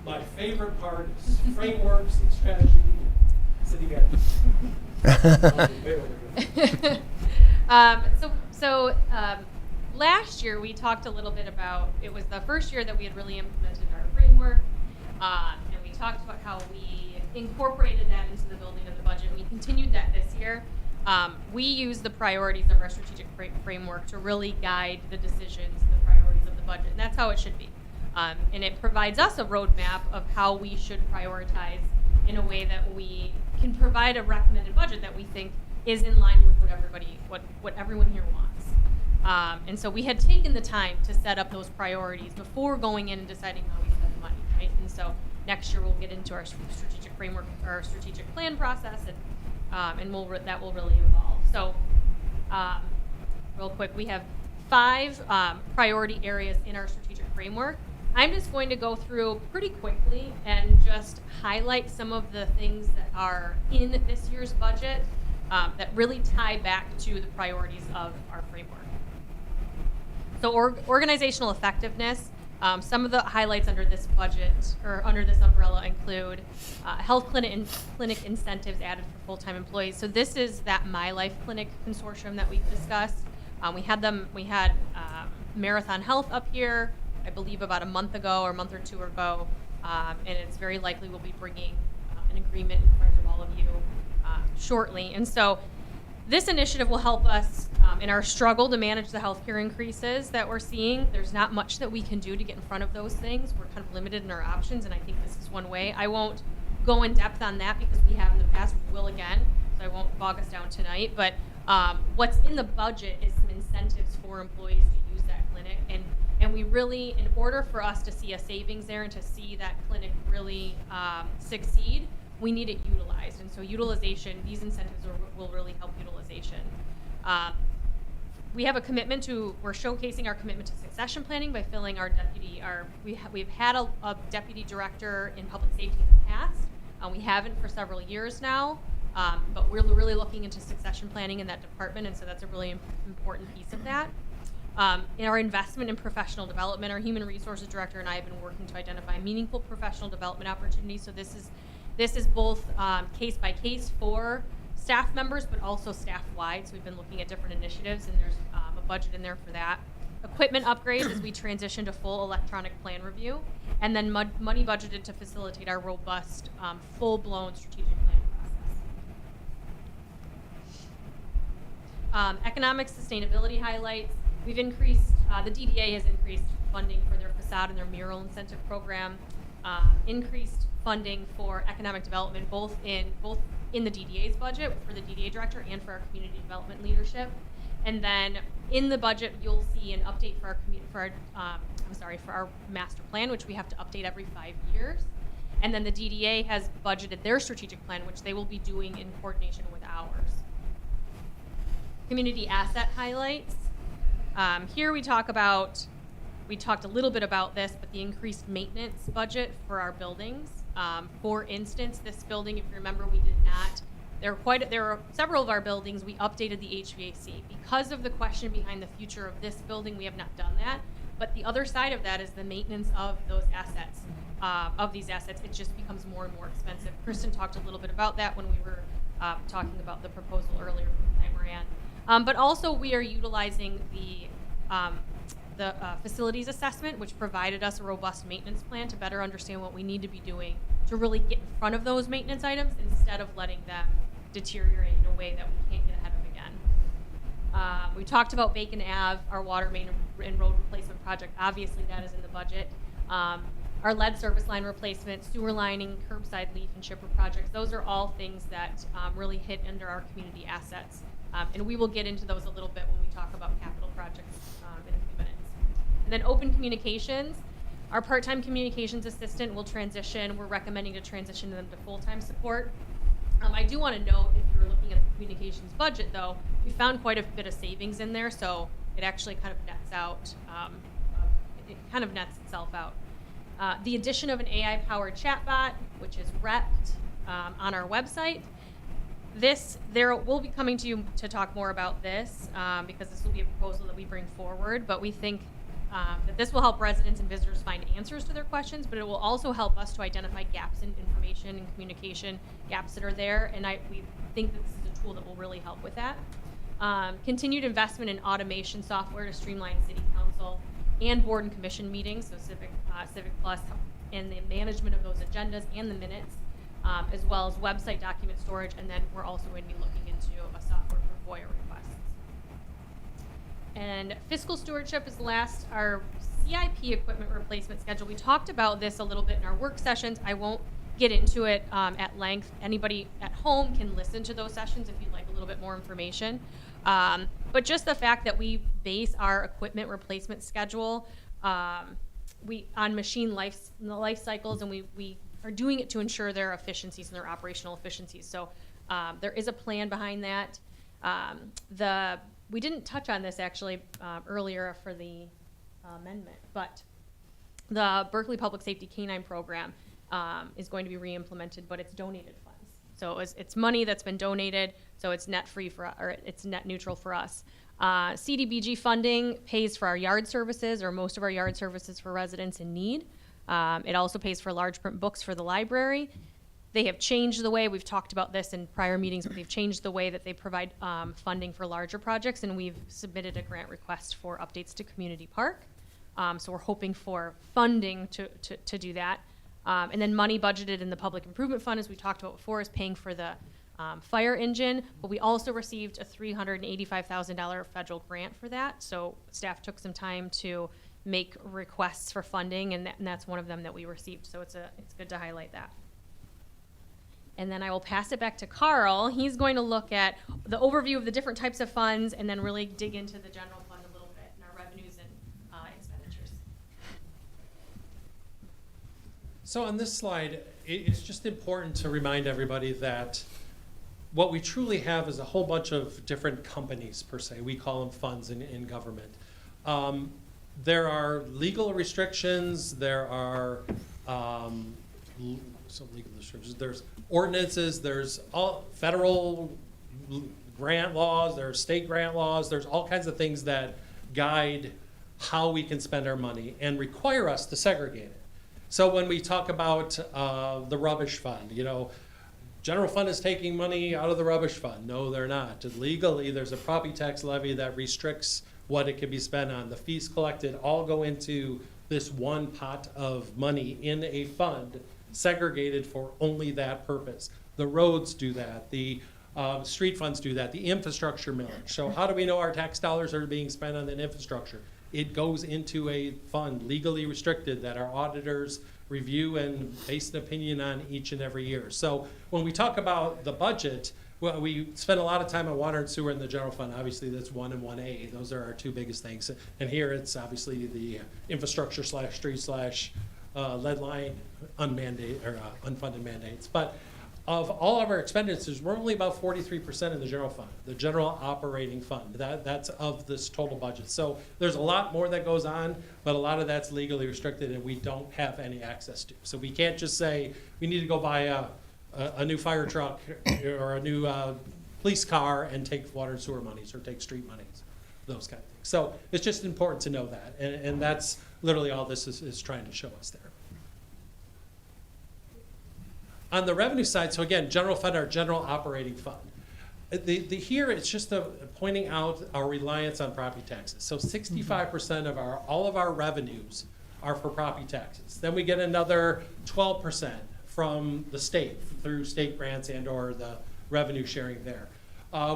my favorite part is frameworks and strategy. City last year we talked a little bit about, it was the first year that we had really implemented our framework, and we talked about how we incorporated that into the building of the budget. We continued that this year. We use the priorities of our strategic framework to really guide the decisions, the priorities of the budget, and that's how it should be. And it provides us a roadmap of how we should prioritize in a way that we can provide a recommended budget that we think is in line with what everyone here wants. And so we had taken the time to set up those priorities before going in and deciding how we spend the money, right? And so next year we'll get into our strategic framework, our strategic plan process, and that will really evolve. So real quick, we have 5 priority areas in our strategic framework. I'm just going to go through pretty quickly and just highlight some of the things that are in this year's budget that really tie back to the priorities of our framework. So organizational effectiveness, some of the highlights under this budget, or under this umbrella, include health clinic incentives added for full-time employees. So this is that My Life Clinic consortium that we've discussed. We had Marathon Health up here, I believe about a month ago or a month or 2 ago, and it's very likely we'll be bringing an agreement in front of all of you shortly. And so this initiative will help us in our struggle to manage the healthcare increases that we're seeing. There's not much that we can do to get in front of those things. We're kind of limited in our options, and I think this is one way. I won't go in depth on that because we have in the past, we will again, so I won't bog us down tonight. But what's in the budget is some incentives for employees to use that clinic. And we really, in order for us to see a savings there and to see that clinic really succeed, we need it utilized. And so utilization, these incentives will really help utilization. We have a commitment to, we're showcasing our commitment to succession planning by filling we've had a deputy director in public safety in the past. We haven't for several years now, but we're really looking into succession planning in that department, and so that's a really important piece of that. In our investment in professional development, our human resources director and I have been working to identify meaningful professional development opportunities. So this is both case by case for staff members, but also staff-wide. So we've been looking at different initiatives, and there's a budget in there for that. Equipment upgrades as we transition to full electronic plan review, and then money budgeted to facilitate our robust, full-blown strategic plan process. Economic sustainability highlights. We've increased, the DDA has increased funding for their facade and their mural incentive program, increased funding for economic development, both in the DDA's budget for the DDA director and for our community development leadership. And then in the budget, you'll see an update for our master plan, which we have to update every 5 years. And then the DDA has budgeted their strategic plan, which they will be doing in coordination with ours. Community asset highlights. Here we talk about we talked a little bit about this, but the increased maintenance budget for our buildings. For instance, this building, if you remember, we did not. There are several of our buildings we updated the HVAC because of the question behind the future of this building. We have not done that, but the other side of that is the maintenance of those assets. Of these assets, it just becomes more and more expensive. Kristen talked a little bit about that when we were talking about the proposal earlier from Moran. But also we are utilizing the facilities assessment, which provided us a robust maintenance plan to better understand what we need to be doing to really get in front of those maintenance items instead of letting them deteriorate in a way that we can't get ahead of again. We talked about Bacon Ave, our water main and road replacement project. Obviously, that is in the budget. Our lead service line replacement, sewer lining, curbside leaf and chipper projects, those are all things that really hit under our community assets. And we will get into those a little bit when we talk about capital projects in a few minutes. And then open communications. Our part-time communications assistant will transition. We're recommending to transition them to full-time support. I do want to note, if you're looking at the communications budget, though, we found quite a bit of savings in there, so it actually kind of nets out. It kind of nets itself out. The addition of an AI-powered chatbot, which is repped on our website. We'll be coming to you to talk more about this because this will be a proposal that we bring forward, but we think that this will help residents and visitors find answers to their questions, but it will also help us to identify gaps in information and communication, gaps that are there, and we think that this is a tool that will really help with that. Continued investment in automation software to streamline city council and board and commission meetings, so Civic Plus, and the management of those agendas and the minutes, as well as website document storage, and then we're also going to be looking into a software for FOIA requests. And fiscal stewardship is last. Our CIP equipment replacement schedule. We talked about this a little bit in our work sessions. I won't get into it at length. Anybody at home can listen to those sessions if you'd like a little bit more information. But just the fact that we base our equipment replacement schedule on machine life cycles, and we are doing it to ensure their efficiencies and their operational efficiencies. So there is a plan behind that. We didn't touch on this actually earlier for the amendment, but the Berkley Public Safety Canine Program is going to be re-implemented, but it's donated funds. So it's money that's been donated, so it's net free it's net neutral for us. CDBG funding pays for our yard services, or most of our yard services for residents in need. It also pays for large print books for the library. They have changed the way, we've talked about this in prior meetings, but they've changed the way that they provide funding for larger projects, and we've submitted a grant request for updates to Community Park. So we're hoping for funding to do that. And then money budgeted in the Public Improvement Fund, as we talked about before, is paying for the fire engine, but we also received a $385,000 federal grant for that. So staff took some time to make requests for funding, and that's one of them that we received. So it's good to highlight that. And then I will pass it back to Carl. He's going to look at the overview of the different types of funds and then really dig into the general fund a little bit and our revenues and expenditures. So on this slide, it's just important to remind everybody that what we truly have is a whole bunch of different companies, per se. We call them funds in government. There are legal restrictions. There are some legal restrictions. There's ordinances. There's all federal grant laws. There's state grant laws. There's all kinds of things that guide how we can spend our money and require us to segregate it. So when we talk about the rubbish fund, general fund is taking money out of the rubbish fund. No, they're not. Legally, there's a property tax levy that restricts what it can be spent on. The fees collected all go into this one pot of money in a fund segregated for only that purpose. The roads do that. The street funds do that. The infrastructure millage. So how do we know our tax dollars are being spent on that infrastructure? It goes into a fund legally restricted that our auditors review and base an opinion on each and every year. So when we talk about the budget, well, we spend a lot of time on water and sewer in the general fund. Obviously, that's 1 and 1A. Those are our two biggest things. And here it's obviously the infrastructure / street / lead line unfunded mandates. But of all of our expenditures, we're only about 43% in the general fund, the general operating fund. That's of this total budget. So there's a lot more that goes on, but a lot of that's legally restricted and we don't have any access to. So we can't just say, we need to go buy a new fire truck or a new police car and take water and sewer monies or take street monies, those kind of things. So it's just important to know that. And that's literally all this is trying to show us there. On the revenue side, so again, general fund, our general operating fund. Here, it's just pointing out our reliance on property taxes. So 65% of all of our revenues are for property taxes. Then we get another 12% from the state through state grants and or the revenue sharing there.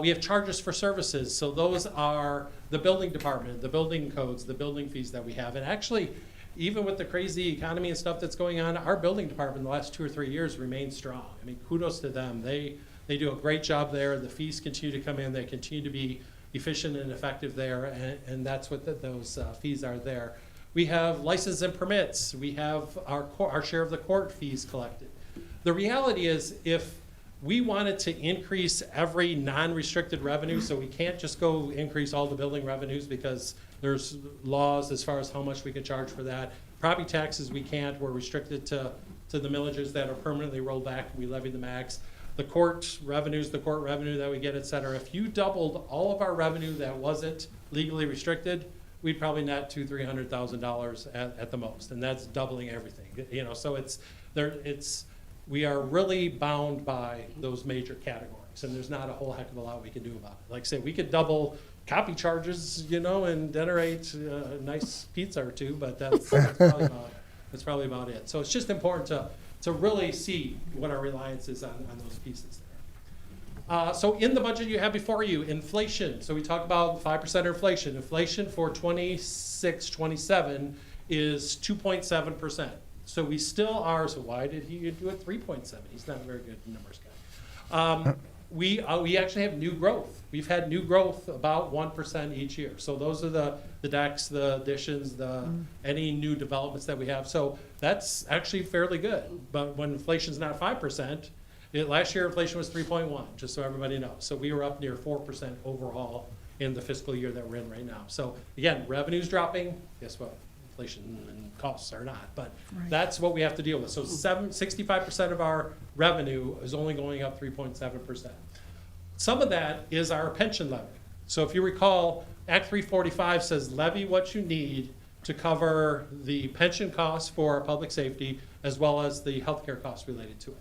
We have charges for services. So those are the building department, the building codes, the building fees that we have. And actually, even with the crazy economy and stuff that's going on, our building department in the last 2 or 3 years remains strong. I mean, kudos to them. They do a great job there. The fees continue to come in. They continue to be efficient and effective there, and that's what those fees are there. We have license and permits. We have our share of the court fees collected. The reality is, if we wanted to increase every non-restricted revenue, so we can't just go increase all the building revenues because there's laws as far as how much we can charge for that. Property taxes, we can't. We're restricted to the millages that are permanently rolled back. We levy the max. The court revenues, the court revenue that we get, et cetera. If you doubled all of our revenue that wasn't legally restricted, we'd probably net $200,000-300,000 at the most, and that's doubling everything. You know, so we are really bound by those major categories, and there's not a whole heck of a lot we can do about it. Like I say, we could double copy charges, you know, and generate a nice pizza or two, but that's probably about it. So it's just important to really see what our reliance is on those pieces there. So in the budget you have before you, inflation. So we talk about 5% inflation. Inflation for 26-27 is 2.7%. So we still are, so why did he do it 3.7? He's not a very good numbers guy. We actually have new growth. We've had new growth about 1% each year. So those are the decks, the additions, any new developments that we have. So that's actually fairly good. But when inflation's not 5%, last year inflation was 3.1, just so everybody knows. So we were up near 4% overall in the fiscal year that we're in right now. So again, revenue's dropping. Guess what? Inflation and costs are not, but that's what we have to deal with. So 65% of our revenue is only going up 3.7%. Some of that is our pension levy. So if you recall, Act 345 says levy what you need to cover the pension costs for public safety as well as the healthcare costs related to it.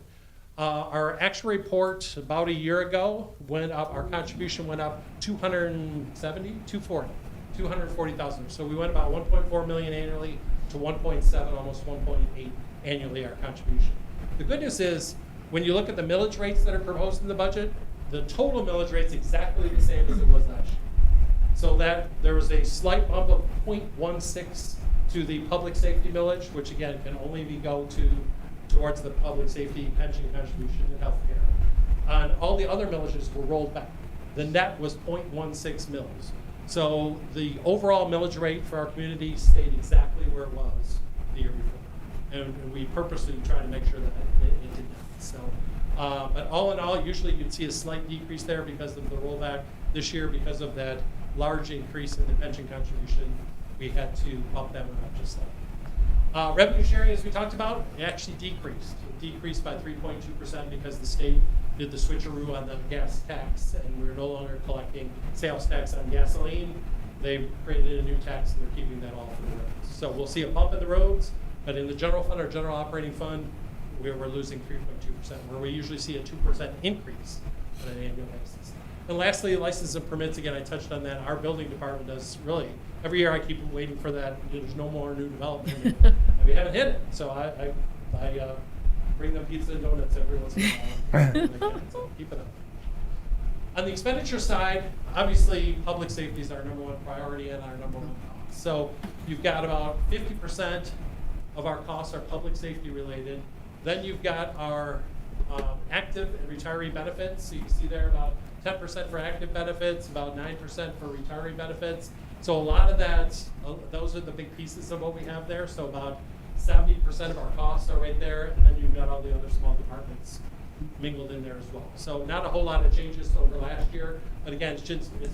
Our actual report about a year ago went up, our contribution went up 240,000. So we went about 1.4 million annually to 1.7, almost 1.8 annually our contribution. The good news is, when you look at the millage rates that are proposed in the budget, the total millage rate's exactly the same as it was last year. So that there was a slight bump of 0.16 to the public safety millage, which again can only go towards the public safety pension contribution and healthcare. And all the other millages were rolled back. The net was 0.16 mils. So the overall millage rate for our community stayed exactly where it was the year before. And we purposely try to make sure that it did not. So, but all in all, usually you'd see a slight decrease there because of the rollback. This year, because of that large increase in the pension contribution, we had to bump that one up just slightly. Revenue sharing, as we talked about, it actually decreased. It decreased by 3.2% because the state did the switcheroo on the gas tax, and we're no longer collecting sales tax on gasoline. They created a new tax, and they're keeping that all for the roads. So we'll see a bump in the roads, but in the general fund, our general operating fund, we're losing 3.2%, where we usually see a 2% increase on an annual basis. And lastly, licenses and permits. Again, I touched on that. Our building department does really, every year I keep waiting for that. There's no more new development, and we haven't hit it. So I bring them pizza and donuts every once in a while. So keep it up. On the expenditure side, obviously public safety is our number one priority and our number one cost. So you've got about 50% of our costs are public safety related. Then you've got our active and retiree benefits. So you can see there about 10% for active benefits, about 9% for retiree benefits. So a lot of that, those are the big pieces of what we have there. So about 70% of our costs are right there, and then you've got all the other small departments mingled in there as well. So not a whole lot of changes over last year, but again, it's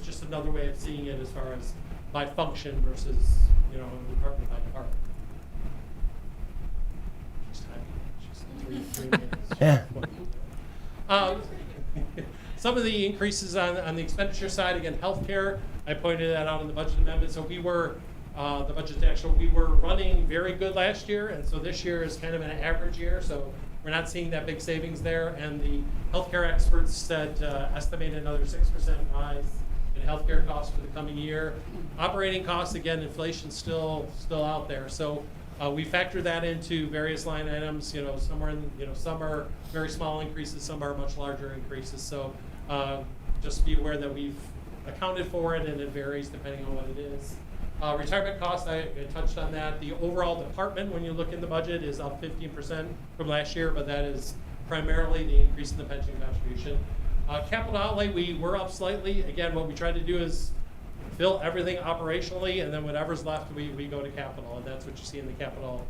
just another way of seeing it as far as by function versus, you know, department by department. Just three minutes. Yeah. Some of the increases on the expenditure side, again, healthcare, I pointed that out in the budget amendment. So we were, the budget actual, we were running very good last year, and so this year is kind of an average year, so we're not seeing that big savings there. And the healthcare experts said estimate another 6% rise in healthcare costs for the coming year. Operating costs, again, inflation's still out there. So we factor that into various line items. You know, somewhere in, you know, some are very small increases, some are much larger increases. So just be aware that we've accounted for it, and it varies depending on what it is. Retirement costs, I touched on that. The overall department, when you look in the budget, is up 15% from last year, but that is primarily the increase in the pension contribution. Capital outlay, we were up slightly. Again, what we try to do is fill everything operationally, and then whatever's left, we go to capital, and that's what you see in the capital.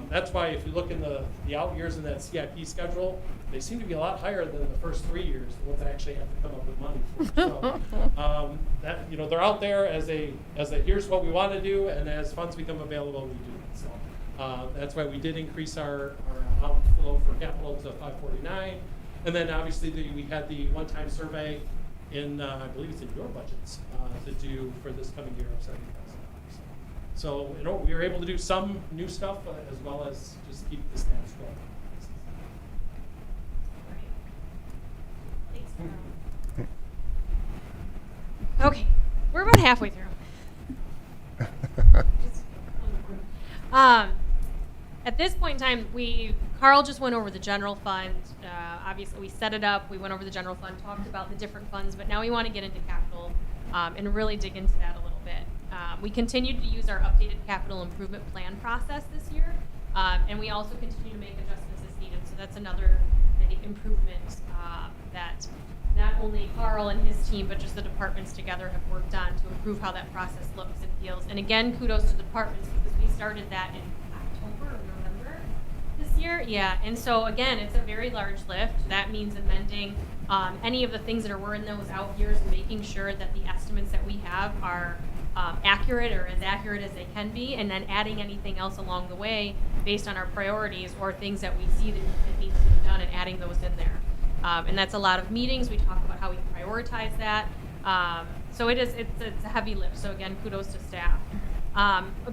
That's why if you look in the out years in that CIP schedule, they seem to be a lot higher than the first 3 years, the ones that actually have to come up with money for. So that, you know, they're out there as a here's what we want to do, and as funds become available, we do it. So that's why we did increase our outflow for capital to 549, and then obviously we had the one-time survey in I believe it's in your budgets to do for this coming year of $70,000. So, you know, we were able to do some new stuff as well as just keep the status quo. Okay, we're about halfway through. At this point in time, Carl just went over the general fund. Obviously, we set it up. We went over the general fund, talked about the different funds, but now we want to get into capital and really dig into that a little bit. We continued to use our updated capital improvement plan process this year, and we also continue to make adjustments as needed. So that's another big improvement that not only Carl and his team, but just the departments together have worked on to improve how that process looks and feels. And again, kudos to the departments because we started that in October or November this year. Yeah, and so again, it's a very large lift. That means amending any of the things that were in those out years and making sure that the estimates that we have are accurate or as accurate as they can be, and then adding anything else along the way based on our priorities or things that we see that needs to be done and adding those in there. And that's a lot of meetings. We talk about how we prioritize that. So it's a heavy lift. So again, kudos to staff.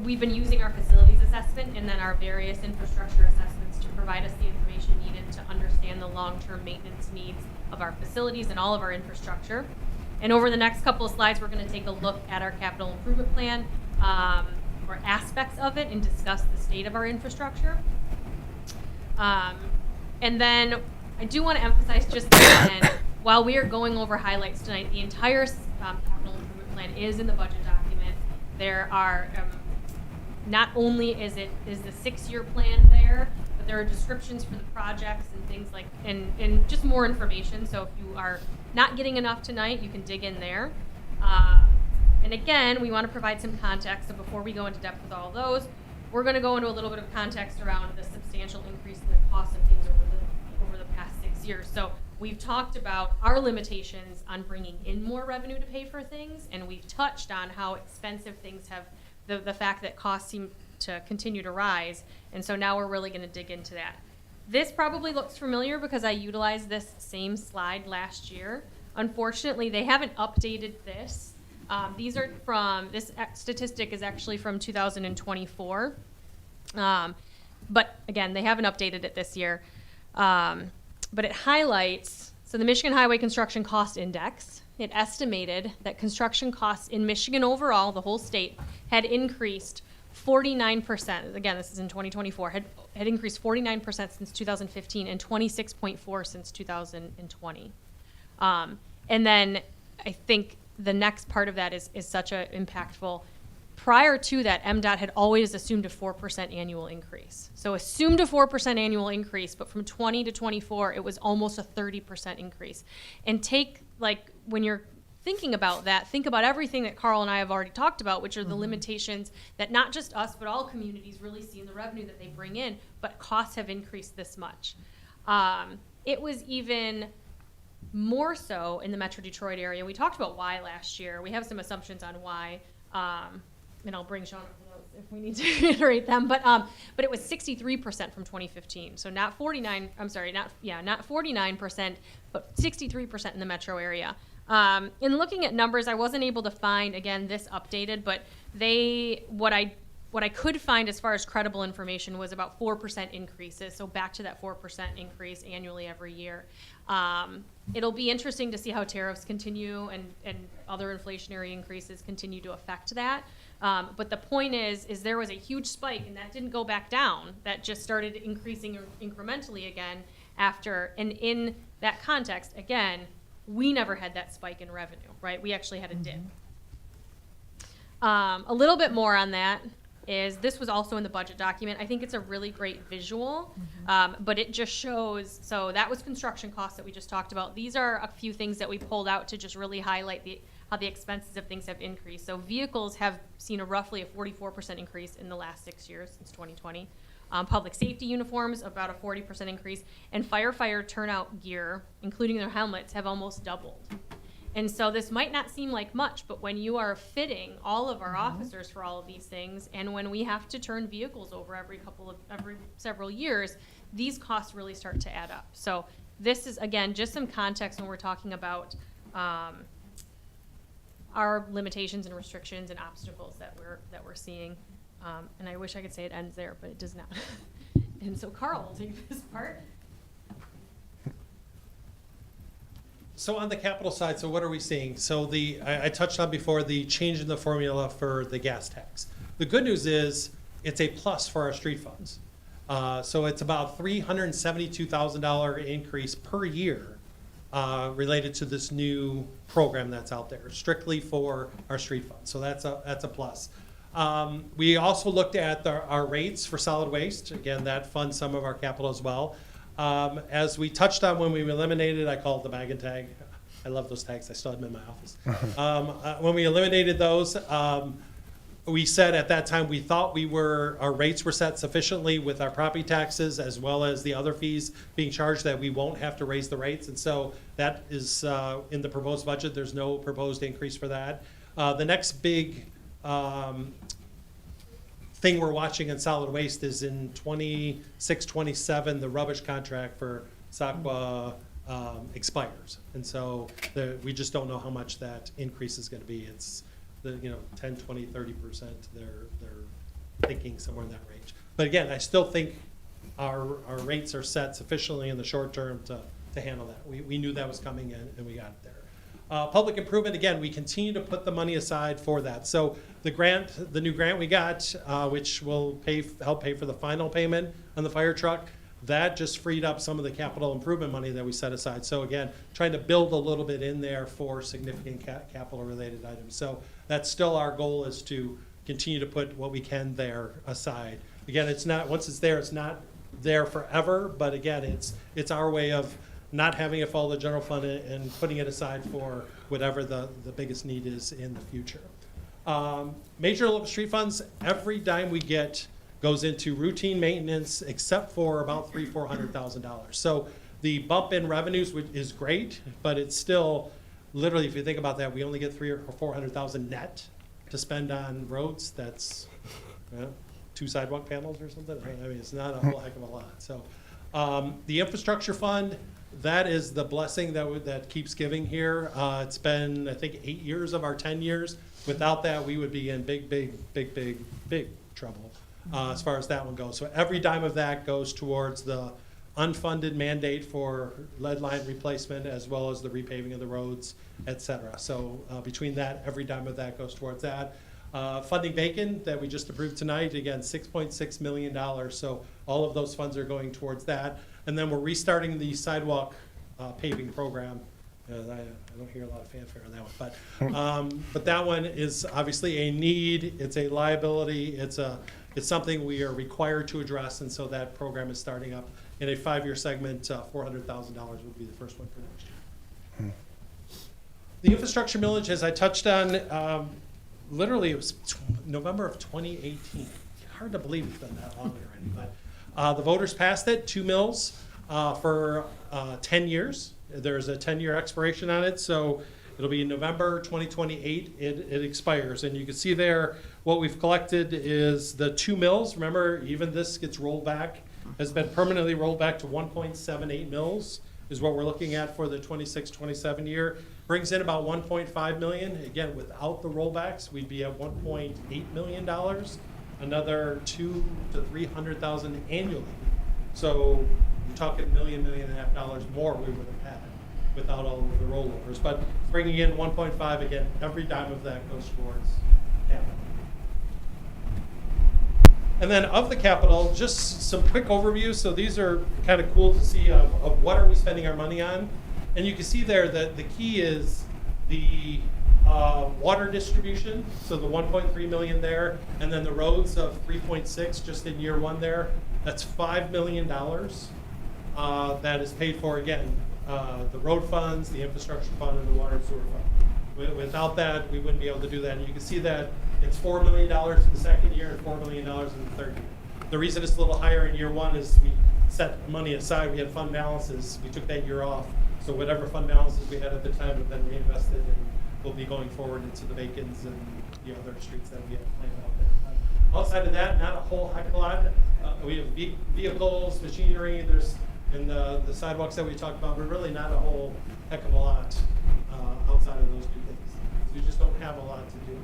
We've been using our facilities assessment and then our various infrastructure assessments to provide us the information needed to understand the long-term maintenance needs of our facilities and all of our infrastructure. And over the next couple of slides, we're going to take a look at our capital improvement plan or aspects of it and discuss the state of our infrastructure. And then I do want to emphasize just again, while we are going over highlights tonight, the entire capital improvement plan is in the budget document. There are, not only is the 6-year plan there, but there are descriptions for the projects and things like, and just more information. So if you are not getting enough tonight, you can dig in there. And again, we want to provide some context. So before we go into depth with all of those, we're going to go into a little bit of context around the substantial increase in the cost of things over the past 6 years. So we've talked about our limitations on bringing in more revenue to pay for things, and we've touched on how expensive things have, the fact that costs seem to continue to rise. And so now we're really going to dig into that. This probably looks familiar because I utilized this same slide last year. Unfortunately, they haven't updated this. These are from, this statistic is actually from 2024. But again, they haven't updated it this year. But it highlights, so the Michigan Highway Construction Cost Index, it estimated that construction costs in Michigan overall, the whole state, had increased 49%. Again, this is in 2024, had increased 49% since 2015 and 26.4% since 2020. And then I think the next part of that is such a impactful. Prior to that, MDOT had always assumed a 4% annual increase. So assumed a 4% annual increase, but from 20 to 24, it was almost a 30% increase. And take, like, when you're thinking about that, think about everything that Carl and I have already talked about, which are the limitations that not just us, but all communities really see in the revenue that they bring in, but costs have increased this much. it was even more so in the Metro Detroit area. We talked about why last year. We have some assumptions on why, and I'll bring Sean up the notes if we need to reiterate them. But it was 63% from 2015. So not 49. I'm sorry, not 49%, but 63% in the metro area. In looking at numbers, I wasn't able to find again this updated, but what I could find as far as credible information was about 4% increases. So back to that 4% increase annually every year. It'll be interesting to see how tariffs continue and other inflationary increases continue to affect that. But the point is there was a huge spike and that didn't go back down. That just started increasing incrementally again after. And in that context, again, we never had that spike in revenue, right? We actually had a dip. A little bit more on that is this was also in the budget document. I think it's a really great visual, but it just shows, so that was construction costs that we just talked about. These are a few things that we pulled out to just really highlight how the expenses of things have increased. So vehicles have seen roughly a 44% increase in the last 6 years since 2020. Public safety uniforms, about a 40% increase, and firefighter turnout gear, including their helmets, have almost doubled. And so this might not seem like much, but when you are fitting all of our officers for all of these things, and when we have to turn vehicles over every several years, these costs really start to add up. So this is, again, just some context when we're talking about our limitations and restrictions and obstacles that we're seeing. And I wish I could say it ends there, but it does not. And so Carl will take this part. So on the capital side, so what are we seeing? So I touched on before the change in the formula for the gas tax. The good news is it's a plus for our street funds. So it's about $372,000 increase per year related to this new program that's out there, strictly for our street funds. So that's a plus. We also looked at our rates for solid waste. Again, that funds some of our capital as well. As we touched on when we eliminated, I call it the bag and tag. I love those tags. I still have them in my office. When we eliminated those, we said at that time we thought our rates were set sufficiently with our property taxes as well as the other fees being charged that we won't have to raise the rates. And so that is in the proposed budget. There's no proposed increase for that. The next big thing we're watching in solid waste is in 26, 27, the rubbish contract for SACWA expires. And so we just don't know how much that increase is going to be. It's 10, 20, 30%. They're thinking somewhere in that range. But again, I still think our rates are set sufficiently in the short term to handle that. We knew that was coming in and we got it there. Public improvement, again, we continue to put the money aside for that. So the new grant we got, which will help pay for the final payment on the fire truck, that just freed up some of the capital improvement money that we set aside. So again, trying to build a little bit in there for significant capital related items. So that's still our goal, is to continue to put what we can there aside. Again, once it's not there forever, but again, it's our way of not having it follow the general fund and putting it aside for whatever the biggest need is in the future. Major local street funds, every dime we get goes into routine maintenance except for about $300,000-$400,000. So the bump in revenues is great, but it's still, literally, if you think about that, we only get $300,000 or $400,000 net to spend on roads. That's 2 sidewalk panels or something. I mean, it's not a whole heck of a lot. So the infrastructure fund, that is the blessing that keeps giving here. It's been, I think, 8 years of our 10 years. Without that, we would be in big trouble as far as that one goes. So every dime of that goes towards the unfunded mandate for lead line replacement as well as the repaving of the roads, et cetera. So between that, every dime of that goes towards that. Funding Bacon that we just approved tonight, again, $6.6 million. So all of those funds are going towards that. And then we're restarting the sidewalk paving program. I don't hear a lot of fanfare on that one, but that one is obviously a need. It's a liability. It's something we are required to address, and so that program is starting up in a 5-year segment. $400,000 would be the first one for next year. The infrastructure millage, as I touched on, literally it was November of 2018. Hard to believe it's been that long already, but the voters passed it, 2 mills. for 10 years. There's a 10-year expiration on it, so it'll be November 2028, it expires. And you can see there, what we've collected is the 2 mills. Remember, even this gets rolled back, has been permanently rolled back to 1.78 mills, is what we're looking at for the 26-27 year. Brings in about 1.5 million. Again, without the rollbacks, we'd be at $1.8 million, another 200,000 to 300,000 annually. So you're talking $1.5 million more we would have had without all of the rollovers. But bringing in 1.5, again, every dime of that goes towards capital. And then of the capital, just some quick overview. So these are kind of cool to see of what are we spending our money on. And you can see there that the key is the water distribution, so the 1.3 million there, and then the roads of 3.6 just in year 1 there. That's $5 million that is paid for, again, the road funds, the infrastructure fund, and the water and sewer fund. Without that, we wouldn't be able to do that. And you can see that it's $4 million in the second year and $4 million in the third year. The reason it's a little higher in year 1 is we set money aside. We had fund balances. We took that year off. So whatever fund balances we had at the time have been reinvested and will be going forward into the Bacons and the other streets that we have planned out there. Outside of that, not a whole heck of a lot. We have vehicles, machinery, and the sidewalks that we talked about, but really not a whole heck of a lot outside of those 2 things. We just don't have a lot to do.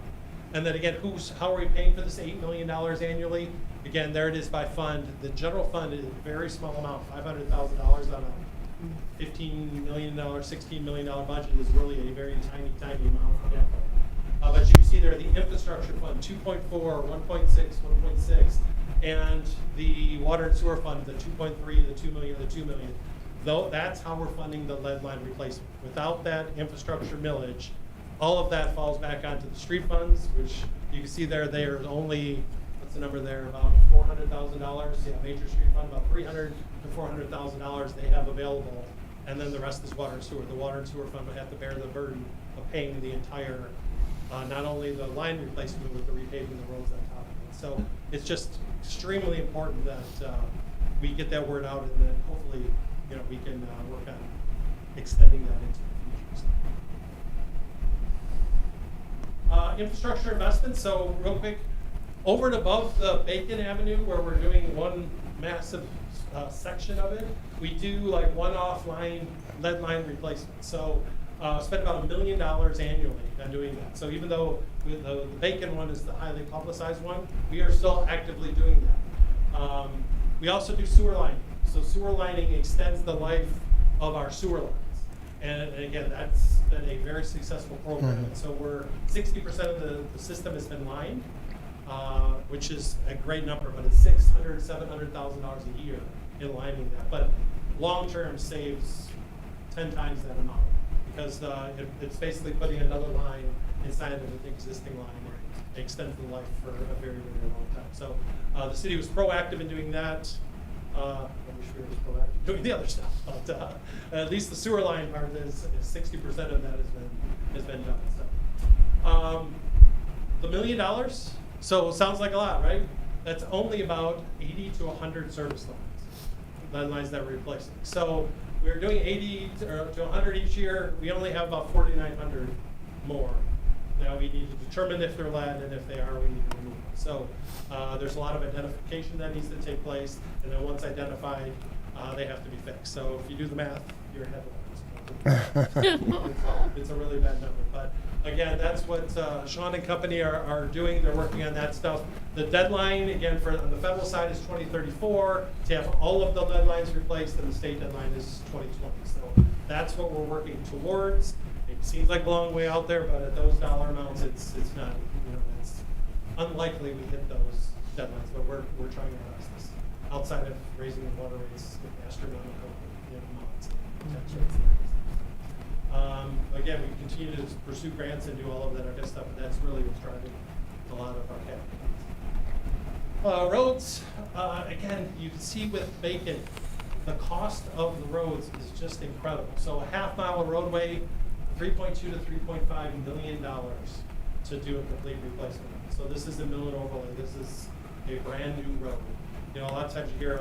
And then again, how are we paying for this $8 million annually? Again, there it is by fund. The general fund is a very small amount, $500,000 on a $15 million, $16 million budget is really a very tiny, tiny amount of capital. But you can see there the infrastructure fund, 2.4, 1.6, 1.6, and the water and sewer fund, the 2.3, the 2 million, the 2 million. Though that's how we're funding the lead line replacement. Without that infrastructure millage, all of that falls back onto the street funds, which you can see there, they are only, what's the number there, about $400,000. Yeah, major street fund, about $300,000 to $400,000 they have available, and then the rest is water and sewer. The water and sewer fund would have to bear the burden of paying the entire, not only the line replacement, but the repaving the roads on top of it. So it's just extremely important that we get that word out, and that hopefully, we can work on extending that into the future. Infrastructure investments. So real quick, over and above the Bacon Avenue, where we're doing one massive section of it, we do like one-off lead line replacement. So spend about $1 million annually on doing that. So even though the Bacon one is the highly publicized one, we are still actively doing that. We also do sewer lining. So sewer lining extends the life of our sewer lines. And again, that's been a very successful program. And so 60% of the system has been lined, which is a great number, but it's $600,000, $700,000 a year in lining that. But long-term saves 10 times that amount, because it's basically putting another line inside of an existing line, and it extends the life for a very, very long time. So the city was proactive in doing that. I wish we were proactive doing the other stuff, but at least the sewer line part is 60% of that has been done. So the $1 million. So it sounds like a lot, right? That's only about 80 to 100 service lines that we're replacing. So we're doing 80 to 100 each year. We only have about 4,900 more. Now we need to determine if they're lead, and if they are, we need to remove them. So there's a lot of identification that needs to take place, and then once identified, they have to be fixed. So if you do the math, you're ahead of it's a really bad number. But again, that's what Sean and company are doing. They're working on that stuff. The deadline, again, on the federal side is 2034 to have all of the lead lines replaced, and the state deadline is 2020. So that's what we're working towards. It seems like a long way out there, but at those dollar amounts, it's not. It's unlikely we hit those deadlines. But we're trying our best. Outside of raising the water rates astronomical amounts, tax rates. Again, we continue to pursue grants and do all of that other stuff, and that's really what's driving a lot of our capital. Roads, again, you can see with Bacon, the cost of the roads is just incredible. So a half-mile roadway, $3.2 to $3.5 million to do a complete replacement. So this is a mill and overlay. This is a brand new road. You know, a lot of times you hear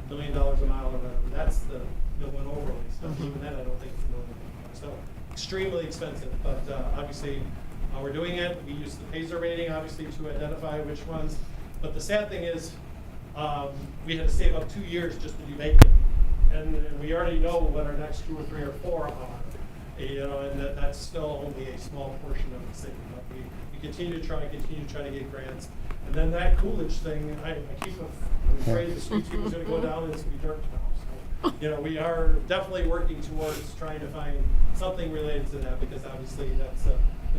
$1 million a mile or whatever. That's the one overlay stuff. Even then, I don't think it's $1 million. So extremely expensive, but obviously we're doing it. We use the PASER rating, obviously, to identify which ones. But the sad thing is, we had to save up 2 years just to do Macon. And we already know what our next 2 or 3 or 4 are. You know, and that's still only a small portion of the city. But we continue to try to get grants. And then that Coolidge thing, I'm afraid the street sweeper's going to go down and it's going to be dirt tomorrow. So, you know, we are definitely working towards trying to find something related to that, because obviously that's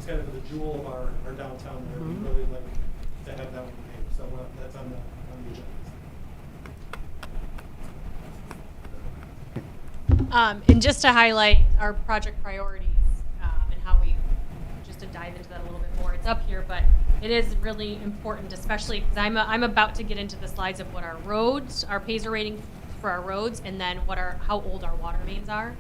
kind of the jewel of our downtown there. We really like to have that one made. So that's on the agenda. And just to highlight our project priorities and how we, just to dive into that a little bit more, it's up here, but it is really important, especially because I'm about to get into the slides of what our roads, our PASER rating for our roads, and then how old our water mains are.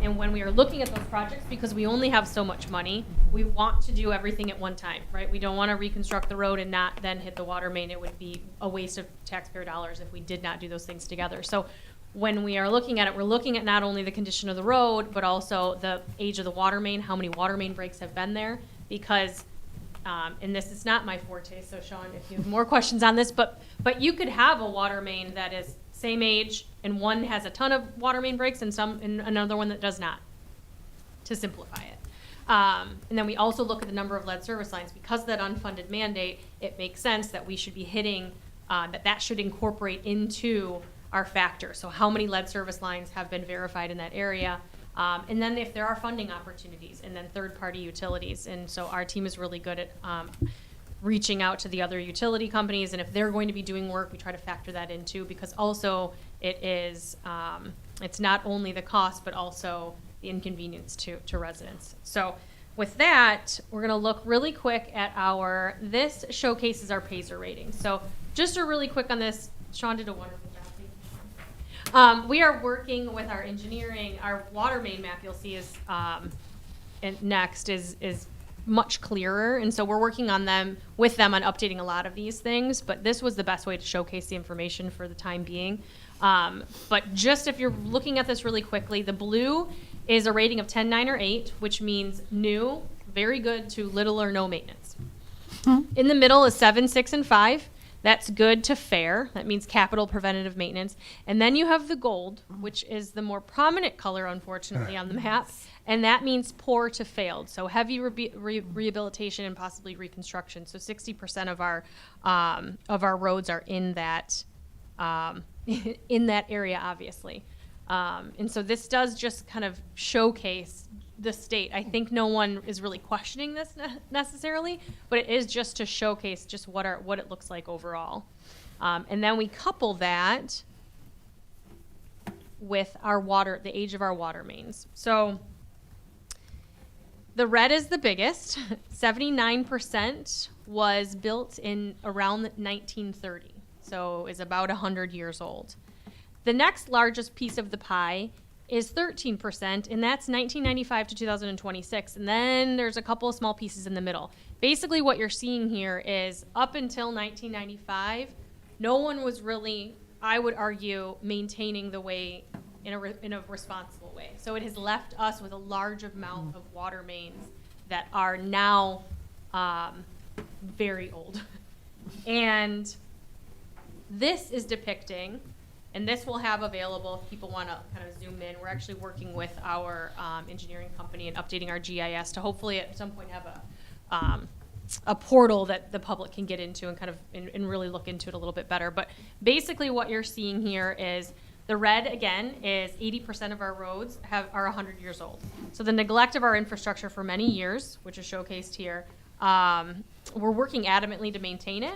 And when we are looking at those projects, because we only have so much money, we want to do everything at one time, right? We don't want to reconstruct the road and not then hit the water main. It would be a waste of taxpayer dollars if we did not do those things together. So when we are looking at it, we're looking at not only the condition of the road, but also the age of the water main, how many water main breaks have been there, because, and this is not my forte, so Sean, if you have more questions on this, but you could have a water main that is same age, and one has a ton of water main breaks and another one that does not, to simplify it. And then we also look at the number of lead service lines. Because of that unfunded mandate, it makes sense that we should be hitting, that should incorporate into our factor. So how many lead service lines have been verified in that area? And then if there are funding opportunities, and then third-party utilities. And so our team is really good at reaching out to the other utility companies, and if they're going to be doing work, we try to factor that in too, because also it is, it's not only the cost, but also the inconvenience to residents. So with that, we're gonna look really quick at this showcases our PASER rating. So just a really quick on this, Sean did a wonderful job. Thank you, Sean. We are working with our engineering, our water main map you'll see is, and next is much clearer, and so we're working on with them on updating a lot of these things, but this was the best way to showcase the information for the time being. But just if you're looking at this really quickly, the blue is a rating of 10, 9, or 8, which means new, very good, to little or no maintenance. In the middle is 7, 6, and 5. That's good to fair. That means capital preventative maintenance. And then you have the gold, which is the more prominent color, unfortunately, on the map. And that means poor to failed. So heavy rehabilitation and possibly reconstruction. So 60% of our roads are in that area, obviously. And so this does just kind of showcase the state. I think no one is really questioning this necessarily, but it is just to showcase just what it looks like overall. And then we couple that with the age of our water mains. So the red is the biggest. 79% was built in around 1930, so is about 100 years old. The next largest piece of the pie is 13%, and that's 1995 to 2026. And then there's a couple of small pieces in the middle. Basically what you're seeing here is up until 1995, no one was really, I would argue, maintaining the way in a responsible way. So it has left us with a large amount of water mains that are now very old. And this is depicting, and this we'll have available if people want to kind of zoom in. We're actually working with our engineering company and updating our GIS to hopefully at some point have a portal that the public can get into and kind of and really look into it a little bit better. But basically what you're seeing here is the red, again, is 80% of our roads are 100 years old. So the neglect of our infrastructure for many years, which is showcased here, we're working adamantly to maintain it.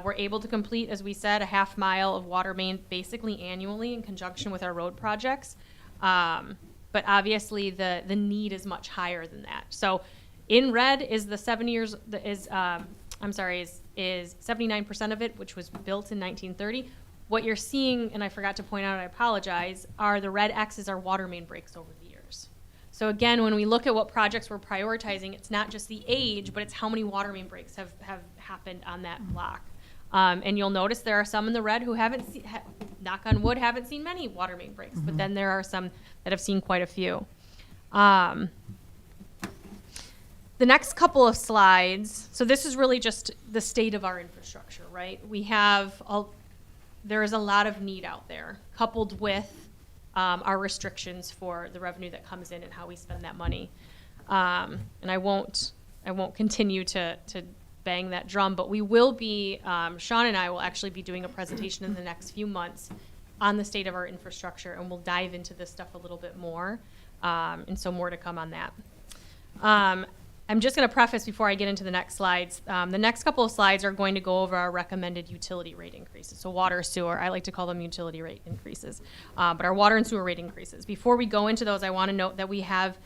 We're able to complete, as we said, a half mile of water main basically annually in conjunction with our road projects. But obviously the need is much higher than that. So in red is the 7 years, is 79% of it, which was built in 1930. What you're seeing, and I forgot to point out, I apologize, are the red X's are water main breaks over the years. So again, when we look at what projects we're prioritizing, it's not just the age, but it's how many water main breaks have happened on that block. And you'll notice there are some in the red who haven't seen, knock on wood, haven't seen many water main breaks, but then there are some that have seen quite a few. The next couple of slides, so this is really just the state of our infrastructure, right? There is a lot of need out there, coupled with our restrictions for the revenue that comes in and how we spend that money. And I won't continue to bang that drum, but we will be, Sean and I will actually be doing a presentation in the next few months on the state of our infrastructure, and we'll dive into this stuff a little bit more. And so more to come on that. I'm just going to preface before I get into the next slides. The next couple of slides are going to go over our recommended utility rate increases. So water, sewer, I like to call them utility rate increases, but our water and sewer rate increases. Before we go into those, I want to note that we have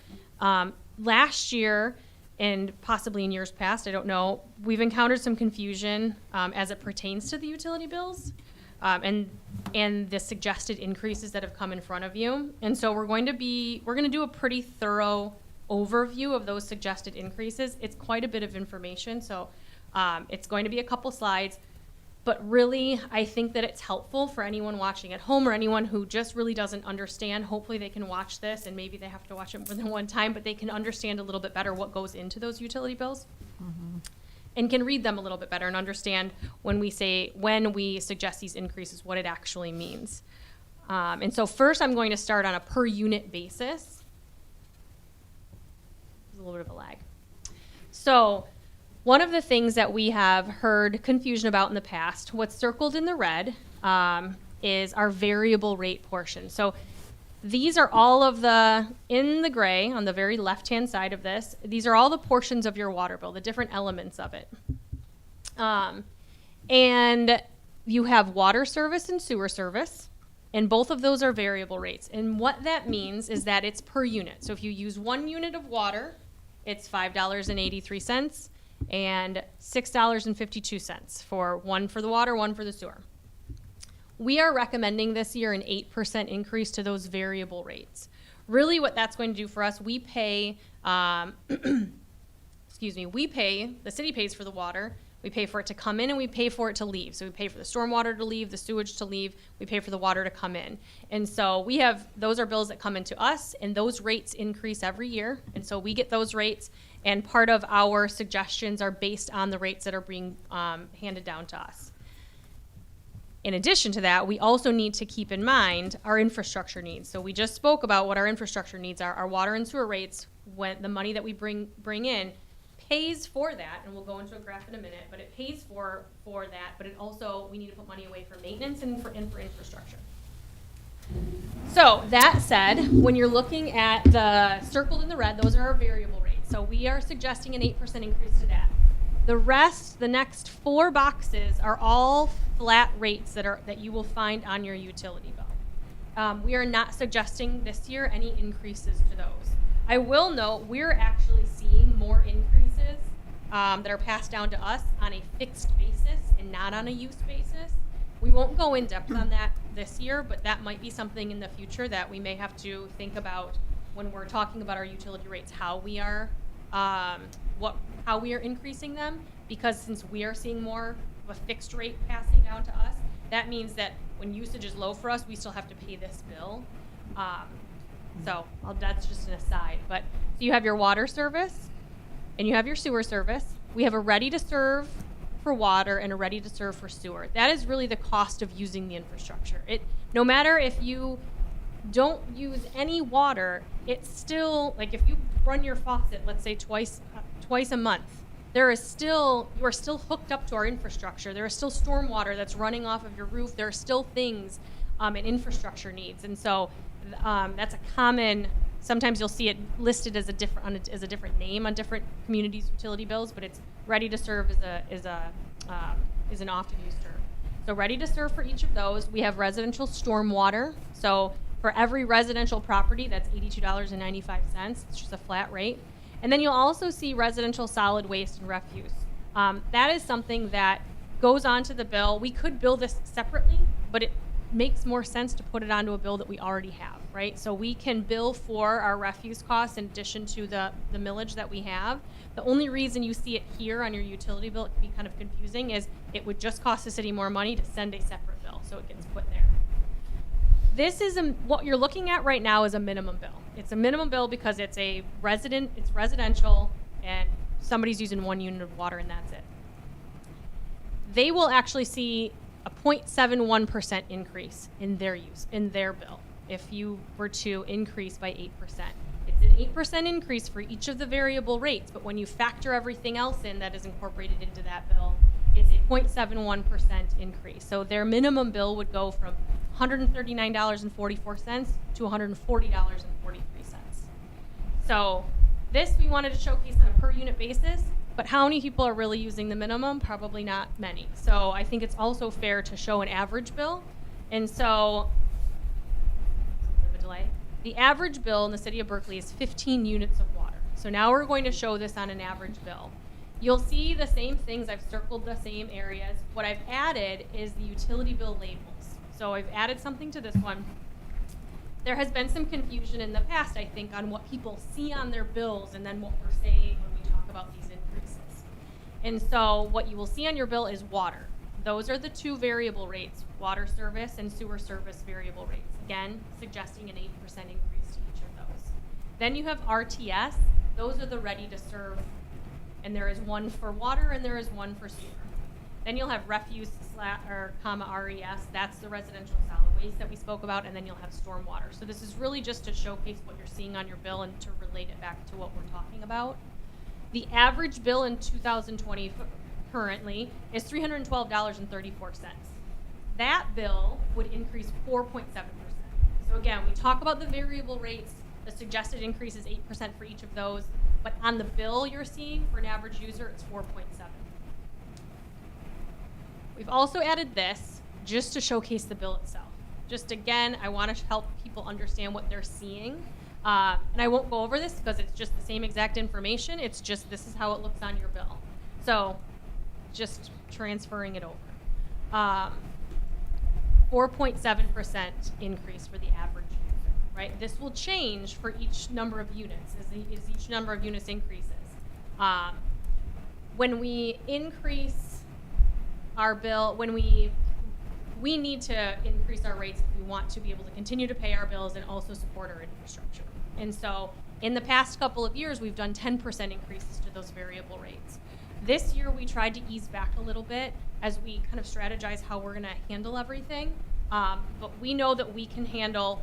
last year and possibly in years past, I don't know, we've encountered some confusion as it pertains to the utility bills and the suggested increases that have come in front of you. And so we're going to do a pretty thorough overview of those suggested increases. It's quite a bit of information, so it's going to be a couple slides. But really, I think that it's helpful for anyone watching at home or anyone who just really doesn't understand. Hopefully they can watch this, and maybe they have to watch it more than one time, but they can understand a little bit better what goes into those utility bills and can read them a little bit better and understand when we suggest these increases, what it actually means. And so first I'm going to start on a per unit basis. There's a little bit of a lag. So one of the things that we have heard confusion about in the past, what's circled in the red, is our variable rate portion. So these are all of in the gray on the very left-hand side of this, these are all the portions of your water bill, the different elements of it. And you have water service and sewer service, and both of those are variable rates. And what that means is that it's per unit. So if you use 1 unit of water, it's $5.83. and $6.52 for one for the water, one for the sewer. We are recommending this year an 8% increase to those variable rates. Really what that's going to do for us, we pay, the city pays for the water, we pay for it to come in, and we pay for it to leave. So we pay for the stormwater to leave, the sewage to leave, we pay for the water to come in. And so those are bills that come into us, and those rates increase every year. And so we get those rates, and part of our suggestions are based on the rates that are being handed down to us. In addition to that, we also need to keep in mind our infrastructure needs. So we just spoke about what our infrastructure needs are. Our water and sewer rates, when the money that we bring in, pays for that, and we'll go into a graph in a minute, but it pays for that, but it also, we need to put money away for maintenance and for infrastructure. So that said, when you're looking at the circled in the red, those are our variable rates. So we are suggesting an 8% increase to that. The rest, the next 4 boxes, are all flat rates that you will find on your utility bill. We are not suggesting this year any increases to those. I will note we're actually seeing more increases that are passed down to us on a fixed basis and not on a use basis. We won't go in depth on that this year, but that might be something in the future that we may have to think about when we're talking about our utility rates, how we are increasing them, because since we are seeing more of a fixed rate passing down to us, that means that when usage is low for us, we still have to pay this bill. That's just an aside. But so you have your water service and you have your sewer service. We have a ready to serve for water and a ready to serve for sewer. That is really the cost of using the infrastructure. No matter if you don't use any water, it's still, like if you run your faucet, let's say twice a month, you are still hooked up to our infrastructure. There is still storm water that's running off of your roof. There are still things and infrastructure needs. And so that's a common, sometimes you'll see it listed as a different name on different communities' utility bills, but it's ready to serve is an often used term. So ready to serve for each of those. We have residential storm water. So for every residential property, that's $82.95. It's just a flat rate. And then you'll also see residential solid waste and refuse. That is something that goes onto the bill. We could bill this separately, but it makes more sense to put it onto a bill that we already have, right? So we can bill for our refuse costs in addition to the millage that we have. The only reason you see it here on your utility bill, it can be kind of confusing, is it would just cost the city more money to send a separate bill, so it gets put there. This is what you're looking at right now is a minimum bill. It's a minimum bill because it's residential, and somebody's using 1 unit of water, and that's it. They will actually see a 0.71% increase in their bill if you were to increase by 8%. It's an 8% increase for each of the variable rates, but when you factor everything else in that is incorporated into that bill, it's a 0.71% increase. So their minimum bill would go from $139.44 to $140.43. So this we wanted to showcase on a per unit basis, but how many people are really using the minimum? Probably not many. So I think it's also fair to show an average bill. And so, a bit of a delay. The average bill in the city of Berkeley is 15 units of water. So now we're going to show this on an average bill. You'll see the same things. I've circled the same areas. What I've added is the utility bill labels. So I've added something to this one. There has been some confusion in the past, I think, on what people see on their bills and then what we're saying when we talk about these increases. And so what you will see on your bill is water. Those are the two variable rates, water service and sewer service variable rates. Again, suggesting an 8% increase to each of those. Then you have RTS. Those are the ready to serve. And there is one for water and there is one for sewer. Then you'll have refuse RES. That's the residential solid waste that we spoke about. And then you'll have stormwater. So this is really just to showcase what you're seeing on your bill and to relate it back to what we're talking about. The average bill in 2020 currently is $312.34. That bill would increase 4.7%. So again, we talk about the variable rates. The suggested increase is 8% for each of those. But on the bill you're seeing for an average user, it's 4.7. We've also added this just to showcase the bill itself. Just again, I want to help people understand what they're seeing. And I won't go over this because it's just the same exact information. It's just this is how it looks on your bill. So just transferring it over. 4.7% increase for the average user, right? This will change for each number of units as each number of units increases. When we increase our bill, when we need to increase our rates if we want to be able to continue to pay our bills and also support our infrastructure. And so in the past couple of years, we've done 10% increases to those variable rates. This year, we tried to ease back a little bit as we kind of strategize how we're gonna handle everything. But we know that we can handle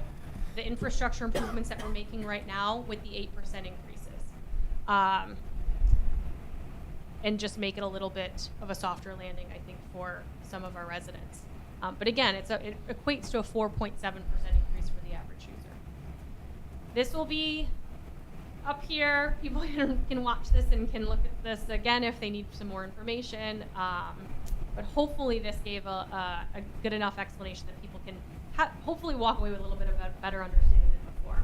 the infrastructure improvements that we're making right now with the 8% increases. And just make it a little bit of a softer landing, I think, for some of our residents. But again, it equates to a 4.7% increase for the average user. This will be up here. People can watch this and can look at this again if they need some more information. But hopefully this gave a good enough explanation that people can hopefully walk away with a little bit of a better understanding than before.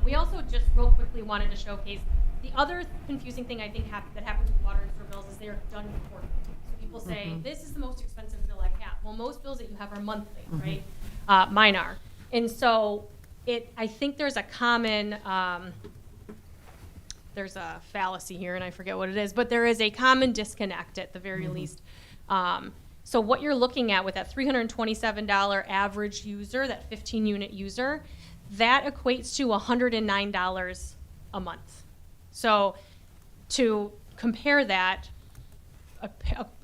We also just real quickly wanted to showcase the other confusing thing I think that happens with water and sewer bills is they're done quarterly. So people say, this is the most expensive bill I have. Well, most bills that you have are monthly, right? Mine are. And so I think there's a common, there's a fallacy here and I forget what it is, but there is a common disconnect at the very least. So what you're looking at with that $327 average user, that 15 unit user, that equates to $109 a month. So to compare that,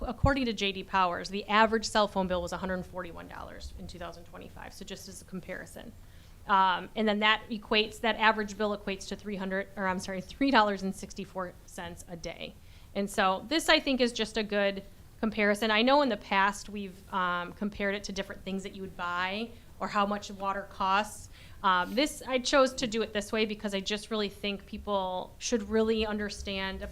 according to J.D. Powers, the average cell phone bill was $141 in 2025. So just as a comparison. And then that average bill equates to $3.64 a day. And so this, I think, is just a good comparison. I know in the past we've compared it to different things that you would buy or how much water costs. I chose to do it this way because I just really think people should really understand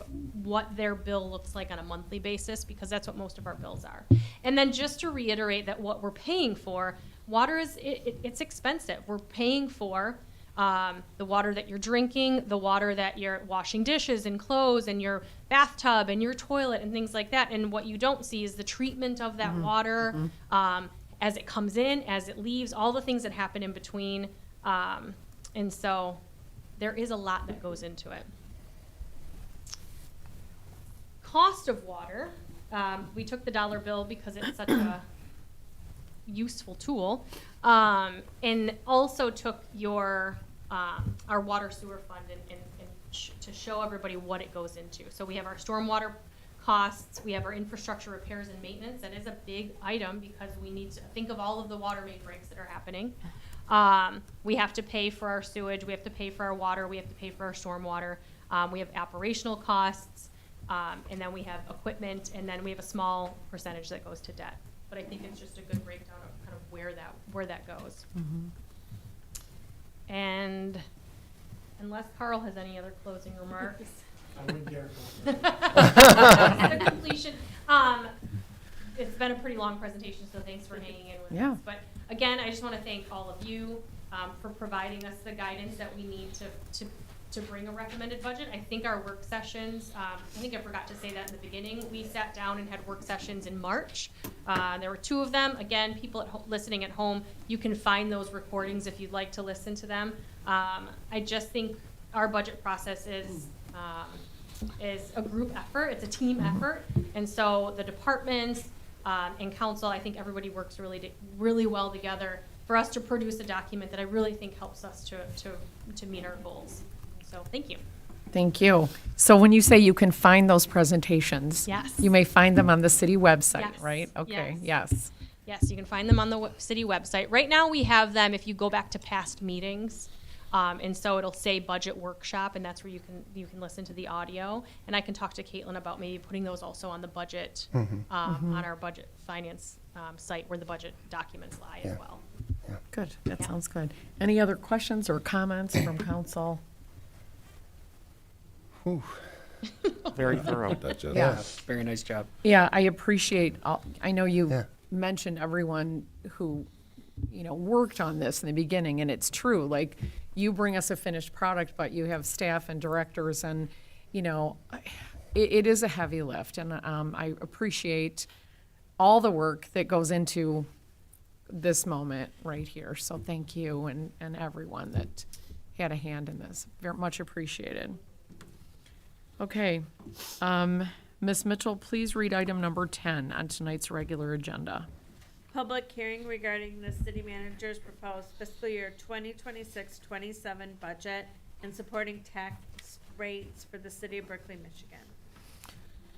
what their bill looks like on a monthly basis because that's what most of our bills are. And then just to reiterate that what we're paying for, water it's expensive. We're paying for the water that you're drinking, the water that you're washing dishes and clothes and your bathtub and your toilet and things like that. And what you don't see is the treatment of that water as it comes in, as it leaves, all the things that happen in between. And so there is a lot that goes into it. Cost of water, we took the dollar bill because it's such a useful tool, and also took your our water sewer fund and to show everybody what it goes into. So we have our stormwater costs, we have our infrastructure repairs and maintenance. That is a big item because we need to think of all of the water main breaks that are happening. We have to pay for our sewage, we have to pay for our water, we have to pay for our stormwater. We have operational costs, and then we have equipment, and then we have a small percentage that goes to debt. But I think it's just a good breakdown of kind of where that goes. And unless Carl has any other closing remarks. I wouldn't dare. That's the completion. It's been a pretty long presentation, so thanks for hanging in with us. But again, I just want to thank all of you for providing us the guidance that we need to bring a recommended budget. I think our work sessions, I think I forgot to say that in the beginning, we sat down and had work sessions in March. There were 2 of them. Again, people listening at home, you can find those recordings if you'd like to listen to them. I just think our budget process is a group effort, it's a team effort, and so the departments and council, I think everybody works really well together for us to produce a document that I really think helps us to meet our goals. So thank you. Thank you. So when you say you can find those presentations, Yes. you may find them on the city website, Yes. right? Okay, Yes. yes. Yes, you can find them on the city website. Right now, we have them if you go back to past meetings. And so it'll say budget workshop, and that's where you can listen to the audio. And I can talk to Caitlin about maybe putting those also on the budget, on our budget finance site where the budget documents lie as well. Good, that Yeah. sounds good. Any other questions or comments from council? Very thorough. Digest. Yeah. Very nice job. Yeah, I appreciate, I know you Yeah. mentioned everyone who, worked on this in the beginning, and it's true, like, you bring us a finished product, but you have staff and directors, and, it is a heavy lift, and I appreciate all the work that goes into this moment right here, so thank you and everyone that had a hand in this, very much appreciated. Okay, Ms. Mitchell, please read item number 10 on tonight's regular agenda. Public hearing regarding the city manager's proposed fiscal year 2026-27 budget and supporting tax rates for the city of Berkley, Michigan.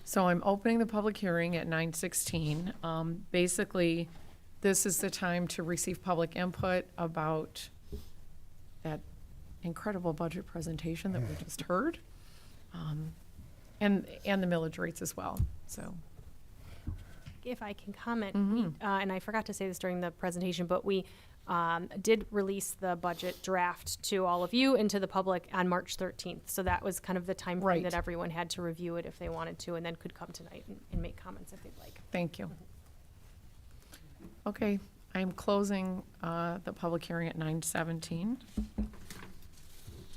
So I'm opening the public hearing at 9:16. Basically, this is the time to receive public input about that incredible budget presentation that we just heard, and the millage rates as well, so. If I can comment, and I forgot to say this during the presentation, but we did release the budget draft to all of you and to the public on March 13th. So that was kind of the time frame Right. that everyone had to review it if they wanted to, and then could come tonight and make comments if they'd like. Thank you. Okay, I'm closing the public hearing at 9:17.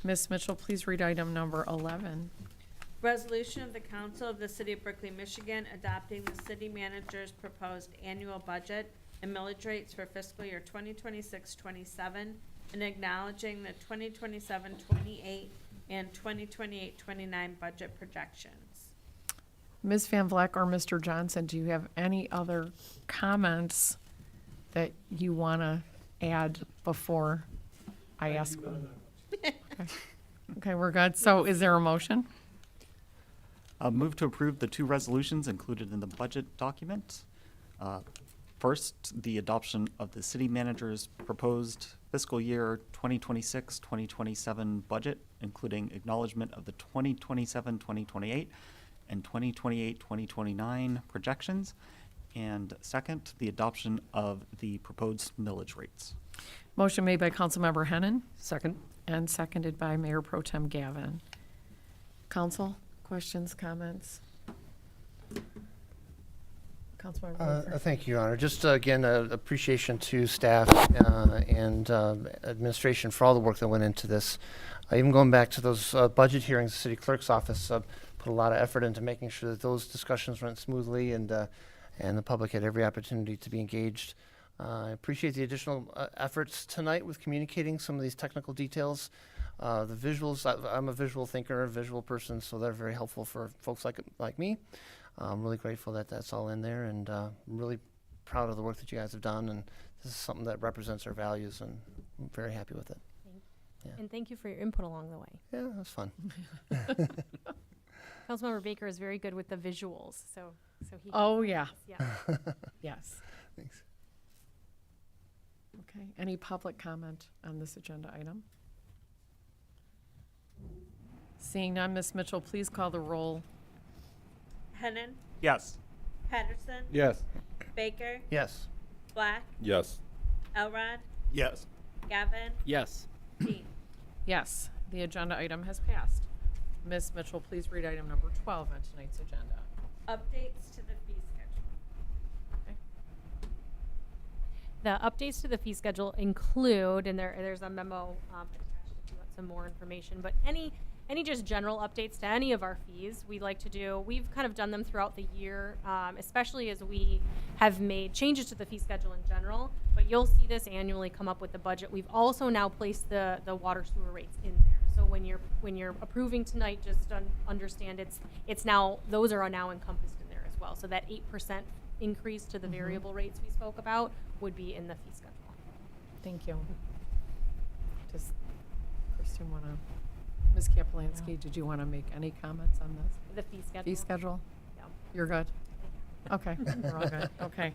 Ms. Mitchell, please read item number 11. Resolution of the Council of the City of Berkley, Michigan, adopting the city manager's proposed annual budget and millage rates for fiscal year 2026-27 and acknowledging the 2027-28 and 2028-29 budget projections. Ms. Van Vleck or Mr. Johnson, do you have any other comments that you want to add before I ask? Okay, we're good. So is there a motion? Move to approve the 2 resolutions included in the budget document. First, the adoption of the city manager's proposed fiscal year 2026-2027 budget, including acknowledgement of the 2027-2028 and 2028-2029 projections. And second, the adoption of the proposed millage rates. Motion made by Councilmember Hennan Second. and seconded by Mayor Pro Tem Gavin. Council, questions, comments? Councilmember Blanford. Thank you, Your Honor. Just again, appreciation to staff and administration for all the work that went into this. Even going back to those budget hearings, the city clerk's office put a lot of effort into making sure that those discussions went smoothly, and the public had every opportunity to be engaged I appreciate the additional efforts tonight with communicating some of these technical details. The visuals, I'm a visual thinker, a visual person, so they're very helpful for folks like me. I'm really grateful that that's all in there, and I'm really proud of the work that you guys have done, and this is something that represents our values, and I'm very happy with it. Yeah. And thank you for your input along the way. Yeah, that's fun. Councilmember Baker is very good with the visuals, so he. Oh, yeah. Yeah. Yes. Thanks. Okay, any public comment on this agenda item? Seeing none, Ms. Mitchell, please call the roll. Hennan, Yes. Patterson, Yes. Baker, Yes. Black, Yes. Elrod, Yes. Gavin, Yes. Dean. Yes, the agenda item has passed. Ms. Mitchell, please read item number 12 on tonight's agenda. Updates to the fee schedule. Okay. The updates to the fee schedule include, and there's a memo attached if you want some more information, but any just general updates to any of our fees we like to do. We've kind of done them throughout the year, especially as we have made changes to the fee schedule in general, but you'll see this annually come up with the budget. We've also now placed the water sewer rates in there. So when you're approving tonight, just understand it's now, those are now encompassed in there as well. So that 8% increase to the variable rates we spoke about would be in the fee schedule. Thank you. Does Kristen want to, Ms. Kaplansky, did you want to make any comments on this? The fee schedule. Fee schedule? Yeah. You're good? Okay, we're all good. Okay.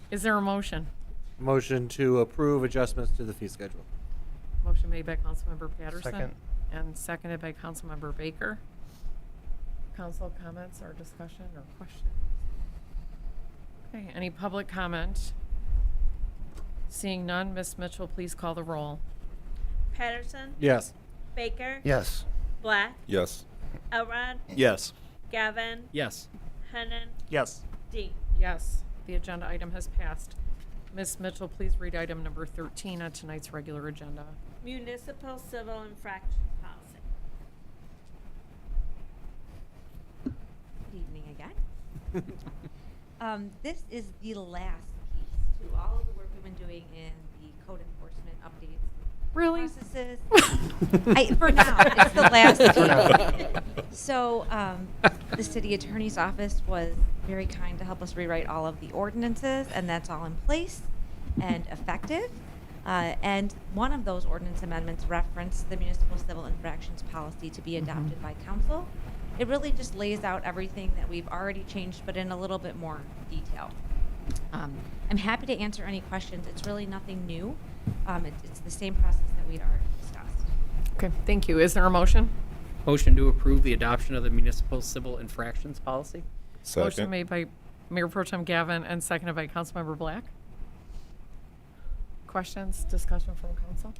Is there a motion? Motion to approve adjustments to the fee schedule. Motion made by Councilmember Patterson. Second. And seconded by Councilmember Baker. Council comments or discussion or question? Okay, any public comment? Seeing none, Ms. Mitchell, please call the roll. Patterson, Yes. Baker, Yes. Black, Yes. Elrod, Yes. Gavin, Yes. Hennan, Yes. Dean. Yes, the agenda item has passed. Ms. Mitchell, please read item number 13 on tonight's regular agenda. Municipal civil infractions policy. Good evening again. This is the last piece to all of the work we've been doing in the code enforcement updates. Really? Processes. For now, it's the last piece. So the city attorney's office was very kind to help us rewrite all of the ordinances, and that's all in place and effective. And one of those ordinance amendments referenced the municipal civil infractions policy to be adopted by council. It really just lays out everything that we've already changed, but in a little bit more detail. I'm happy to answer any questions. It's really nothing new. It's the same process that we'd already discussed. Okay, thank you. Is there a motion? Motion to approve the adoption of the municipal civil infractions policy. Motion Second. made by Mayor Pro Tem Gavin and seconded by Councilmember Black. Questions, discussion from council?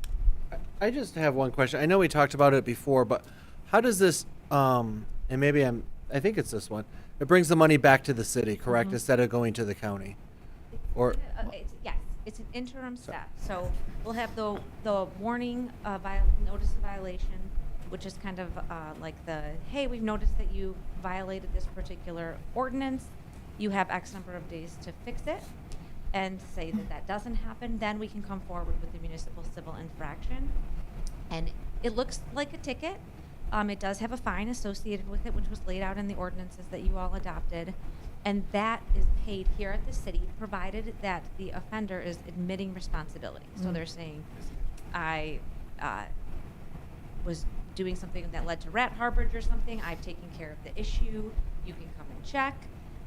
I just have one question. I know we talked about it before, but how does this, and maybe I think it's this one, it brings the money back to the city, correct, instead of going to the county? Or, Yes, it's an interim step. So we'll have the warning notice of violation, which is kind of like hey, we've noticed that you violated this particular ordinance. You have X number of days to fix it, and say that doesn't happen. Then we can come forward with the municipal civil infraction, and it looks like a ticket. It does have a fine associated with it, which was laid out in the ordinances that you all adopted. And that is paid here at the city, provided that the offender is admitting responsibility. So they're saying, I was doing something that led to rat harborage or something. I've taken care of the issue. You can come and check.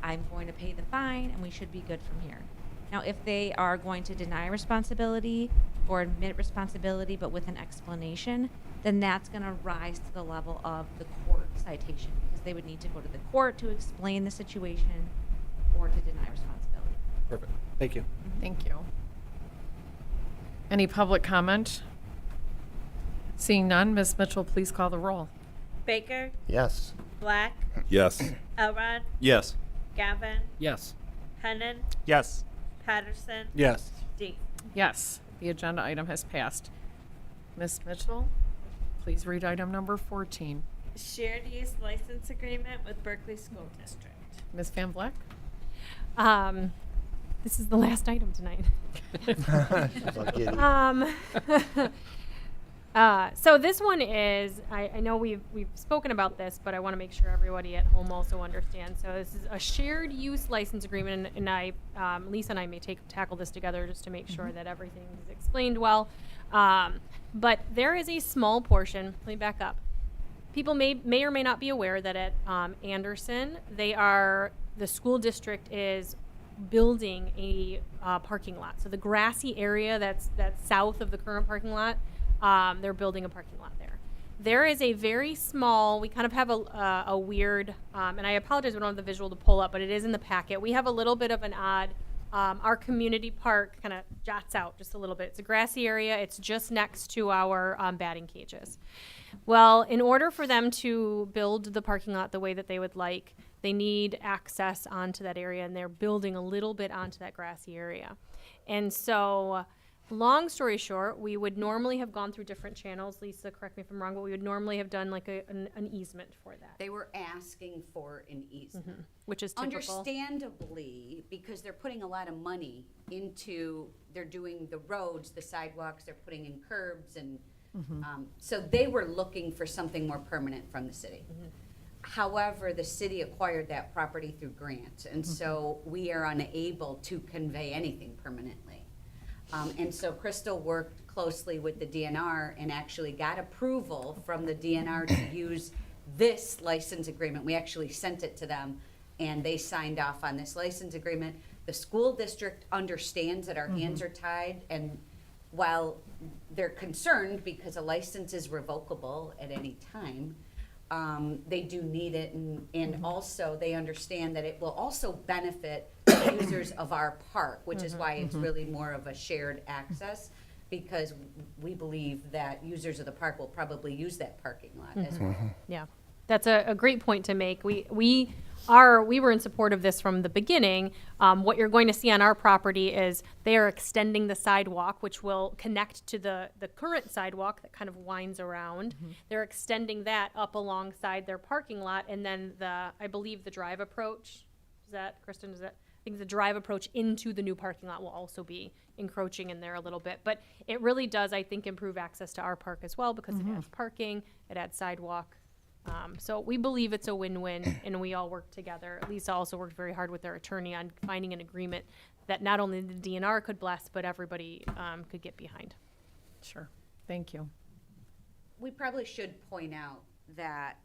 I'm going to pay the fine, and we should be good from here. Now, if they are going to deny responsibility or admit responsibility but with an explanation, then that's going to rise to the level of the court citation, because they would need to go to the court to explain the situation or to deny responsibility. perfect, thank you. Thank you. Any public comment? Seeing none, Ms. Mitchell, please call the roll. Baker, Yes. Black, Yes. Elrod, Yes. Gavin, Yes. Hennan, Yes. Patterson, Yes. Dean. Yes, the agenda item has passed. Ms. Mitchell, please read item number 14. Shared use license agreement with Berkley School District. Ms. Van Vleck? This is the last item tonight. She's all giddy. So this one is, I know we've spoken about this, but I want to make sure everybody at home also understands. So this is a shared use license agreement, and Lisa and I may tackle this together just to make sure that everything is explained well. But there is a small portion, let me back up. People may or may not be aware that at Anderson, the school district is building a parking lot. So the grassy area that's south of the current parking lot, they're building a parking lot there. There is a very small, we kind of have a weird, and I apologize, we don't have the visual to pull up, but it is in the packet. We have a little bit of an odd, our community park kind of jots out just a little bit. It's a grassy area. It's just next to our batting cages. Well, in order for them to build the parking lot the way that they would like, they need access onto that area, and they're building a little bit onto that grassy area. And so, long story short, we would normally have gone through different channels. Lisa, correct me if I'm wrong, but we would normally have done like an easement for that. They were asking for an easement. Which is typical. Understandably, because they're putting a lot of money into, they're doing the roads, the sidewalks, they're putting in curbs, and so they were looking for something more permanent from the city. However, the city acquired that property through grant, and so we are unable to convey anything permanently. And so Crystal worked closely with the DNR and actually got approval from the DNR to use this license agreement. We actually sent it to them, and they signed off on this license agreement. The school district understands that our hands are tied, and while they're concerned because a license is revocable at any time, they do need it, and also they understand that it will also benefit the users of our park, which is why it's really more of a shared access, because we believe that users of the park will probably use that parking lot as well. Yeah, that's a great point to make. We were in support of this from the beginning. What you're going to see on our property is they are extending the sidewalk, which will connect to the current sidewalk that kind of winds around. They're extending that up alongside their parking lot, and then I believe the drive approach, Kristen, I think the drive approach into the new parking lot will also be encroaching in there a little bit. But it really does, I think, improve access to our park as well, because it adds parking, it adds sidewalk. So we believe it's a win-win, and we all work together. Lisa also worked very hard with their attorney on finding an agreement that not only the DNR could bless, but everybody could get behind. Sure. Thank you. We probably should point out that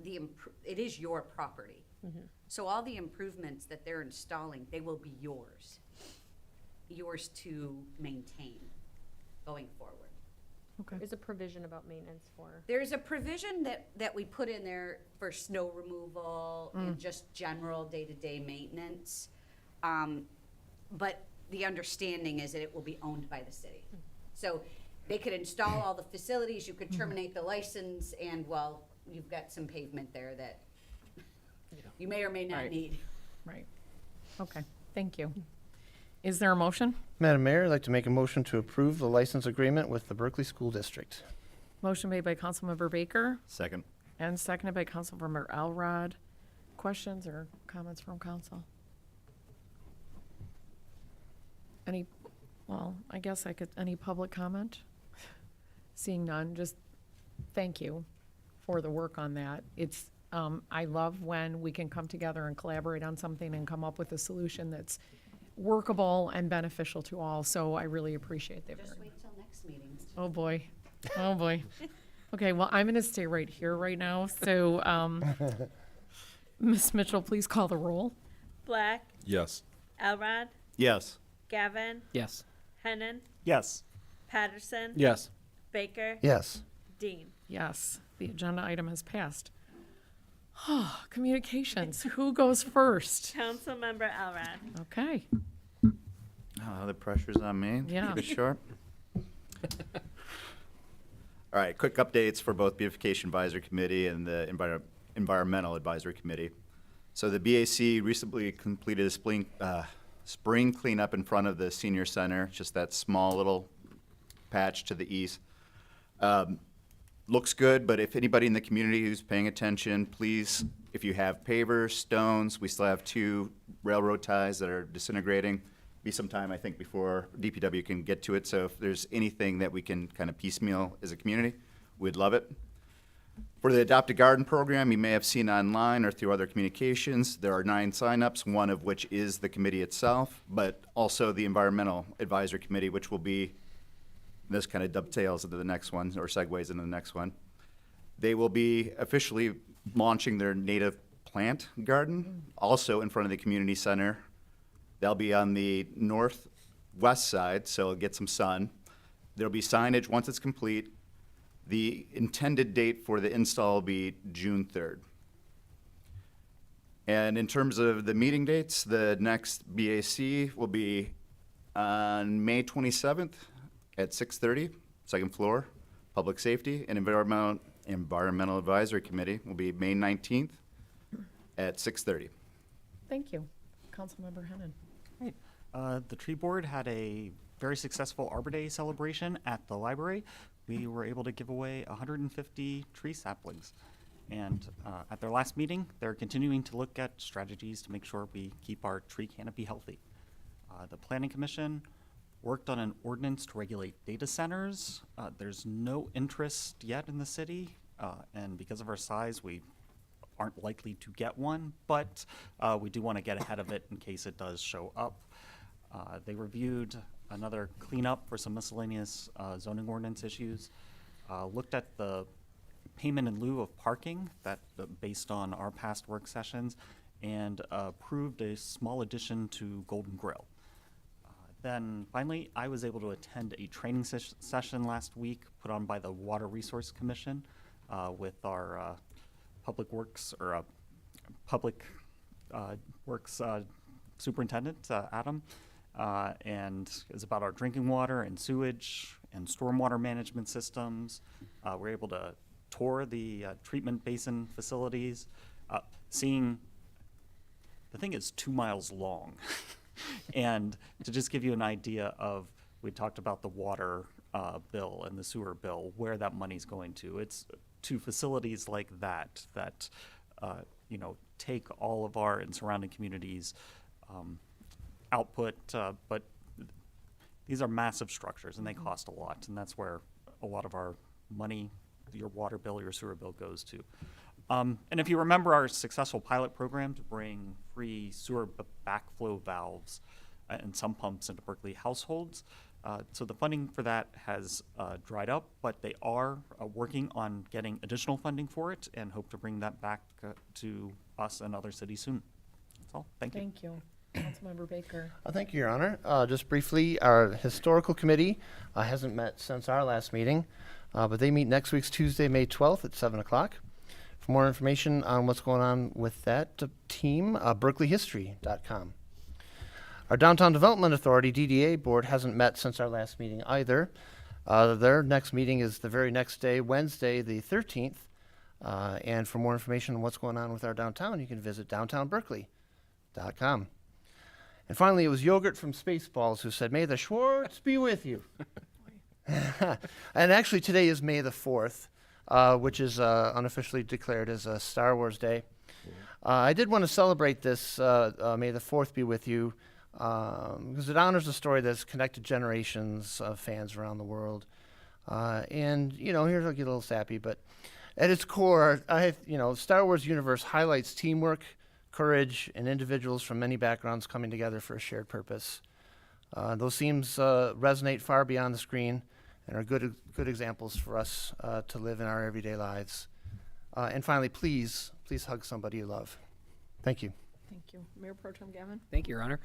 it is your property. So all the improvements that they're installing, they will be yours to maintain going forward. Okay. There's a provision about maintenance for. There's a provision that we put in there for snow removal and just general day-to-day maintenance. But the understanding is that it will be owned by the city. So they could install all the facilities, you could terminate the license, and well, you've got some pavement there that you may or may not need. Right. Okay. Thank you. Is there a motion? Madam Mayor, I'd like to make a motion to approve the license agreement with the Berkley School District. Motion made by Councilmember Baker Second. and seconded by Councilmember Elrod. Questions or comments from council? Any public comment? Seeing none, just thank you for the work on that. I love when we can come together and collaborate on something and come up with a solution that's workable and beneficial to all, so I really appreciate that. Just wait till next meeting. Oh, boy. Oh, boy. Okay, well, I'm going to stay right here right now, so Ms. Mitchell, please call the roll. Black, Yes. Elrod, Yes. Gavin, Yes. Hennon, Yes. Patterson, Yes. Baker, Yes. Dean. Yes, the agenda item has passed. Communications, who goes first? Councilmember Elrod. Okay. Oh, the pressure's on me. Yeah. Keep it short. All right, quick updates for both Beautification Advisory Committee and the Environmental Advisory Committee. So the BAC recently completed a spring cleanup in front of the senior center, just that small little patch to the east. Looks good, but if anybody in the community who's paying attention, please if you have pavers, stones, we still have 2 railroad ties that are disintegrating. Be some time, I think, before DPW can get to it. So if there's anything that we can kind of piecemeal as a community, we'd love it. For the Adopt a Garden program, you may have seen online or through other communications, there are 9 signups, one of which is the committee itself, but also the Environmental Advisory Committee, which will be, this kind of dovetails into the next one, or segues into the next one. They will be officially launching their native plant garden, also in front of the community center. They'll be on the northwest side, so it'll get some sun. There'll be signage once it's complete. The intended date for the install will be June 3rd. And in terms of the meeting dates, the next BAC will be on May 27th at 6:30, second floor. Public Safety and Environmental Advisory Committee will be May 19th at 6:30. Thank you. Councilmember Hennon. Great. The tree board had a very successful Arbor Day celebration at the library. We were able to give away 150 tree saplings. And at their last meeting, they're continuing to look at strategies to make sure we keep our tree canopy healthy. The Planning Commission worked on an ordinance to regulate data centers. There's no interest yet in the city, and because of our size, we aren't likely to get one, but we do want to get ahead of it in case it does show up. They reviewed another cleanup for some miscellaneous zoning ordinance issues, looked at the payment in lieu of parking that based on our past work sessions, and approved a small addition to Golden Grill. Then finally, I was able to attend a training session last week put on by the Water Resource Commission with our Public Works Superintendent, Adam, and it's about our drinking water and sewage and stormwater management systems. We're able to tour the treatment basin facilities, seeing, the thing is 2 miles long. And to just give you an idea of, we talked about the water bill and the sewer bill, where that money's going to. It's to facilities like that, you know, take all of our and surrounding communities' output, but these are massive structures and they cost a lot, and that's where a lot of our money, your water bill, your sewer bill goes to. And if you remember our successful pilot program to bring free sewer backflow valves and sump pumps into Berkeley households, so the funding for that has dried up, but they are working on getting additional funding for it and hope to bring that back to us and other cities soon. That's all. Thank you. Thank you. Councilmember Baker. Thank you, Your Honor. Just briefly, our historical committee hasn't met since our last meeting, but they meet next week's Tuesday, May 12th at 7 o'clock. For more information on what's going on with that team, berkleyhistory.com. Our Downtown Development Authority, DDA board, hasn't met since our last meeting either. Their next meeting is the very next day, Wednesday, the 13th. And for more information on what's going on with our downtown, you can visit downtownberkeley.com. And finally, it was Yogurt from Spaceballs who said, "May the Schwartz be with you." And actually, today is May the 4th. Which is unofficially declared as a Star Wars Day. I did want to celebrate this May the 4th be with you because it honors a story that's connected generations of fans around the world. And, you know, here's I'll get a little sappy, but at its core, Star Wars universe highlights teamwork, courage, and individuals from many backgrounds coming together for a shared purpose. Those themes resonate far beyond the screen and are good examples for us to live in our everyday lives. And finally, please hug somebody you love. Thank you. Thank you. Mayor Pro Tem Gavin. Thank you, Your Honor.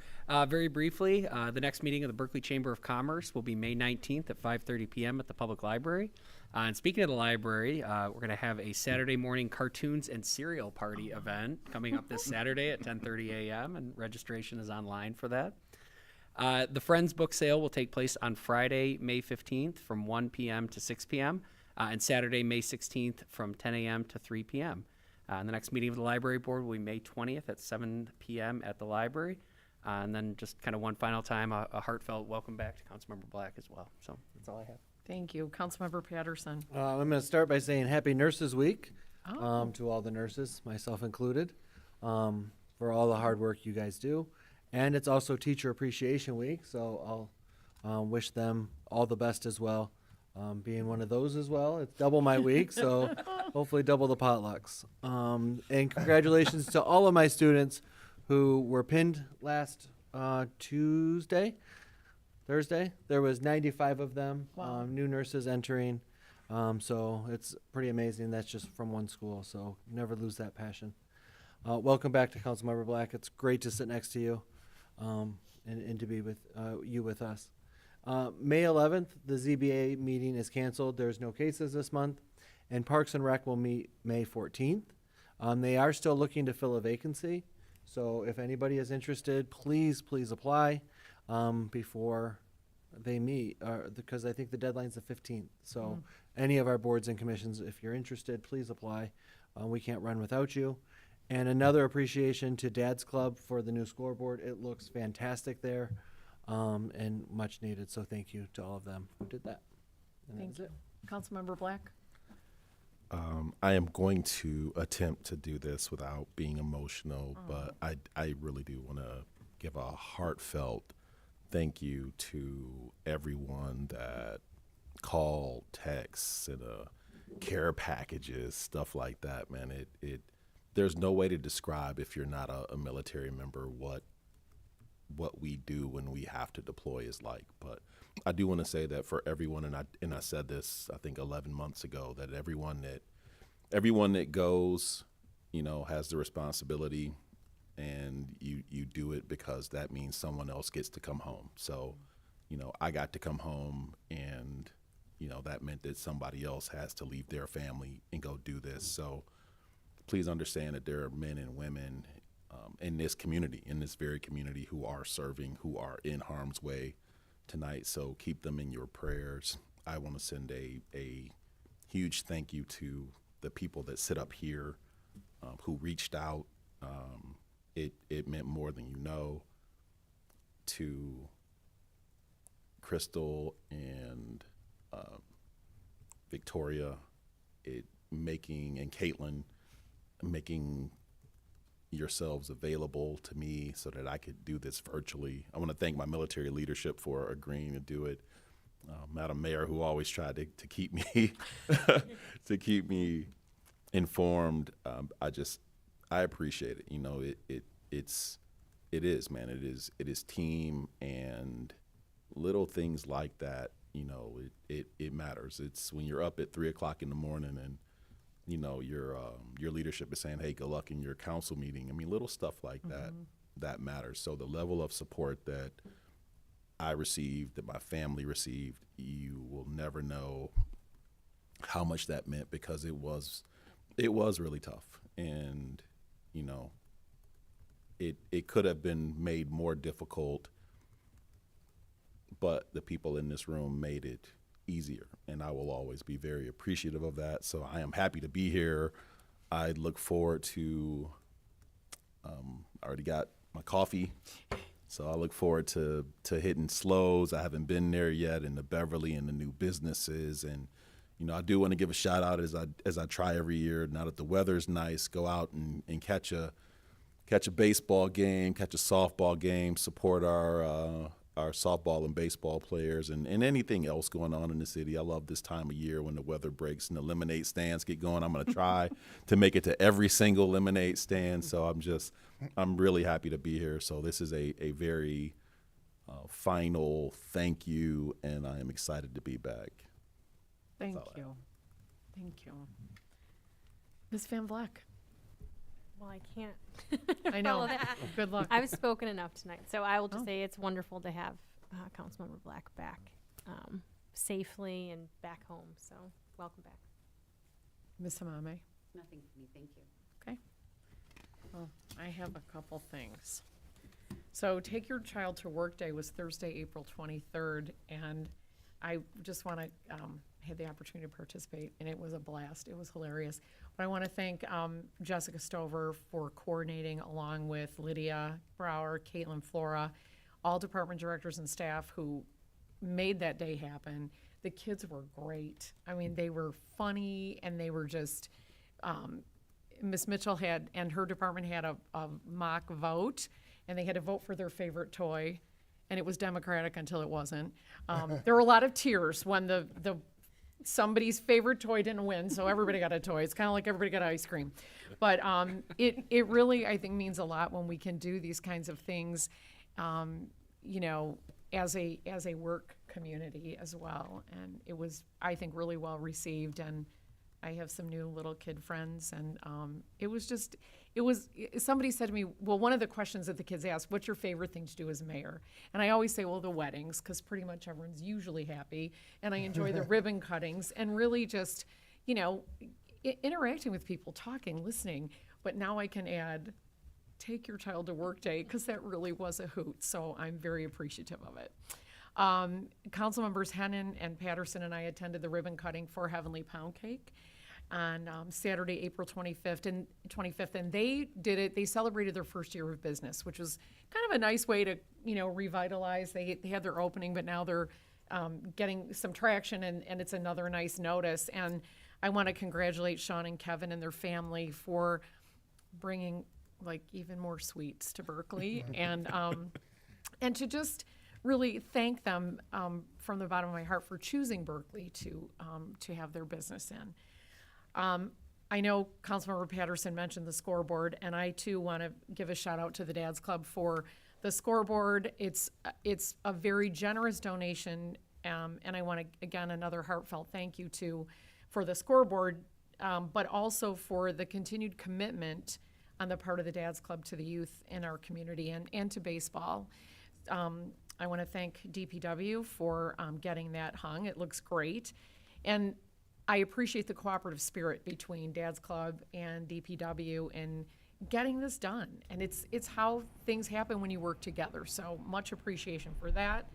Very briefly, the next meeting of the Berkeley Chamber of Commerce will be May 19th at 5:30 p.m. at the Public Library. And speaking of the library, we're going to have a Saturday morning cartoons and cereal party event coming up this Saturday at 10:30 a.m. and registration is online for that. The Friends book sale will take place on Friday, May 15th from 1 p.m. to 6 p.m. And Saturday, May 16th from 10 a.m. to 3 p.m. And the next meeting of the library board will be May 20th at 7 p.m. at the library. And then just kind of one final time, a heartfelt welcome back to Councilmember Black as well. So that's all I have. Thank you. Councilmember Patterson. I'm going to start by saying Happy Nurses Week. Oh. to all the nurses, myself included, for all the hard work you guys do. And it's also Teacher Appreciation Week, so I'll wish them all the best as well. Being one of those as well, it's double my week, so hopefully double the potlucks. And congratulations to all of my students who were pinned last Thursday. There was 95 of them, Wow. new nurses entering. So it's pretty amazing. That's just from one school, so never lose that passion. Welcome back to Councilmember Black. It's great to sit next to you and to be with you with us. May 11th, the ZBA meeting is canceled. There's no cases this month. And Parks and Rec will meet May 14th. They are still looking to fill a vacancy. So if anybody is interested, please apply before they meet, because I think the deadline's the 15th. So any of our boards and commissions, if you're interested, please apply. We can't run without you. And another appreciation to Dad's Club for the new scoreboard. It looks fantastic there and much needed. So thank you to all of them who did that. And Thank that's you. Councilmember Black? I am going to attempt to do this without being emotional, but I really do want to give a heartfelt thank you to everyone that called, texts, and care packages, stuff like that, man. There's no way to describe, if you're not a military member, what we do when we have to deploy is like. But I do want to say that for everyone, and I said this I think 11 months ago, that everyone that goes, has the responsibility, and you do it because that means someone else gets to come home. So, I got to come home, and that meant that somebody else has to leave their family and go do this. So please understand that there are men and women in this community, in this very community, who are serving, who are in harm's way tonight. So keep them in your prayers. I want to send a huge thank you to the people that sit up here who reached out. It meant more than you know. To Crystal and Victoria, and Caitlin, making yourselves available to me so that I could do this virtually. I want to thank my military leadership for agreeing to do it. Madam Mayor, who always tried to keep me to keep me informed. I appreciate it. It is, man. It is team, and little things like that. It matters. It's when you're up at 3:00 in the morning and your leadership is saying, hey, good luck in your council meeting. I mean, little stuff like that matters. So the level of support that I received, that my family received, you will never know how much that meant, because it was really tough. And, it could have been made more difficult, but the people in this room made it easier, and I will always be very appreciative of that. So I am happy to be here. I look forward to, I already got my coffee, so I look forward to hitting Slows. I haven't been there yet, in the Beverly and the new businesses. And, I do want to give a shout out, as I try every year, now that the weather's nice, go out and catch a baseball game, catch a softball game, support our softball and baseball players, and anything else going on in the city. I love this time of year when the weather breaks and the lemonade stands get going. I'm going to try to make it to every single lemonade stand. So I'm really happy to be here. So this is a very final thank you, and I am excited to be back. Thank you. Thank you. Ms. Van Vleck? Well, I can't. I know. follow that. Good luck. I've spoken enough tonight, so I will just say it's wonderful to have Councilmember Black back safely and back home. So welcome back. Ms. Hamame? Nothing for me, thank you. Okay. Well, I have a couple things. So Take Your Child to Work Day was Thursday, April 23rd, and I just want to had the opportunity to participate, and it was a blast. It was hilarious. But I want to thank Jessica Stover for coordinating, along with Lydia Brower, Caitlin Flora, all department directors and staff who made that day happen. The kids were great. I mean, they were funny, and they were just Ms. Mitchell and her department had a mock vote, and they had to vote for their favorite toy, and it was Democratic until it wasn't. There were a lot of tears when somebody's favorite toy didn't win, so everybody got a toy. It's kind of like everybody got ice cream. But it really, I think, means a lot when we can do these kinds of things, as a work community as well. And it was, I think, really well received. And I have some new little kid friends, and somebody said to me, well, one of the questions that the kids ask, what's your favorite thing to do as mayor? And I always say, well, the weddings, because pretty much everyone's usually happy, and I enjoy the ribbon cuttings, and really just, interacting with people, talking, listening. But now I can add, take your child to work day, because that really was a hoot, so I'm very appreciative of it. Council members Hennon and Patterson and I attended the ribbon cutting for Heavenly Pound Cake on Saturday, April 25th, and they celebrated their first year of business, which was kind of a nice way to, revitalize. They had their opening, but now they're getting some traction, and it's another nice notice. And I want to congratulate Sean and Kevin and their family for bringing even more sweets to Berkley, and to just really thank them from the bottom of my heart for choosing Berkley to have their business in. I know Councilmember Patterson mentioned the scoreboard, and I too want to give a shout out to the Dad's Club for the scoreboard. It's a very generous donation, and I want to, again, another heartfelt thank you for the scoreboard, but also for the continued commitment on the part of the Dad's Club to the youth in our community and to baseball. I want to thank DPW for getting that hung. It looks great. And I appreciate the cooperative spirit between Dad's Club and DPW in getting this done. And it's how things happen when you work together. So much appreciation for that.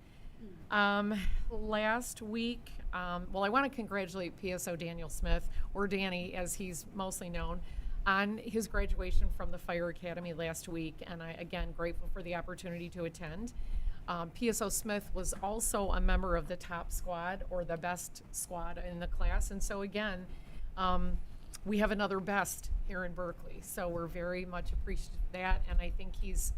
Last week, I want to congratulate PSO Daniel Smith, or Danny as he's mostly known, on his graduation from the Fire Academy last week. And I, again, grateful for the opportunity to attend. PSO Smith was also a member of the top squad, or the best squad in the class. And so again, we have another best here in Berkley. So we're very much appreciative of that. And I think he's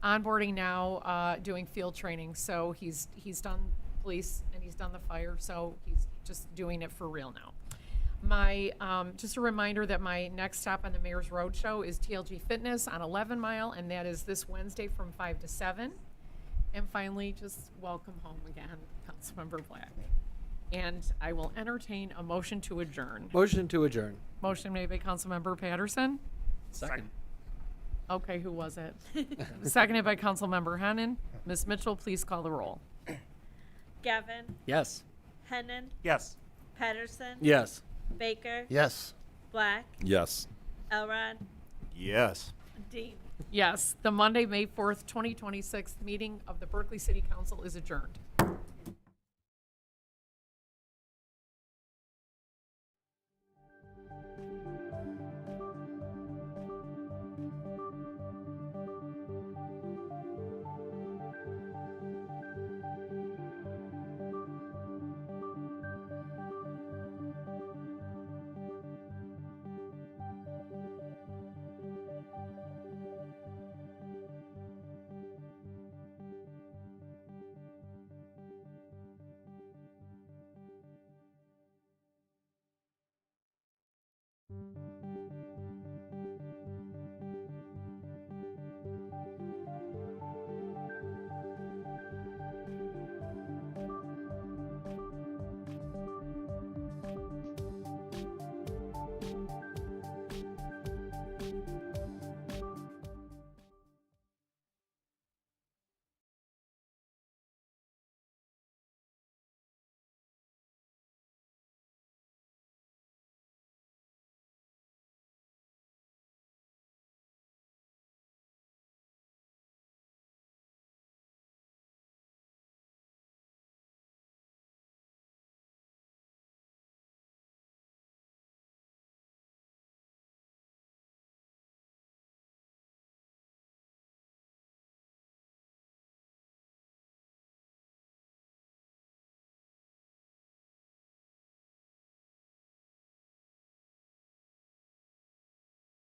onboarding now, doing field training. So he's done police and he's done the fire. So he's just doing it for real now. Just a reminder that my next stop on the Mayor's Roadshow is TLG Fitness on 11 Mile, and that is this Wednesday from 5 to 7. And finally, just welcome home again, Councilmember Black. And I will entertain a motion to adjourn. Motion to adjourn. Motion made by Councilmember Patterson. Second. Okay, who was it? Seconded by Councilmember Hennon. Ms. Mitchell, please call the roll. Gavin, Yes. Hennon, Yes. Patterson, Yes. Baker, Yes. Black, Yes. Elrod, Yes. Dean. Yes, the Monday, May 4th, 2026 meeting of the Berkeley City Council is adjourned.